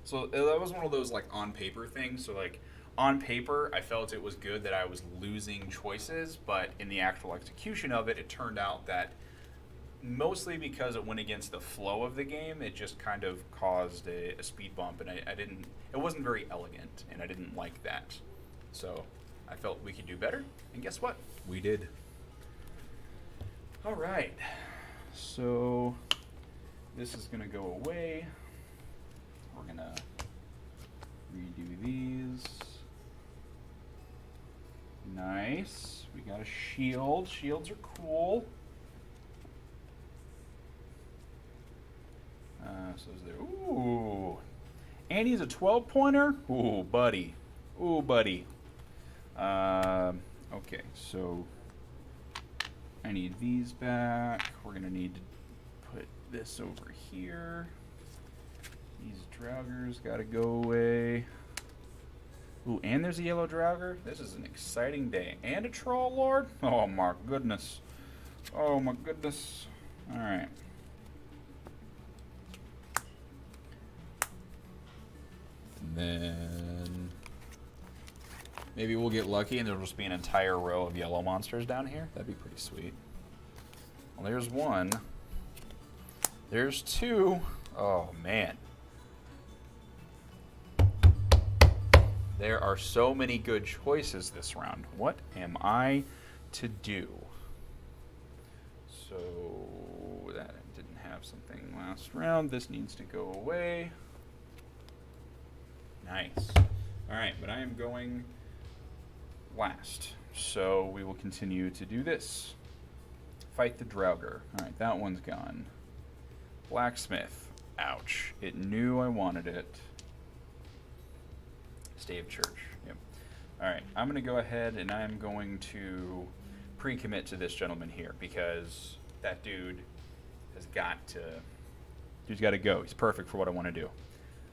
So that was one of those like on paper things. So like on paper, I felt it was good that I was losing choices, but in the actual execution of it, it turned out that mostly because it went against the flow of the game, it just kind of caused a speed bump, and it wasn't very elegant, and I didn't like that. So I felt we could do better, and guess what? We did. All right, so this is gonna go away. We're gonna redo these. Nice, we got a shield. Shields are cool. So is there? Ooh, and he's a 12-pointer. Ooh, buddy. Ooh, buddy. Okay, so I need these back. We're gonna need to put this over here. These Draugrs gotta go away. Ooh, and there's a yellow Draugr. This is an exciting day. And a Troll Lord. Oh my goodness. Oh my goodness. All right. Then maybe we'll get lucky and there'll just be an entire row of yellow monsters down here. That'd be pretty sweet. Well, there's one. There's 2. Oh, man. There are so many good choices this round. What am I to do? So that didn't have something last round. This needs to go away. Nice. All right, but I am going last. So we will continue to do this. Fight the Draugr. All right, that one's gone. Blacksmith. Ouch. It knew I wanted it. Stave Church. Yep. Alright, I'm going to go ahead and I'm going to pre-commit to this gentleman here because that dude has got to... Dude's got to go. He's perfect for what I want to do.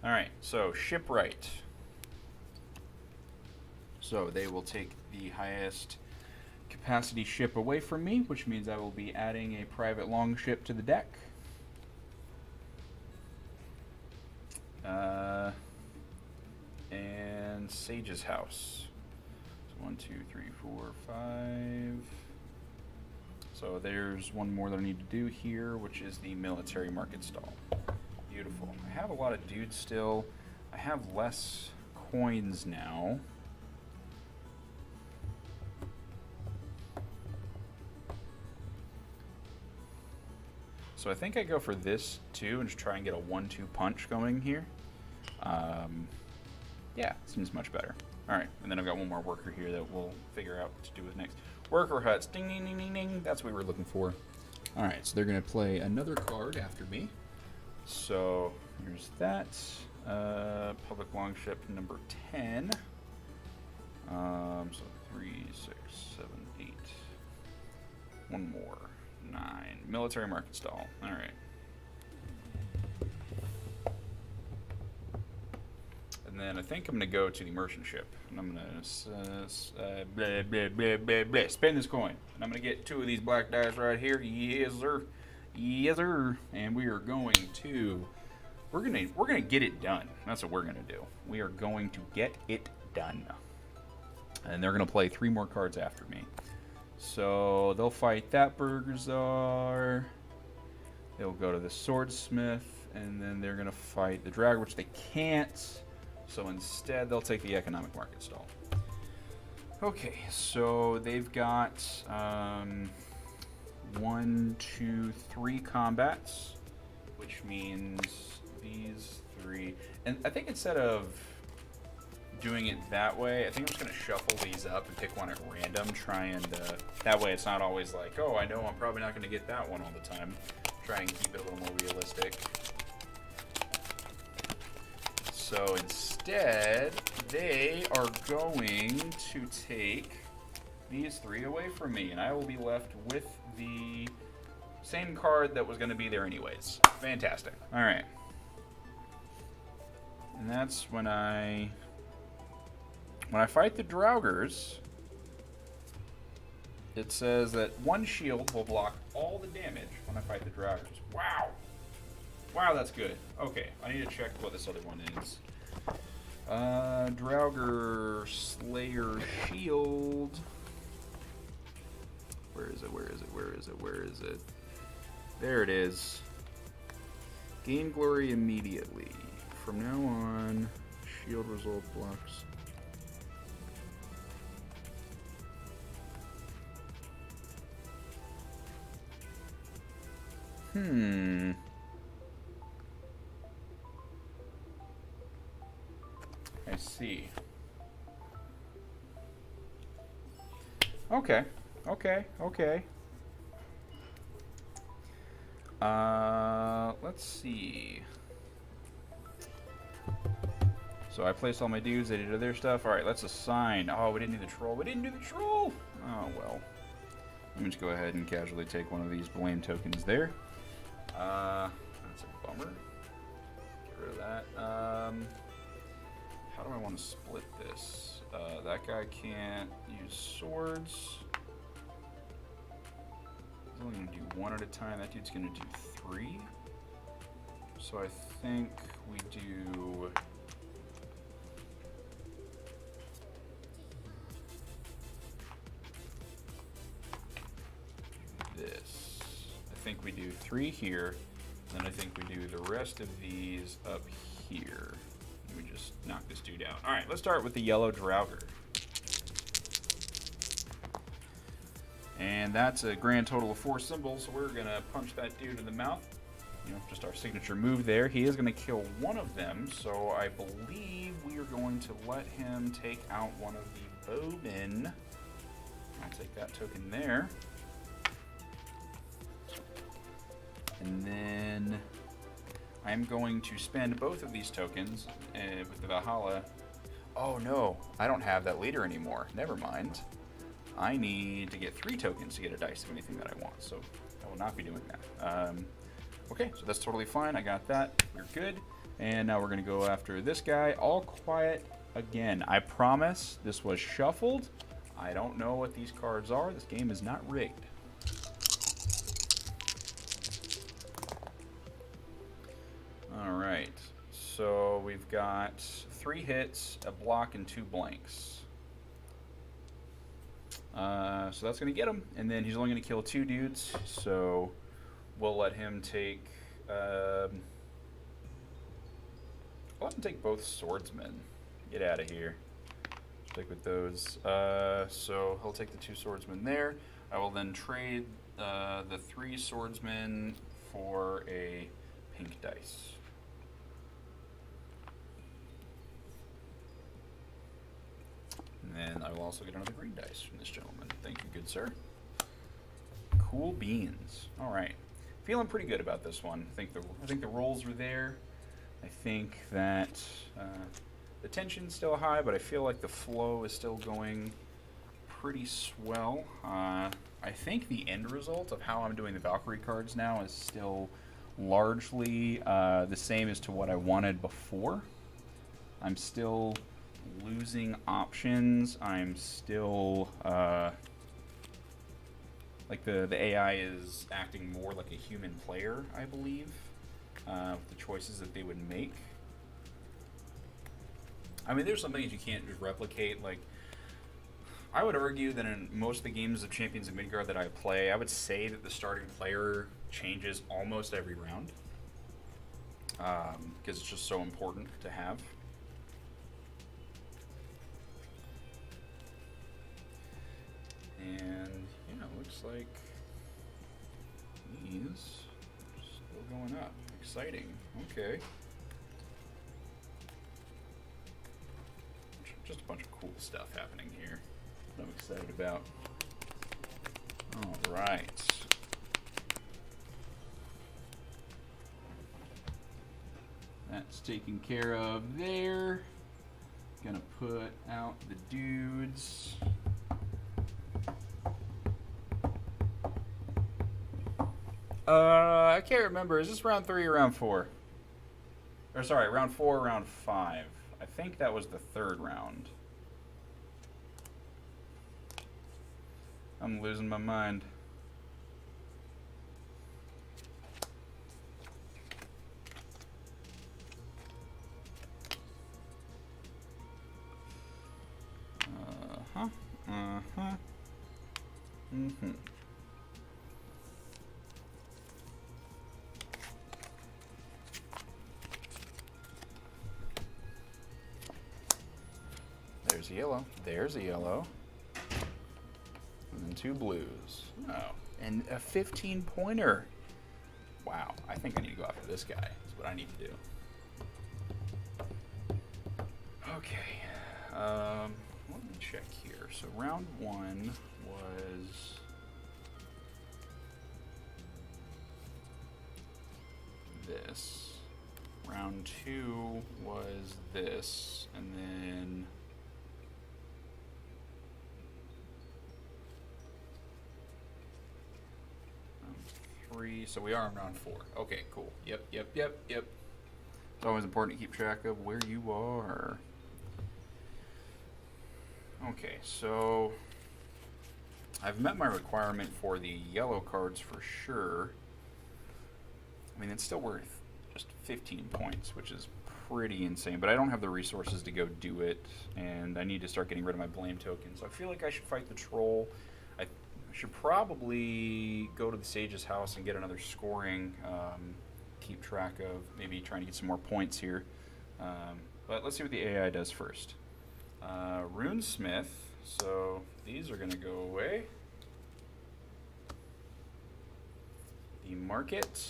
Alright, so Shipwright. So they will take the highest capacity ship away from me, which means I will be adding a private longship to the deck. And Sage's House. So 1, 2, 3, 4, 5. So there's one more that I need to do here, which is the military market stall. Beautiful. I have a lot of dudes still. I have less coins now. So I think I go for this too and just try and get a 1-2 punch going here. Yeah, seems much better. Alright, and then I've got one more worker here that we'll figure out what to do with next. Worker huts. Ding, ding, ding, ding, ding. That's what we were looking for. Alright, so they're going to play another card after me. So here's that. Public longship number 10. So 3, 6, 7, 8. One more. 9. Military market stall. Alright. And then I think I'm going to go to the merchant ship. And I'm going to spend this coin. And I'm going to get 2 of these black dice right here. Yes, sir. Yes, sir. And we are going to... We're gonna get it done. That's what we're going to do. We are going to get it done. And they're going to play 3 more cards after me. So they'll fight that Burgazar. They'll go to the Swordsmith, and then they're going to fight the Drag, which they can't. So instead, they'll take the economic market stall. Okay, so they've got 1, 2, 3 combats, which means these 3. And I think instead of doing it that way, I think I'm just going to shuffle these up and pick one at random, try and that way it's not always like, oh, I know I'm probably not going to get that one all the time. Try and keep it a little more realistic. So instead, they are going to take these 3 away from me, and I will be left with the same card that was going to be there anyways. Fantastic. All right. And that's when I fight the Draugrs, it says that 1 shield will block all the damage when I fight the Draugrs. Wow. Wow, that's good. Okay, I need to check what this other one is. Draugr Slayer Shield. Where is it? Where is it? Where is it? Where is it? There it is. Gain glory immediately. From now on, shield result blocks. I see. Okay. Okay. Okay. Let's see. So I placed all my dudes, they did their stuff. Alright, let's assign. Oh, we didn't do the troll. We didn't do the troll! Oh, well. Let me just go ahead and casually take one of these blame tokens there. That's a bummer. Get rid of that. How do I want to split this? That guy can't use swords. He's only going to do 1 at a time. That dude's going to do 3. So I think we do... this. I think we do 3 here. Then I think we do the rest of these up here. We just knock this dude out. Alright, let's start with the yellow Draugr. And that's a grand total of 4 symbols, so we're going to punch that dude in the mouth. You know, just our signature move there. He is going to kill one of them, so I believe we are going to let him take out one of the bowmen. I'll take that token there. And then I'm going to spend both of these tokens with the Valhalla. Oh no, I don't have that leader anymore. Never mind. I need to get 3 tokens to get a dice of anything that I want, so I will not be doing that. Okay, so that's totally fine. I got that. You're good. And now we're going to go after this guy. All quiet again. I promise this was shuffled. I don't know what these cards are. This game is not rigged. All right. So we've got 3 hits, a block, and 2 blanks. So that's going to get him. And then he's only going to kill 2 dudes. So we'll let him take... I'll let him take both swordsmen. Get out of here. Stick with those. So he'll take the 2 swordsmen there. I will then trade the 3 swordsmen for a pink dice. And then I will also get another green dice from this gentleman. Thank you, good sir. Cool beans. All right, feeling pretty good about this one. I think the rolls were there. I think that the tension's still high, but I feel like the flow is still going pretty swell. I think the end result of how I'm doing the Valkyrie cards now is still largely the same as to what I wanted before. I'm still losing options. I'm still like the AI is acting more like a human player, I believe, with the choices that they would make. I mean, there's some things you can't just replicate. Like, I would argue that in most of the games of Champions of Midgard that I play, I would say that the starting player changes almost every round, because it's just so important to have. And, yeah, looks like these are still going up. Exciting. Okay. Just a bunch of cool stuff happening here that I'm excited about. All right. That's taken care of there. Gonna put out the dudes. I can't remember. Is this round 3 or round 4? Or sorry, round 4 or round 5? I think that was the 3rd round. I'm losing my mind. There's a yellow. There's a yellow. And then 2 blues. Oh, and a 15-pointer. Wow, I think I need to go after this guy. That's what I need to do. Okay. Let me check here. So round 1 was this. Round 2 was this, and then round 3. So we are in round 4. Okay, cool. Yep. It's always important to keep track of where you are. Okay, so I've met my requirement for the yellow cards for sure. I mean, it's still worth just 15 points, which is pretty insane, but I don't have the resources to go do it, and I need to start getting rid of my blame token, so I feel like I should fight the troll. I should probably go to the sage's house and get another scoring, keep track of maybe trying to get some more points here, but let's see what the AI does first. Runesmith, so these are going to go away. The market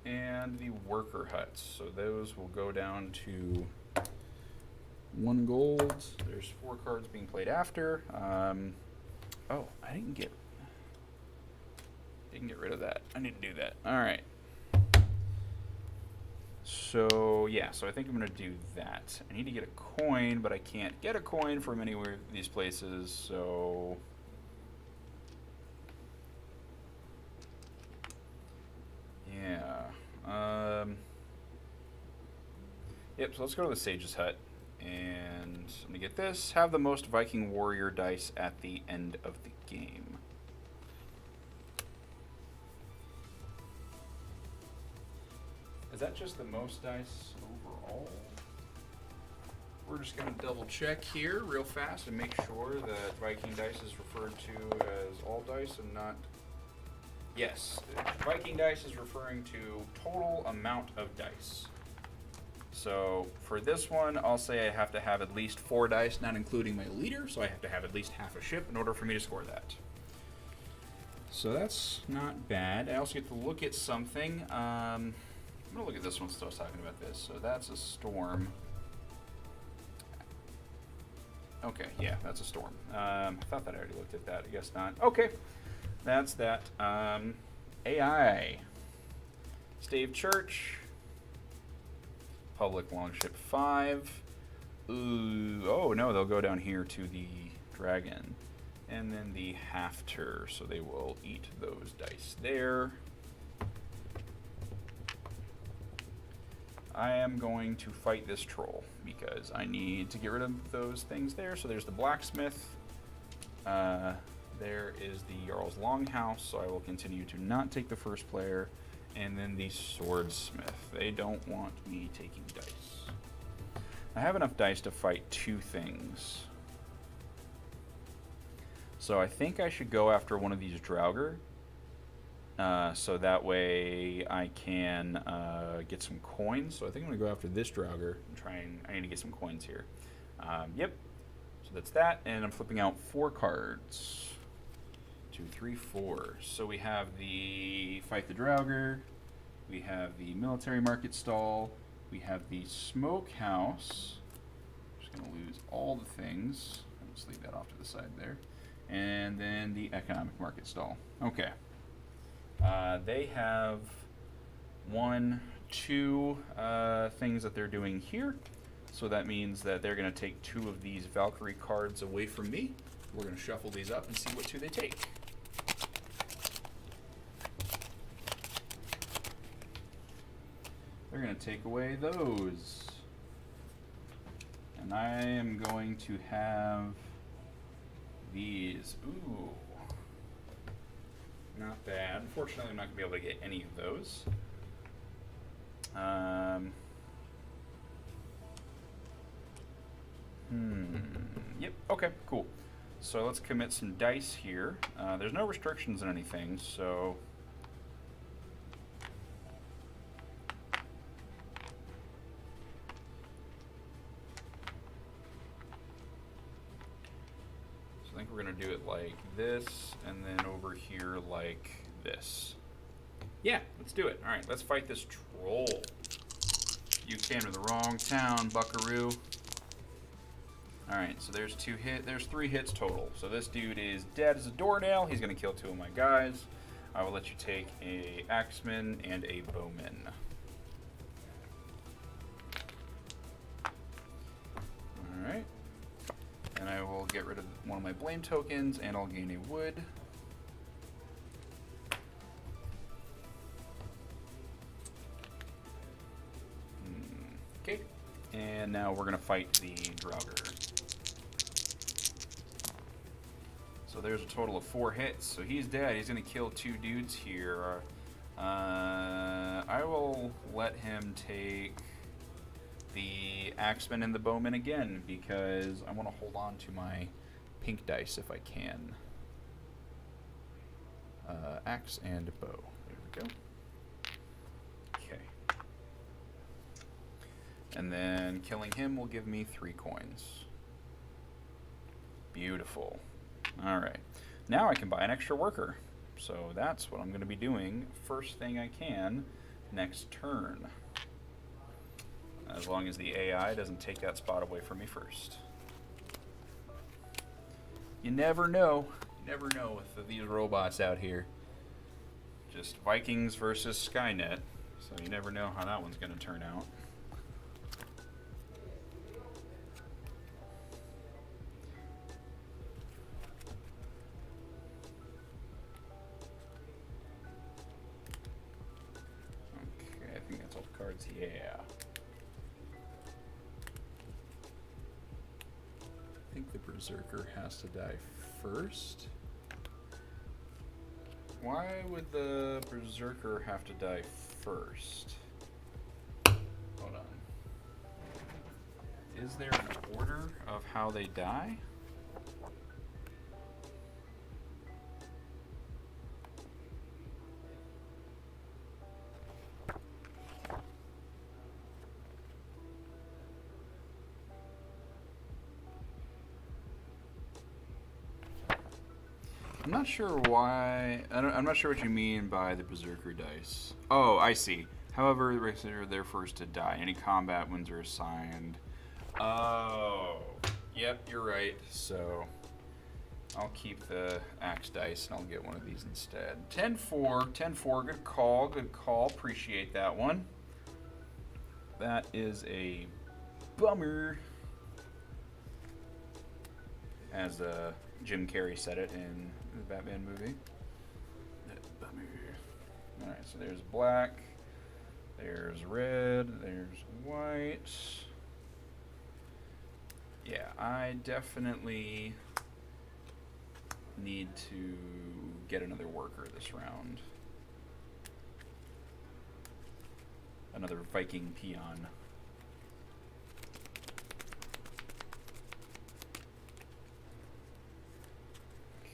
and the worker huts, so those will go down to 1 gold. There's 4 cards being played after. Oh, I didn't get rid of that. I need to do that. All right. So, yeah, so I think I'm going to do that. I need to get a coin, but I can't get a coin from anywhere of these places, so... Yeah. Yep, so let's go to the Sage's Hut. And let me get this. Have the most Viking warrior dice at the end of the game. Is that just the most dice overall? We're just going to double check here real fast and make sure that Viking dice is referred to as all dice and not... Yes, Viking dice is referring to total amount of dice. So for this one, I'll say I have to have at least 4 dice, not including my leader, so I have to have at least half a ship in order for me to score that. So that's not bad. I also get to look at something. I'm going to look at this one since I was talking about this. So that's a storm. Okay, yeah, that's a storm. I thought that I already looked at that. I guess not. Okay, that's that. AI. Stave Church. Public Longship 5. Ooh, oh no, they'll go down here to the dragon. And then the Hafter, so they will eat those dice there. I am going to fight this troll because I need to get rid of those things there. So there's the blacksmith. There is the Jarl's Longhouse, so I will continue to not take the first player. And then the swordsmith. They don't want me taking dice. I have enough dice to fight 2 things. So I think I should go after one of these Draugr. So that way I can get some coins. So I think I'm going to go after this Draugr and try and... I need to get some coins here. Yep. So that's that. And I'm flipping out 4 cards. 2, 3, 4. So we have the Fight the Draugr. We have the Military Market Stall. We have the Smokehouse. I'm just going to lose all the things. I'll just leave that off to the side there. And then the Economic Market Stall. Okay. They have 1, 2 things that they're doing here. So that means that they're going to take 2 of these Valkyrie cards away from me. We're going to shuffle these up and see what 2 they take. They're going to take away those. And I am going to have these. Ooh. Not bad. Unfortunately, I'm not going to be able to get any of those. Yep, okay, cool. So let's commit some dice here. There's no restrictions on anything, so... I think we're going to do it like this, and then over here like this. Yeah, let's do it. All right, let's fight this troll. You came to the wrong town, buckaroo. All right, so there's 3 hits total. So this dude is dead as a doornail. He's going to kill 2 of my guys. I will let you take a axeman and a bowman. All right. And I will get rid of one of my blame tokens, and I'll gain a wood. Okay. And now we're going to fight the Draugr. So there's a total of 4 hits. So he's dead. He's going to kill 2 dudes here. I will let him take the axeman and the bowman again because I want to hold on to my pink dice if I can. Axe and bow. There we go. Okay. And then killing him will give me 3 coins. Beautiful. Alright. Now I can buy an extra worker. So that's what I'm going to be doing first thing I can next turn. As long as the AI doesn't take that spot away from me first. You never know. You never know with these robots out here. Just Vikings versus Skynet. So you never know how that one's going to turn out. Okay, I think that's all the cards. Yeah. I think the Berserker has to die first. Why would the Berserker have to die first? Hold on. Is there an order of how they die? I'm not sure why. I'm not sure what you mean by the Berserker dice. Oh, I see. However, they're first to die. Any combat wounds are assigned. Oh, yep, you're right. So I'll keep the axe dice and I'll get one of these instead. 10-4, 10-4. Good call, good call. Appreciate that one. That is a bummer, as Jim Carrey said it in the Batman movie. Bummer. All right, so there's black, there's red, there's white. Yeah, I definitely need to get another worker this round. Another Viking peon.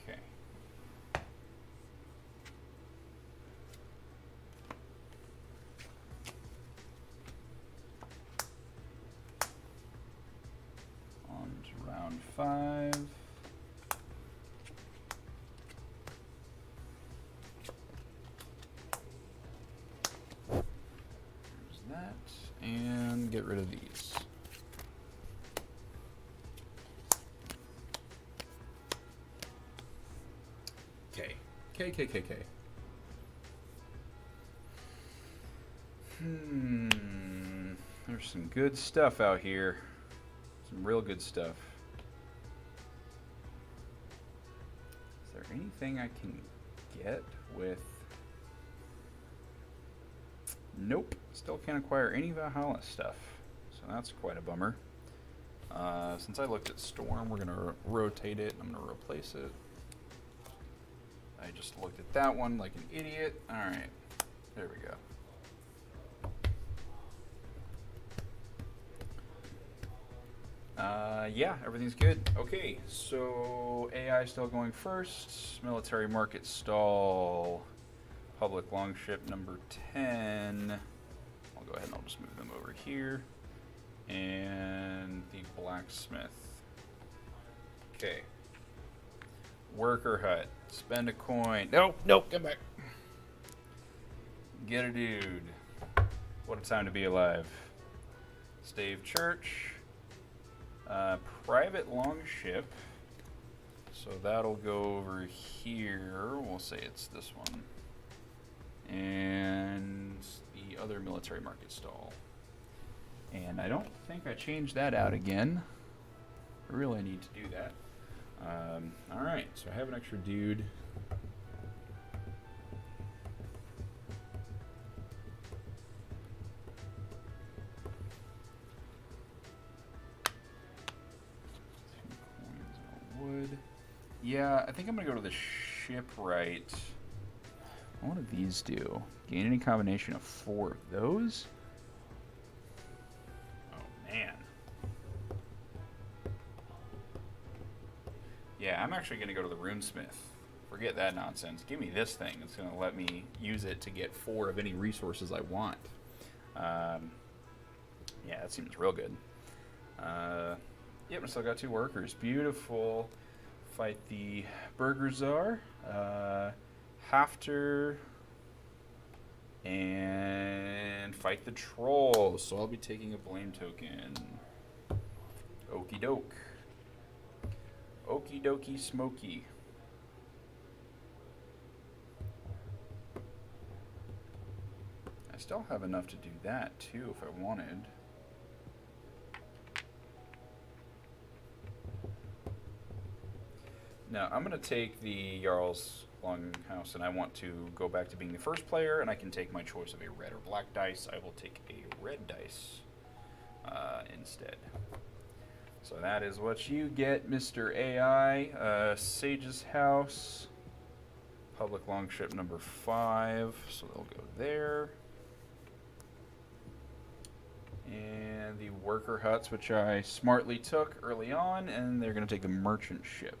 Okay. On to round 5. That, and get rid of these. K. There's some good stuff out here. Some real good stuff. Is there anything I can get with... Nope, still can't acquire any Valhalla stuff, so that's quite a bummer. Since I looked at Storm, we're going to rotate it. I'm going to replace it. I just looked at that one like an idiot. Alright, there we go. Yeah, everything's good. Okay, so AI still going first. Military market stall. Public longship number 10. I'll go ahead and I'll just move them over here. And the blacksmith. Okay. Worker hut. Spend a coin. Nope, come back. Get a dude. What a time to be alive. Stave church. Private longship. So that'll go over here. We'll say it's this one. And the other military market stall. And I don't think I changed that out again. I really need to do that. Alright, so I have an extra dude. Wood. Yeah, I think I'm going to go to the shipwright. What do these do? Gain any combination of 4 of those? Oh, man. Yeah, I'm actually going to go to the runesmith. Forget that nonsense. Give me this thing. It's going to let me use it to get 4 of any resources I want. Yeah, that seems real good. Yep, I still got 2 workers. Beautiful. Fight the Burger Czar. Hafter. And fight the troll. So I'll be taking a blame token. Okie doke. Okie dokie smoky. I still have enough to do that too if I wanted. Now I'm going to take the Jarl's Longhouse, and I want to go back to being the first player, and I can take my choice of a red or black dice. I will take a red dice instead. So that is what you get, Mr. AI. Sage's House, public longship number 5, so they'll go there. And the worker huts, which I smartly took early on, and they're going to take the merchant ship.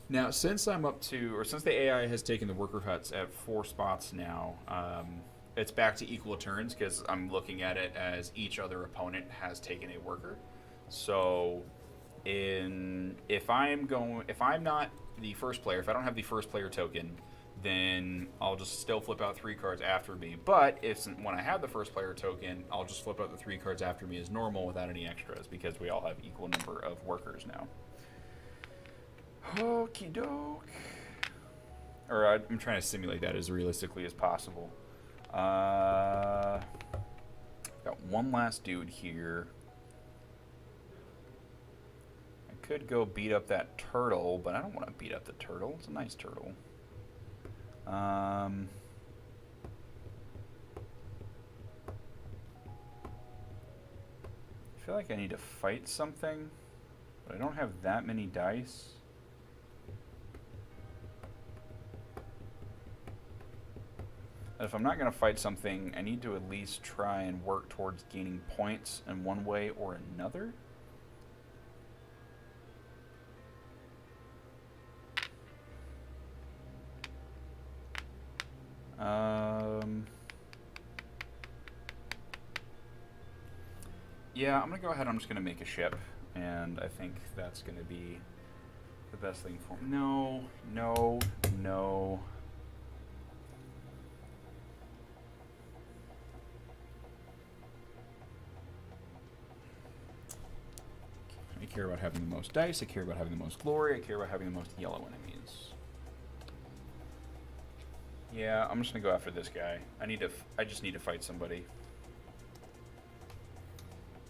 Now, since I'm up to, or since the AI has taken the worker huts at 4 spots now, it's back to equal turns because I'm looking at it as each other opponent has taken a worker. So, if I'm not the first player, if I don't have the first player token, then I'll just still flip out 3 cards after me. But when I have the first player token, I'll just flip out the 3 cards after me as normal without any extras because we all have equal number of workers now. Okie doke. Or I'm trying to simulate that as realistically as possible. Got one last dude here. I could go beat up that turtle, but I don't want to beat up the turtle. It's a nice turtle. I feel like I need to fight something, but I don't have that many dice. If I'm not going to fight something, I need to at least try and work towards gaining points in one way or another. Yeah, I'm going to go ahead. I'm just going to make a ship, and I think that's going to be the best thing for me. No, no, no. I care about having the most dice, I care about having the most glory, I care about having the most yellow enemies. Yeah, I'm just gonna go after this guy. I just need to fight somebody.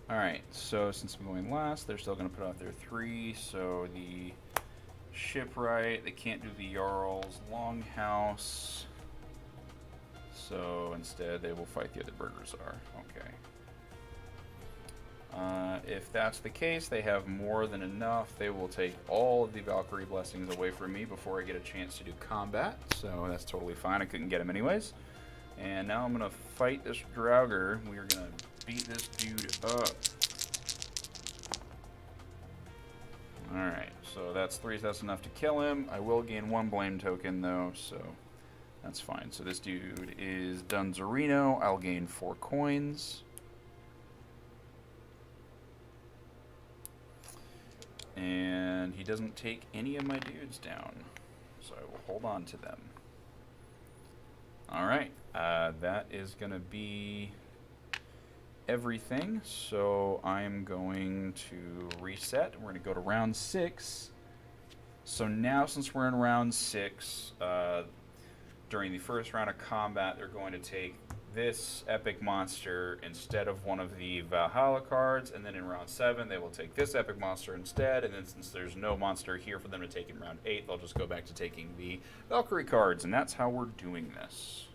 Alright, so since I'm going last, they're still gonna put out their 3, so the shipwright, they can't do the Jarl's Longhouse. So instead they will fight the other Burgersar. Okay. If that's the case, they have more than enough. They will take all of the Valkyrie blessings away from me before I get a chance to do combat. So that's totally fine. I couldn't get him anyways. And now I'm going to fight this Draugr. We are going to beat this dude up. Alright, so that's 3. That's enough to kill him. I will gain 1 blame token though, so that's fine. So this dude is Dunzerino. I'll gain 4 coins. And he doesn't take any of my dudes down, so I will hold on to them. Alright, that is going to be everything, so I'm going to reset. We're going to go to round 6. So now, since we're in round 6, during the first round of combat, they're going to take this epic monster instead of one of the Valhalla cards, and then in round 7 they will take this epic monster instead, and then since there's no monster here for them to take in round 8, they'll just go back to taking the Valkyrie cards, and that's how we're doing this.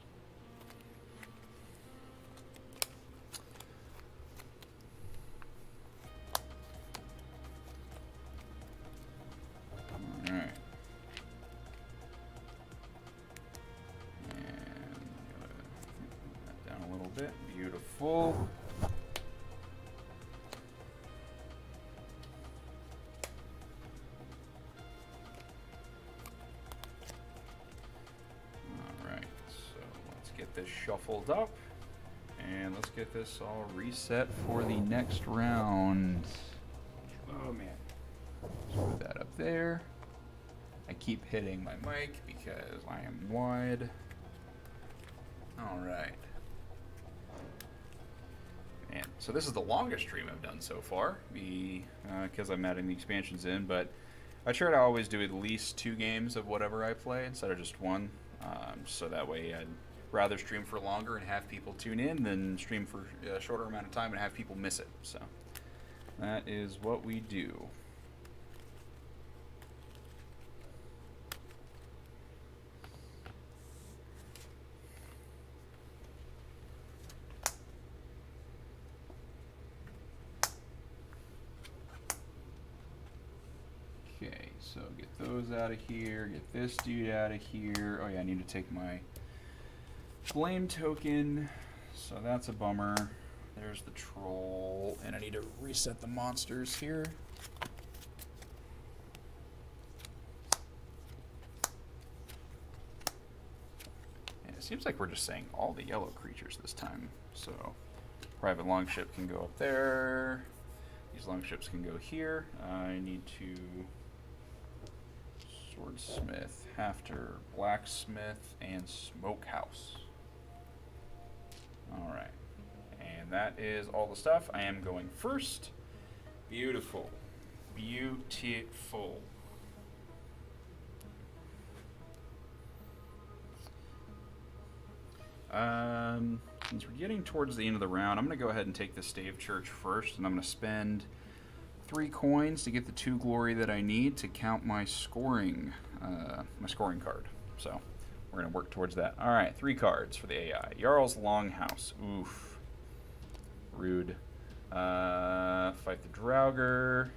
Alright. A little bit. Beautiful. Alright, so let's get this shuffled up and let's get this all reset for the next round. Oh man. Let's put that up there. I keep hitting my mic because I am wide. Alright. Man, so this is the longest stream I've done so far, because I'm adding the expansions in, but I try to always do at least 2 games of whatever I play instead of just one. So that way I'd rather stream for longer and have people tune in than stream for a shorter amount of time and have people miss it. So that is what we do. Okay, so get those out of here, get this dude out of here. Oh yeah, I need to take my blame token, so that's a bummer. There's the troll, and I need to reset the monsters here. And it seems like we're just saying all the yellow creatures this time. So private longship can go up there. These longships can go here. I need to swordsmith, hafter, blacksmith, and smokehouse. All right, and that is all the stuff. I am going first. Beautiful, beautiful. Since we're getting towards the end of the round, I'm going to go ahead and take the Stave Church first, and I'm going to spend 3 coins to get the 2 glory that I need to count my scoring card. So we're going to work towards that. All right, 3 cards for the AI. Jarl's Longhouse. Oof. Rude. Fight the Draugr.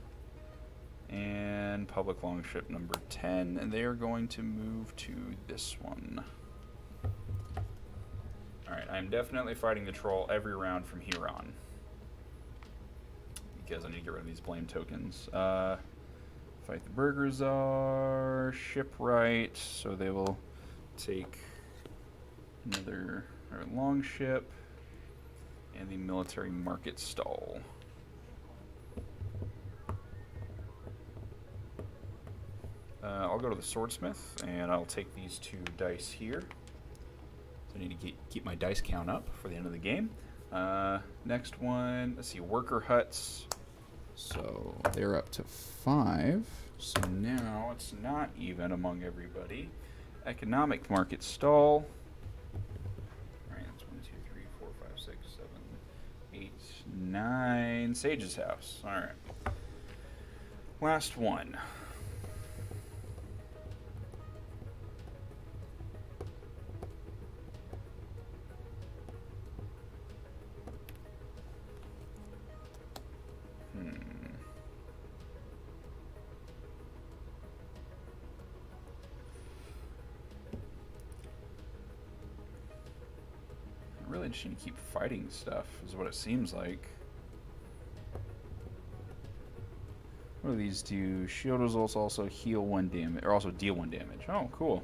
And Public Longship number 10. And they are going to move to this one. Alright, I'm definitely fighting the troll every round from here on. Because I need to get rid of these blame tokens. Fight the Burgerzar, Shipwright, so they will take another long ship, and the military market stall. I'll go to the swordsmith, and I'll take these 2 dice here. So I need to keep my dice count up for the end of the game. Next one, let's see, worker huts. So they're up to 5. So now it's not even among everybody. Economic market stall. All right, that's 1, 2, 3, 4, 5, 6, 7, 8, 9. Sage's house. All right. Last one. Really just need to keep fighting stuff, is what it seems like. What do these do? Shield results also heal 1 damage, or also deal 1 damage. Oh, cool.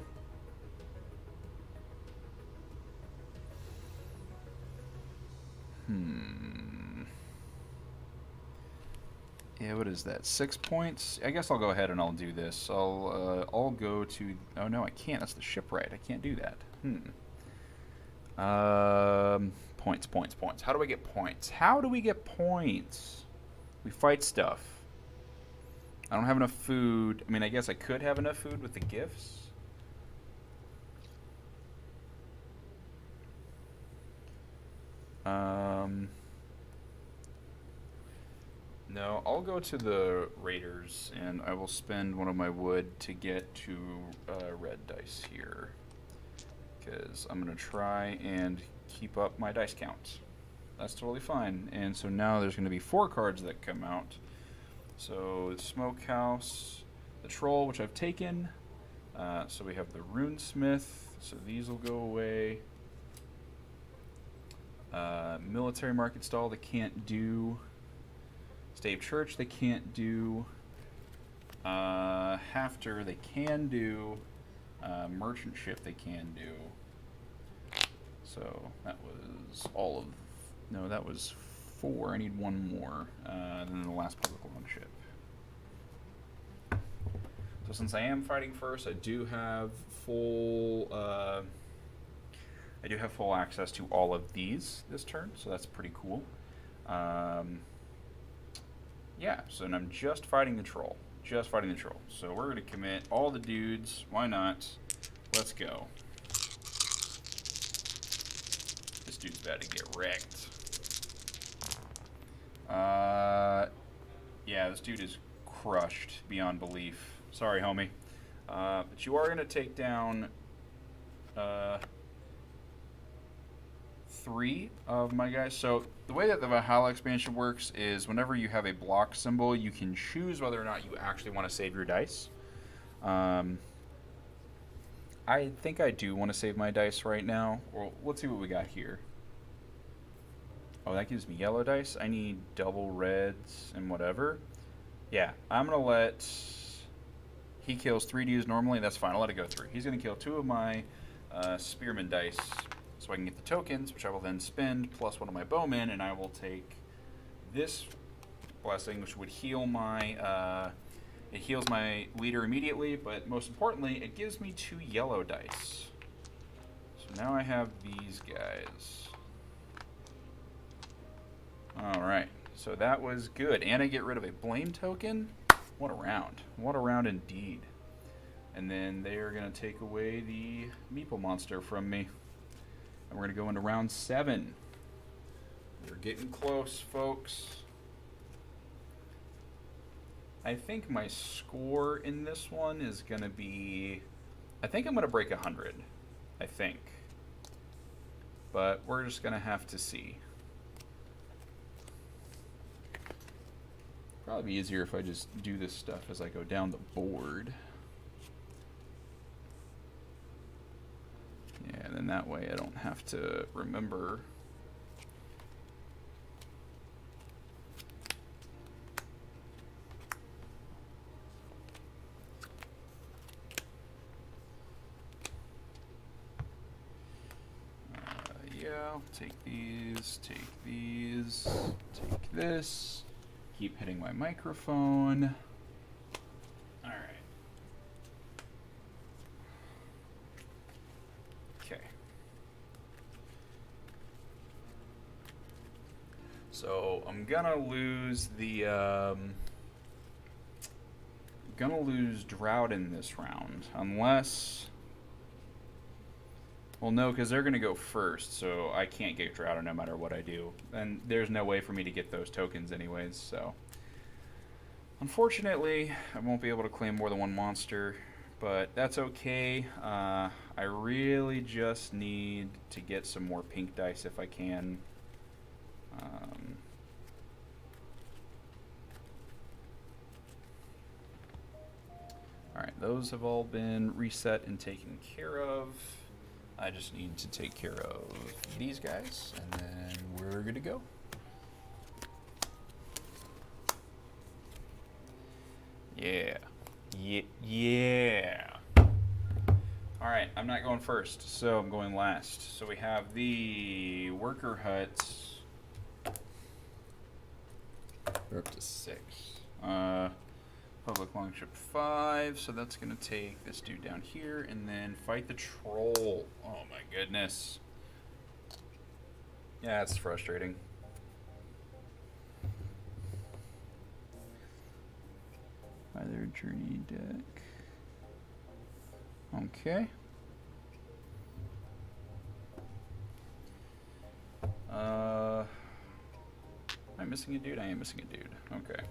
Yeah, what is that? 6 points? I guess I'll go ahead and I'll do this. I'll go to. Oh no, I can't. That's the shipwright. I can't do that. Points, points, points. How do I get points? How do we get points? We fight stuff. I don't have enough food. I mean, I guess I could have enough food with the gifts. No, I'll go to the raiders, and I will spend 1 of my wood to get 2 red dice here. Because I'm going to try and keep up my dice count. That's totally fine. And so now there's going to be 4 cards that come out. So the Smokehouse, the Troll, which I've taken. So we have the Runesmith, so these will go away. Military Market Stall, they can't do. Stave Church, they can't do. Hafter, they can do. Merchant Ship, they can do. So that was all of. No, that was 4. I need 1 more. And then the last public longship. So since I am fighting first, I do have full. I do have full access to all of these this turn, so that's pretty cool. Yeah, so then I'm just fighting the troll. just fighting the troll. So we're going to commit all the dudes. Why not? Let's go. This dude's about to get wrecked. Yeah, this dude is crushed beyond belief. Sorry, homie. But you are going to take down 3 of my guys. So the way that the Valhalla expansion works is whenever you have a block symbol, you can choose whether or not you actually want to save your dice. I think I do want to save my dice right now. Well, let's see what we got here. Oh, that gives me yellow dice. I need double reds and whatever. Yeah, I'm going to let... He kills 3 dudes normally. That's fine. I'll let it go through. He's going to kill 2 of my spearman dice so I can get the tokens, which I will then spend, plus 1 of my bowmen, and I will take this blessing, which would heal my... it heals my leader immediately, but most importantly, it gives me 2 yellow dice. So now I have these guys. Alright, so that was good. And I get rid of a blame token. What a round. What a round indeed. And then they are going to take away the meeple monster from me. And we're going to go into round 7. We're getting close, folks. I think my score in this one is going to be... I think I'm going to break 100. I think. But we're just going to have to see. Probably be easier if I just do this stuff as I go down the board. Yeah, and then that way I don't have to remember. Yeah, I'll take these, take this. Keep hitting my microphone. All right. Okay. So I'm gonna lose the drought in this round, unless. Well, no, because they're gonna go first, so I can't get drought no matter what I do, and there's no way for me to get those tokens anyways. So, unfortunately, I won't be able to claim more than 1 monster, but that's okay. I really just need to get some more pink dice if I can. All right, those have all been reset and taken care of. I just need to take care of these guys, and then we're good to go. Yeah. Yeah. Alright, I'm not going first, so I'm going last. So we have the worker huts. We're up to 6. Public longship 5, so that's going to take this dude down here, and then fight the troll. Oh my goodness. Yeah, it's frustrating. Either journey deck. Okay. Am I missing a dude? I am missing a dude. Okay.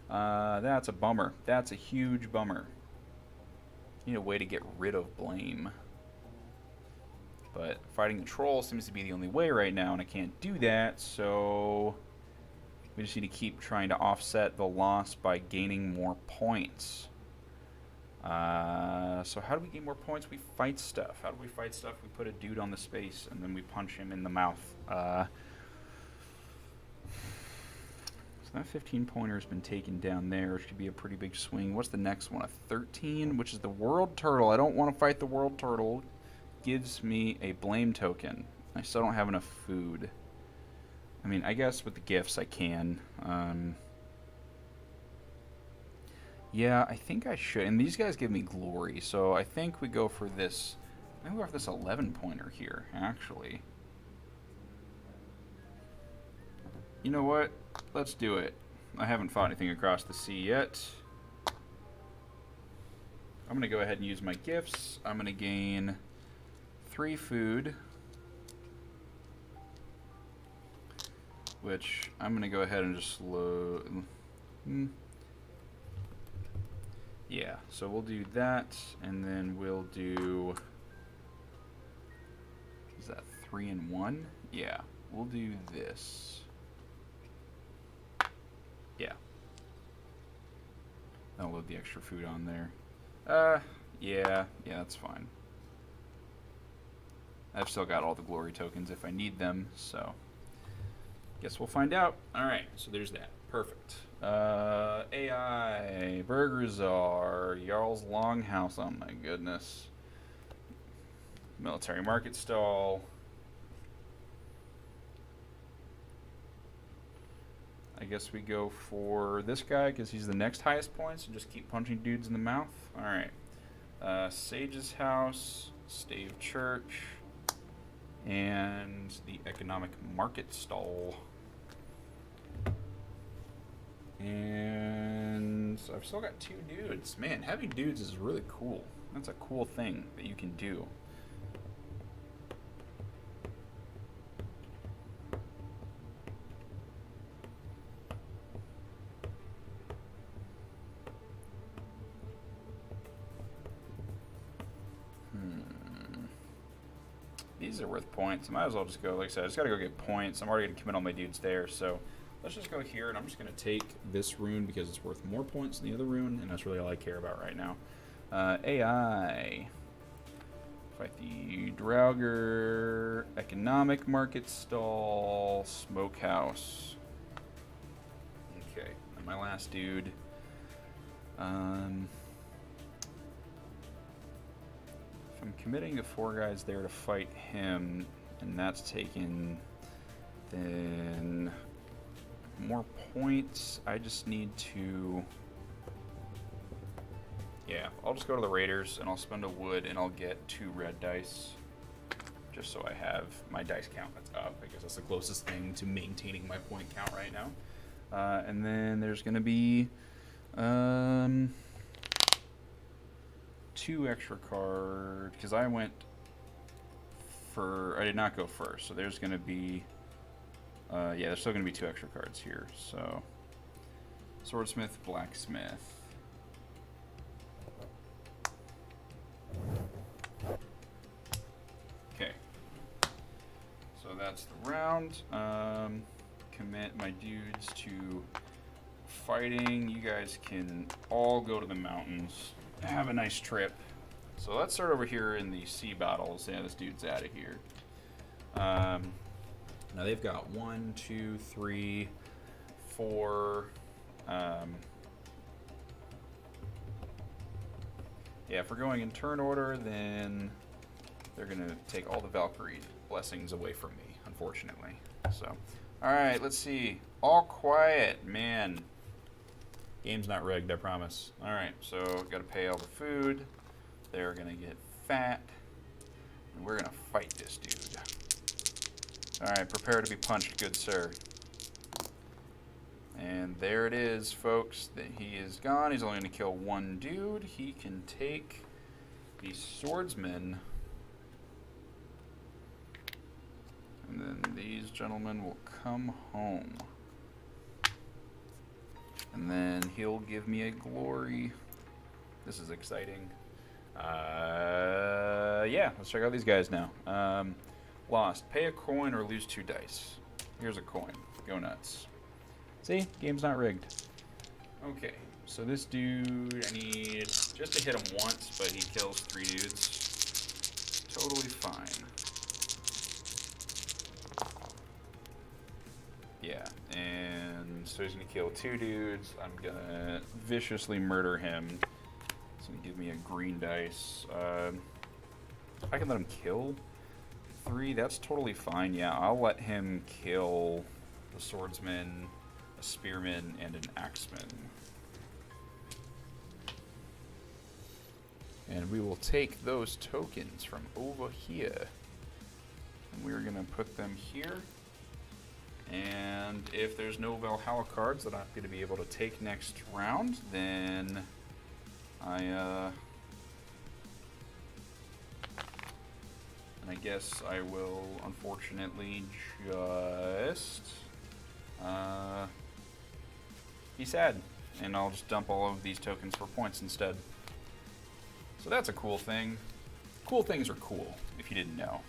That's a bummer. That's a huge bummer. Need a way to get rid of blame. But fighting the troll seems to be the only way right now, and I can't do that, so we just need to keep trying to offset the loss by gaining more points. So how do we gain more points? We fight stuff. How do we fight stuff? We put a dude on the space, and then we punch him in the mouth. So that 15-pointer has been taken down there, which could be a pretty big swing. What's the next one? A 13, which is the world turtle. I don't want to fight the world turtle. Gives me a blame token. I still don't have enough food. I mean, I guess with the gifts I can. Yeah, I think I should. And these guys give me glory, so I think we go for this. I think we go for this 11-pointer here, actually. You know what? Let's do it. I haven't fought anything across the sea yet. I'm going to go ahead and use my gifts. I'm going to gain 3 food, which I'm going to go ahead and just load. Yeah, so we'll do that, and then we'll do, is that 3 and 1? Yeah, we'll do this. Yeah. I'll load the extra food on there. Yeah, that's fine. I've still got all the glory tokens if I need them, so guess we'll find out. Alright, so there's that. Perfect. AI, Burgerzar, Jarl's Longhouse, oh my goodness. Military Market Stall. I guess we go for this guy because he's the next highest points and just keep punching dudes in the mouth. Alright. Sage's House, Stave Church, and the Economic Market Stall. And I've still got 2 dudes. Man, having dudes is really cool. That's a cool thing that you can do. These are worth points. I might as well just go, like I said, I just gotta go get points. I'm already gonna commit all my dudes there, so let's just go here, and I'm just gonna take this rune because it's worth more points than the other rune, and that's really all I care about right now. AI. Fight the Draugr, Economic Market Stall, Smokehouse. Okay, and my last dude. If I'm committing to 4 guys there to fight him, and that's taken, then more points. I just need to, yeah, I'll just go to the Raiders and I'll spend a wood and I'll get 2 red dice just so I have my dice count that's up. I guess that's the closest thing to maintaining my point count right now. And then there's gonna be 2 extra cards because I went for, I did not go first, so there's gonna be yeah, there's still gonna be 2 extra cards here. So Swordsmith, Blacksmith. Okay, so that's the round. Commit my dudes to fighting. You guys can all go to the mountains. Have a nice trip. So let's start over here in the sea battles. Yeah, this dude's out of here. Now they've got 1, 2, 3, 4. Yeah, if we're going in turn order, then they're gonna take all the Valkyrie blessings away from me, unfortunately. So, all right, let's see. All quiet, man. Game's not rigged, I promise. All right, so gotta pay all the food. They're gonna get fat, and we're gonna fight this dude. All right, prepare to be punched, good sir. And there it is, folks. He is gone. He's only gonna kill 1 dude. He can take the swordsman, and then these gentlemen will come home. And then he'll give me a glory. This is exciting. Yeah, let's check out these guys now. Lost. Pay a coin or lose 2 dice. Here's a coin. Go nuts. See? Game's not rigged. Okay, so this dude, I need just to hit him once, but he kills 3 dudes. Totally fine. Yeah, and so he's gonna kill 2 dudes. I'm gonna viciously murder him. It's gonna give me a green dice. I can let him kill 3. That's totally fine. Yeah, I'll let him kill the swordsman, a spearman, and an axeman. And we will take those tokens from over here, and we're gonna put them here. And if there's no Valhalla cards that I'm going to be able to take next round, then I I guess I will, unfortunately, just be sad. And I'll just dump all of these tokens for points instead. So that's a cool thing. Cool things are cool, if you didn't know.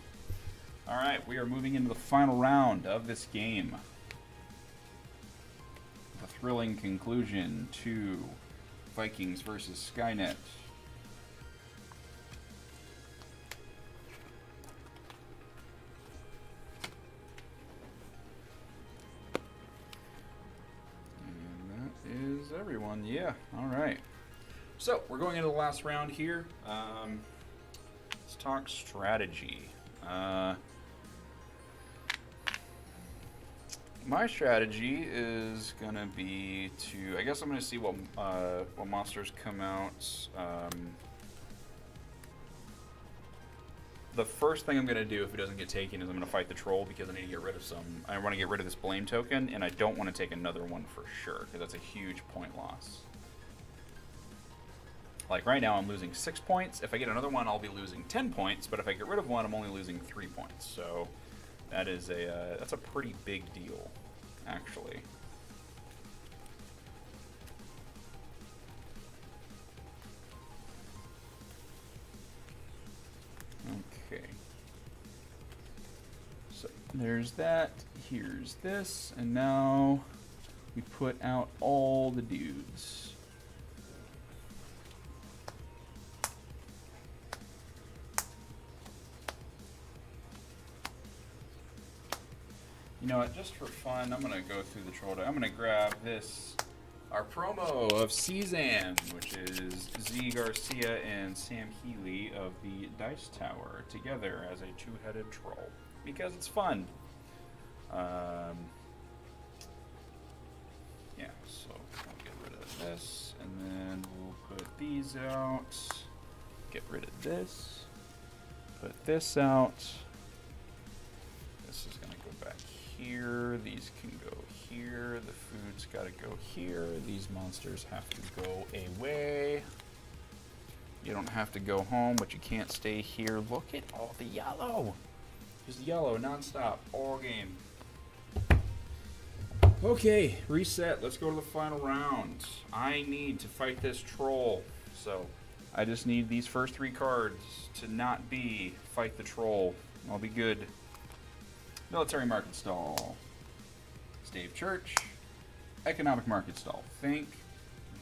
Alright, we are moving into the final round of this game. The thrilling conclusion to Vikings versus Skynet. Is everyone? Yeah. All right. So we're going into the last round here. Let's talk strategy. My strategy is gonna be to. I guess I'm gonna see what monsters come out. The first thing I'm gonna do if it doesn't get taken is I'm gonna fight the troll because I need to get rid of some. I want to get rid of this blame token, and I don't want to take another one for sure because that's a huge point loss. Like right now, I'm losing 6 points. If I get another one, I'll be losing 10 points. But if I get rid of one, I'm only losing 3 points. So that is that's a pretty big deal, actually. Okay. So there's that. Here's this, and now we put out all the dudes. You know what, just for fun, I'm going to go through the troll deck. I'm going to grab this, our promo of Cezanne, which is Z Garcia and Sam Healy of the Dice Tower together as a two-headed troll, because it's fun. Yeah, so I'll get rid of this, and then we'll put these out. Get rid of this. Put this out. This is going to go back here. These can go here. The food's got to go here. These monsters have to go away. You don't have to go home, but you can't stay here. Look at all the yellow. Just yellow nonstop all game. Okay, reset. Let's go to the final round. I need to fight this troll. So I just need these first 3 cards to not be fight the troll. I'll be good. Military market stall. Stave Church. Economic market stall. Thank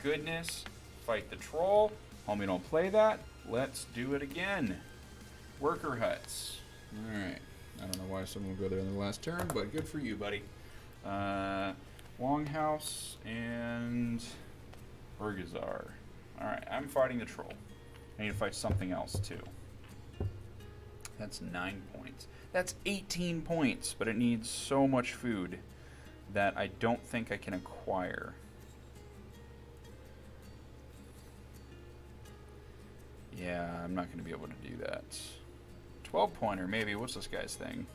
goodness. Fight the troll. Homie, don't play that. Let's do it again. Worker huts. Alright. I don't know why someone would go there in the last turn, but good for you, buddy. Longhouse and Burgazar. Alright, I'm fighting the troll. I need to fight something else, too. That's 9 points. That's 18 points, but it needs so much food that I don't think I can acquire. Yeah, I'm not going to be able to do that. 12-pointer, maybe. What's this guy's thing?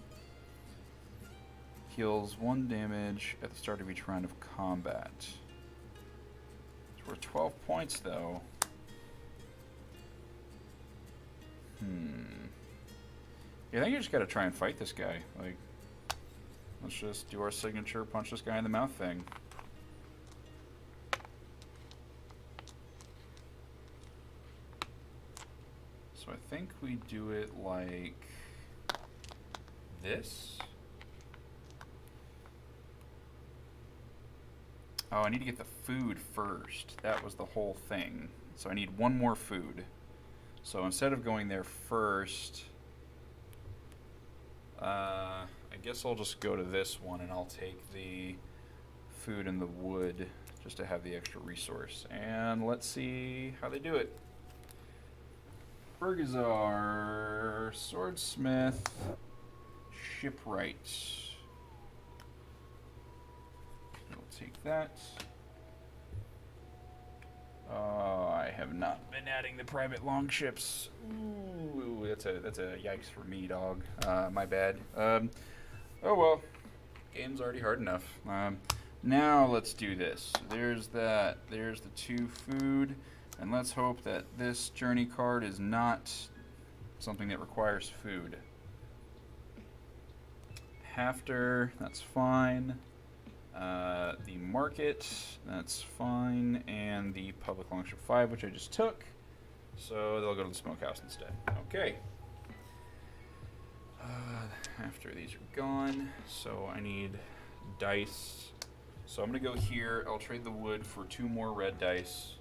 Heals 1 damage at the start of each round of combat. It's worth 12 points, though. Yeah, I think you just gotta try and fight this guy. Like, let's just do our signature punch this guy in the mouth thing. So I think we do it like this. Oh, I need to get the food first. That was the whole thing. So I need 1 more food. So instead of going there first, I guess I'll just go to this one and I'll take the food and the wood just to have the extra resource. And let's see how they do it. Burgazar, Swordsmith, Shipwright. We'll take that. Oh, I have not been adding the private longships. Ooh, that's a yikes for me, dog. My bad. Oh well, game's already hard enough. Now let's do this. There's that. There's the 2 food, and let's hope that this journey card is not something that requires food. Hafter, that's fine. The Market, that's fine. And the Public Longship 5, which I just took. So they'll go to the Smokehouse instead. Okay. After these are gone, so I need dice. So I'm going to go here. I'll trade the wood for 2 more red dice.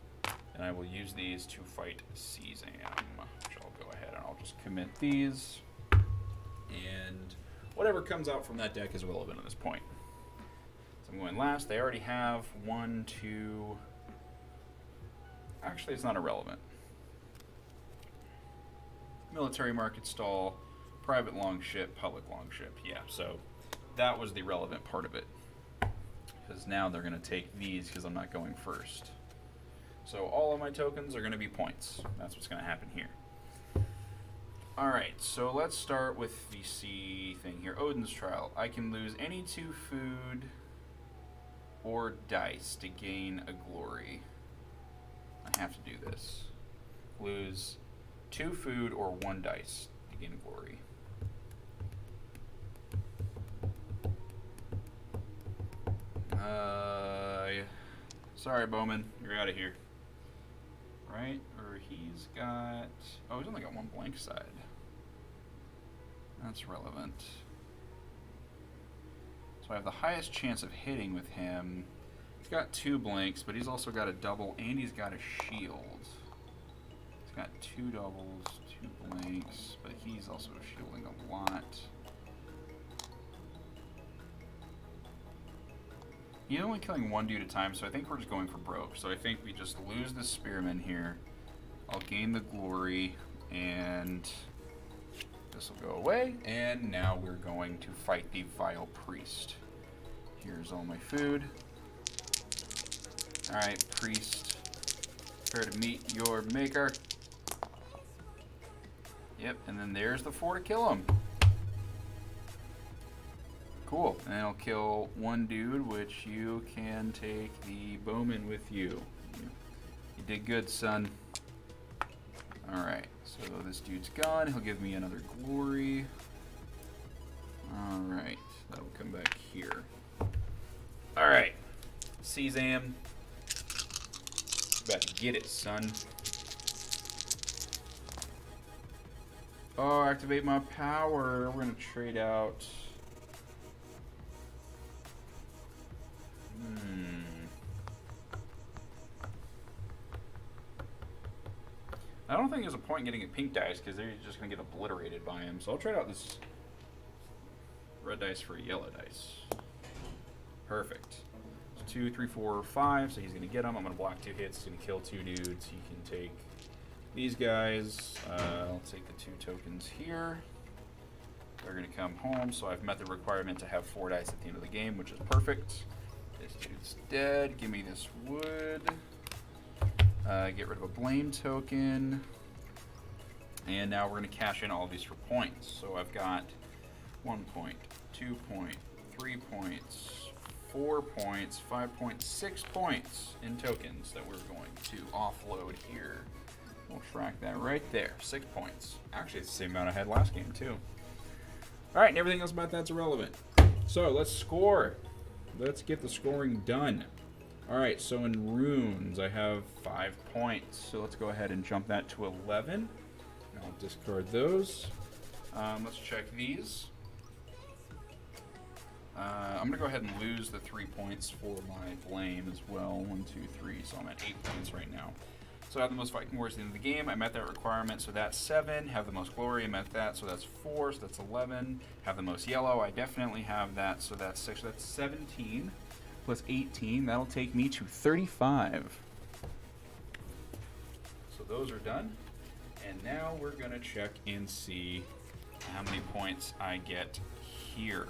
And I will use these to fight Cezanne, which I'll go ahead and I'll just commit these. And whatever comes out from that deck is relevant at this point. So I'm going last. They already have 1, 2. Actually, it's not irrelevant. Military market stall, private longship, public longship. Yeah, so that was the relevant part of it. Because now they're going to take these because I'm not going first. So all of my tokens are going to be points. That's what's going to happen here. Alright, so let's start with the C thing here. Odin's Trial. I can lose any 2 food or dice to gain a glory. I have to do this. Lose 2 food or 1 dice to gain a glory. Sorry, Bowman. You're out of here. Right? Or he's got... Oh, he's only got 1 blank side. That's relevant. So I have the highest chance of hitting with him. He's got 2 blanks, but he's also got a double, and he's got a shield. He's got 2 doubles, 2 blanks, but he's also shielding a lot. He's only killing 1 dude at a time, so I think we're just going for broke. So I think we just lose the Spearman here. I'll gain the glory, and this will go away. And now we're going to fight the Vile Priest. Here's all my food. Alright, Priest. Prepare to meet your maker. Yep, and then there's the 4 to kill him. Cool, and it'll kill 1 dude, which you can take the Bowman with you. You did good, son. Alright, so this dude's gone. He'll give me another glory. Alright, that'll come back here. Alright, Cezanne. About to get it, son. Oh, activate my power. We're going to trade out... I don't think there's a point in getting a pink dice because they're just going to get obliterated by him. So I'll trade out this red dice for a yellow dice. Perfect. So 2, 3, 4, 5. So he's going to get them. I'm going to block 2 hits. He's going to kill 2 dudes. He can take these guys. I'll take the 2 tokens here. They're going to come home. So I've met the requirement to have 4 dice at the end of the game, which is perfect. This dude's dead. Give me this wood. Get rid of a blame token. And now we're going to cash in all of these for points. So I've got 1 point, 2 point, 3 points, 4 points, 5 points, 6 points in tokens that we're going to offload here. We'll track that right there. 6 points. Actually, it's the same amount I had last game, too. Alright, and everything else about that's irrelevant. So, let's score. Let's get the scoring done. Alright, so in runes, I have 5 points. So let's go ahead and jump that to 11. And I'll discard those. Let's check these. I'm going to go ahead and lose the 3 points for my blame as well. 1, 2, 3. So I'm at 8 points right now. So I have the most fighting warriors at the end of the game. I met that requirement, so that's 7. Have the most glory, I met that, so that's 4. So that's 11. Have the most yellow, I definitely have that, so that's 6. So that's 17 plus 18. That'll take me to 35. So those are done. And now we're going to check and see how many points I get here.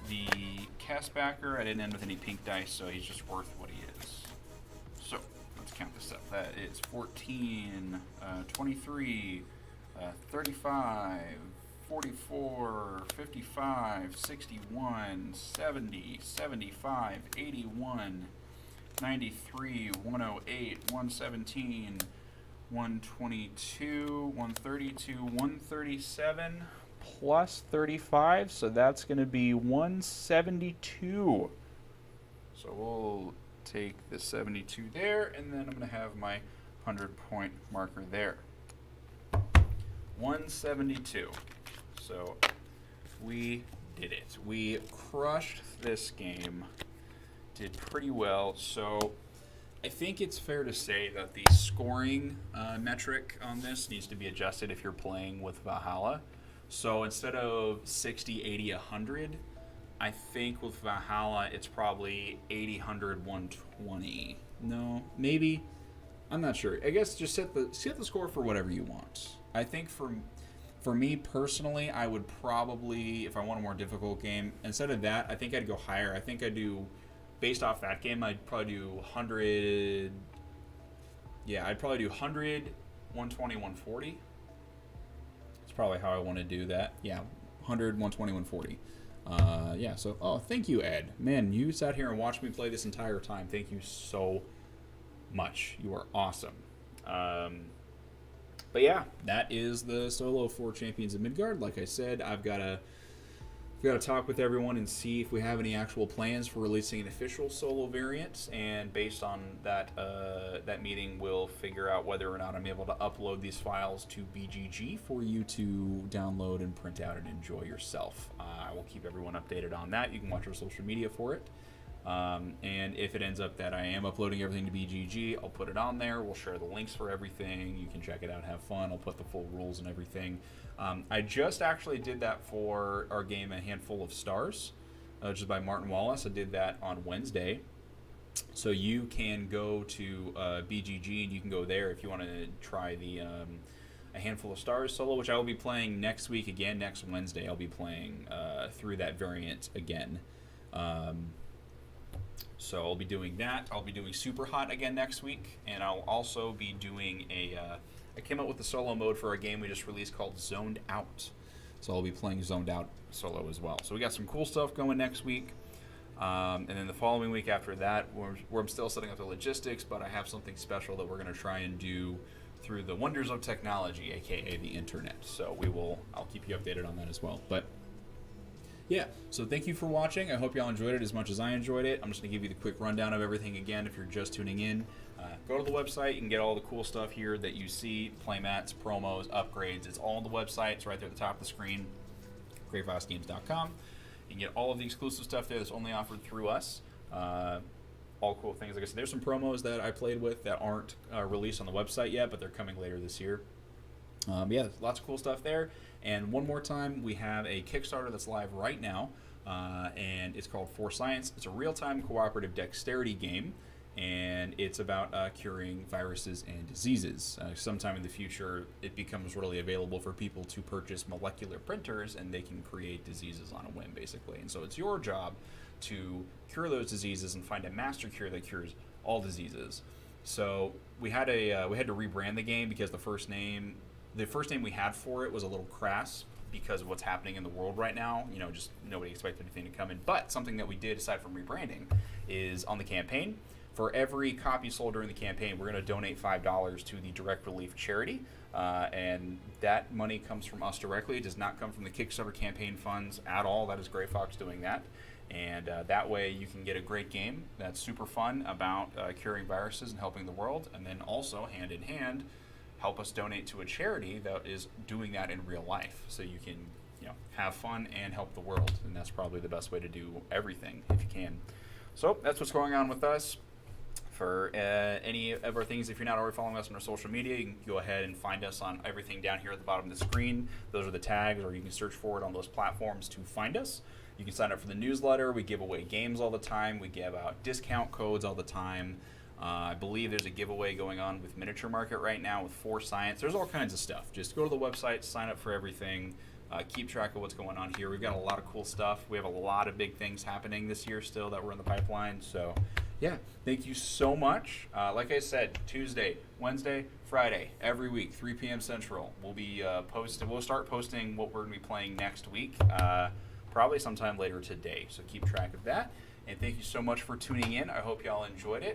The Castbacker, I didn't end with any pink dice, so he's just worth what he is. So, let's count this up. That is 14, 23, 35, 44, 55, 61, 70, 75, 81, 93, 108, 117, 122, 132, 137, plus 35, so that's going to be 172. So we'll take the 72 there, and then I'm going to have my 100-point marker there. 172. So we did it. We crushed this game. Did pretty well. So I think it's fair to say that the scoring metric on this needs to be adjusted if you're playing with Valhalla. So instead of 60, 80, 100, I think with Valhalla it's probably 80, 100, 120. No, maybe. I'm not sure. I guess just set the score for whatever you want. I think for me personally, I would probably, if I want a more difficult game, instead of that, I think I'd go higher. I think I'd do, based off that game, I'd probably do 100. Yeah, I'd probably do 100, 120, 140. That's probably how I want to do that. Yeah, 100, 120, 140. Yeah, so, oh, thank you, Ed. Man, you sat here and watched me play this entire time. Thank you so much. You are awesome. But yeah, that is the solo for Champions of Midgard. Like I said, I've got to talk with everyone and see if we have any actual plans for releasing an official solo variant. And based on that that meeting, we'll figure out whether or not I'm able to upload these files to BGG for you to download and print out and enjoy yourself. I will keep everyone updated on that. You can watch our social media for it. And if it ends up that I am uploading everything to BGG, I'll put it on there. We'll share the links for everything. You can check it out, have fun. I'll put the full rules and everything. I just actually did that for our game A Handful of Stars, which is by Martin Wallace. I did that on Wednesday. So you can go to BGG and you can go there if you want to try the A Handful of Stars solo, which I will be playing next week again. Next Wednesday, I'll be playing through that variant again. So I'll be doing that. I'll be doing Super Hot again next week, and I'll also be doing I came up with the solo mode for a game we just released called Zoned Out. So I'll be playing Zoned Out solo as well. So we got some cool stuff going next week. And then the following week after that, I'm still setting up the logistics, but I have something special that we're going to try and do through the wonders of technology, aka the internet. So I'll keep you updated on that as well. But yeah, so thank you for watching. I hope y'all enjoyed it as much as I enjoyed it. I'm just going to give you the quick rundown of everything again if you're just tuning in. Go to the website. You can get all the cool stuff here that you see, playmats, promos, upgrades. It's all on the website. It's right there at the top of the screen, greatfastgames.com. You can get all of the exclusive stuff there that's only offered through us. All cool things. Like I said, there's some promos that I played with that aren't released on the website yet, but they're coming later this year. Yeah, lots of cool stuff there. And one more time, we have a Kickstarter that's live right now, and it's called For Science. It's a real-time cooperative dexterity game, and it's about curing viruses and diseases. Sometime in the future, it becomes readily available for people to purchase molecular printers, and they can create diseases on a whim, basically. And so it's your job to cure those diseases and find a master cure that cures all diseases. So we had to rebrand the game because the first name we had for it was a little crass because of what's happening in the world right now. You know, just nobody expected anything to come in. But something that we did, aside from rebranding, is on the campaign, for every copy sold during the campaign, we're going to donate $5 to the Direct Relief charity. And that money comes from us directly. It does not come from the Kickstarter campaign funds at all. That is Gray Fox doing that. And that way you can get a great game that's super fun about curing viruses and helping the world. And then also, hand in hand, help us donate to a charity that is doing that in real life, so you can, have fun and help the world, and that's probably the best way to do everything if you can. So that's what's going on with us. For any of our things, if you're not already following us on our social media, you can go ahead and find us on everything down here at the bottom of the screen. Those are the tags, or you can search for it on those platforms to find us. You can sign up for the newsletter. We give away games all the time. We give out discount codes all the time. I believe there's a giveaway going on with Miniature Market right now with For Science. There's all kinds of stuff. Just go to the website, sign up for everything, keep track of what's going on here. We've got a lot of cool stuff. We have a lot of big things happening this year still that were in the pipeline. So, yeah, thank you so much. Like I said, Tuesday, Wednesday, Friday, every week, 3 p.m. Central. We'll be We'll start posting what we're going to be playing next week, probably sometime later today. So keep track of that. And thank you so much for tuning in. I hope y'all enjoyed it.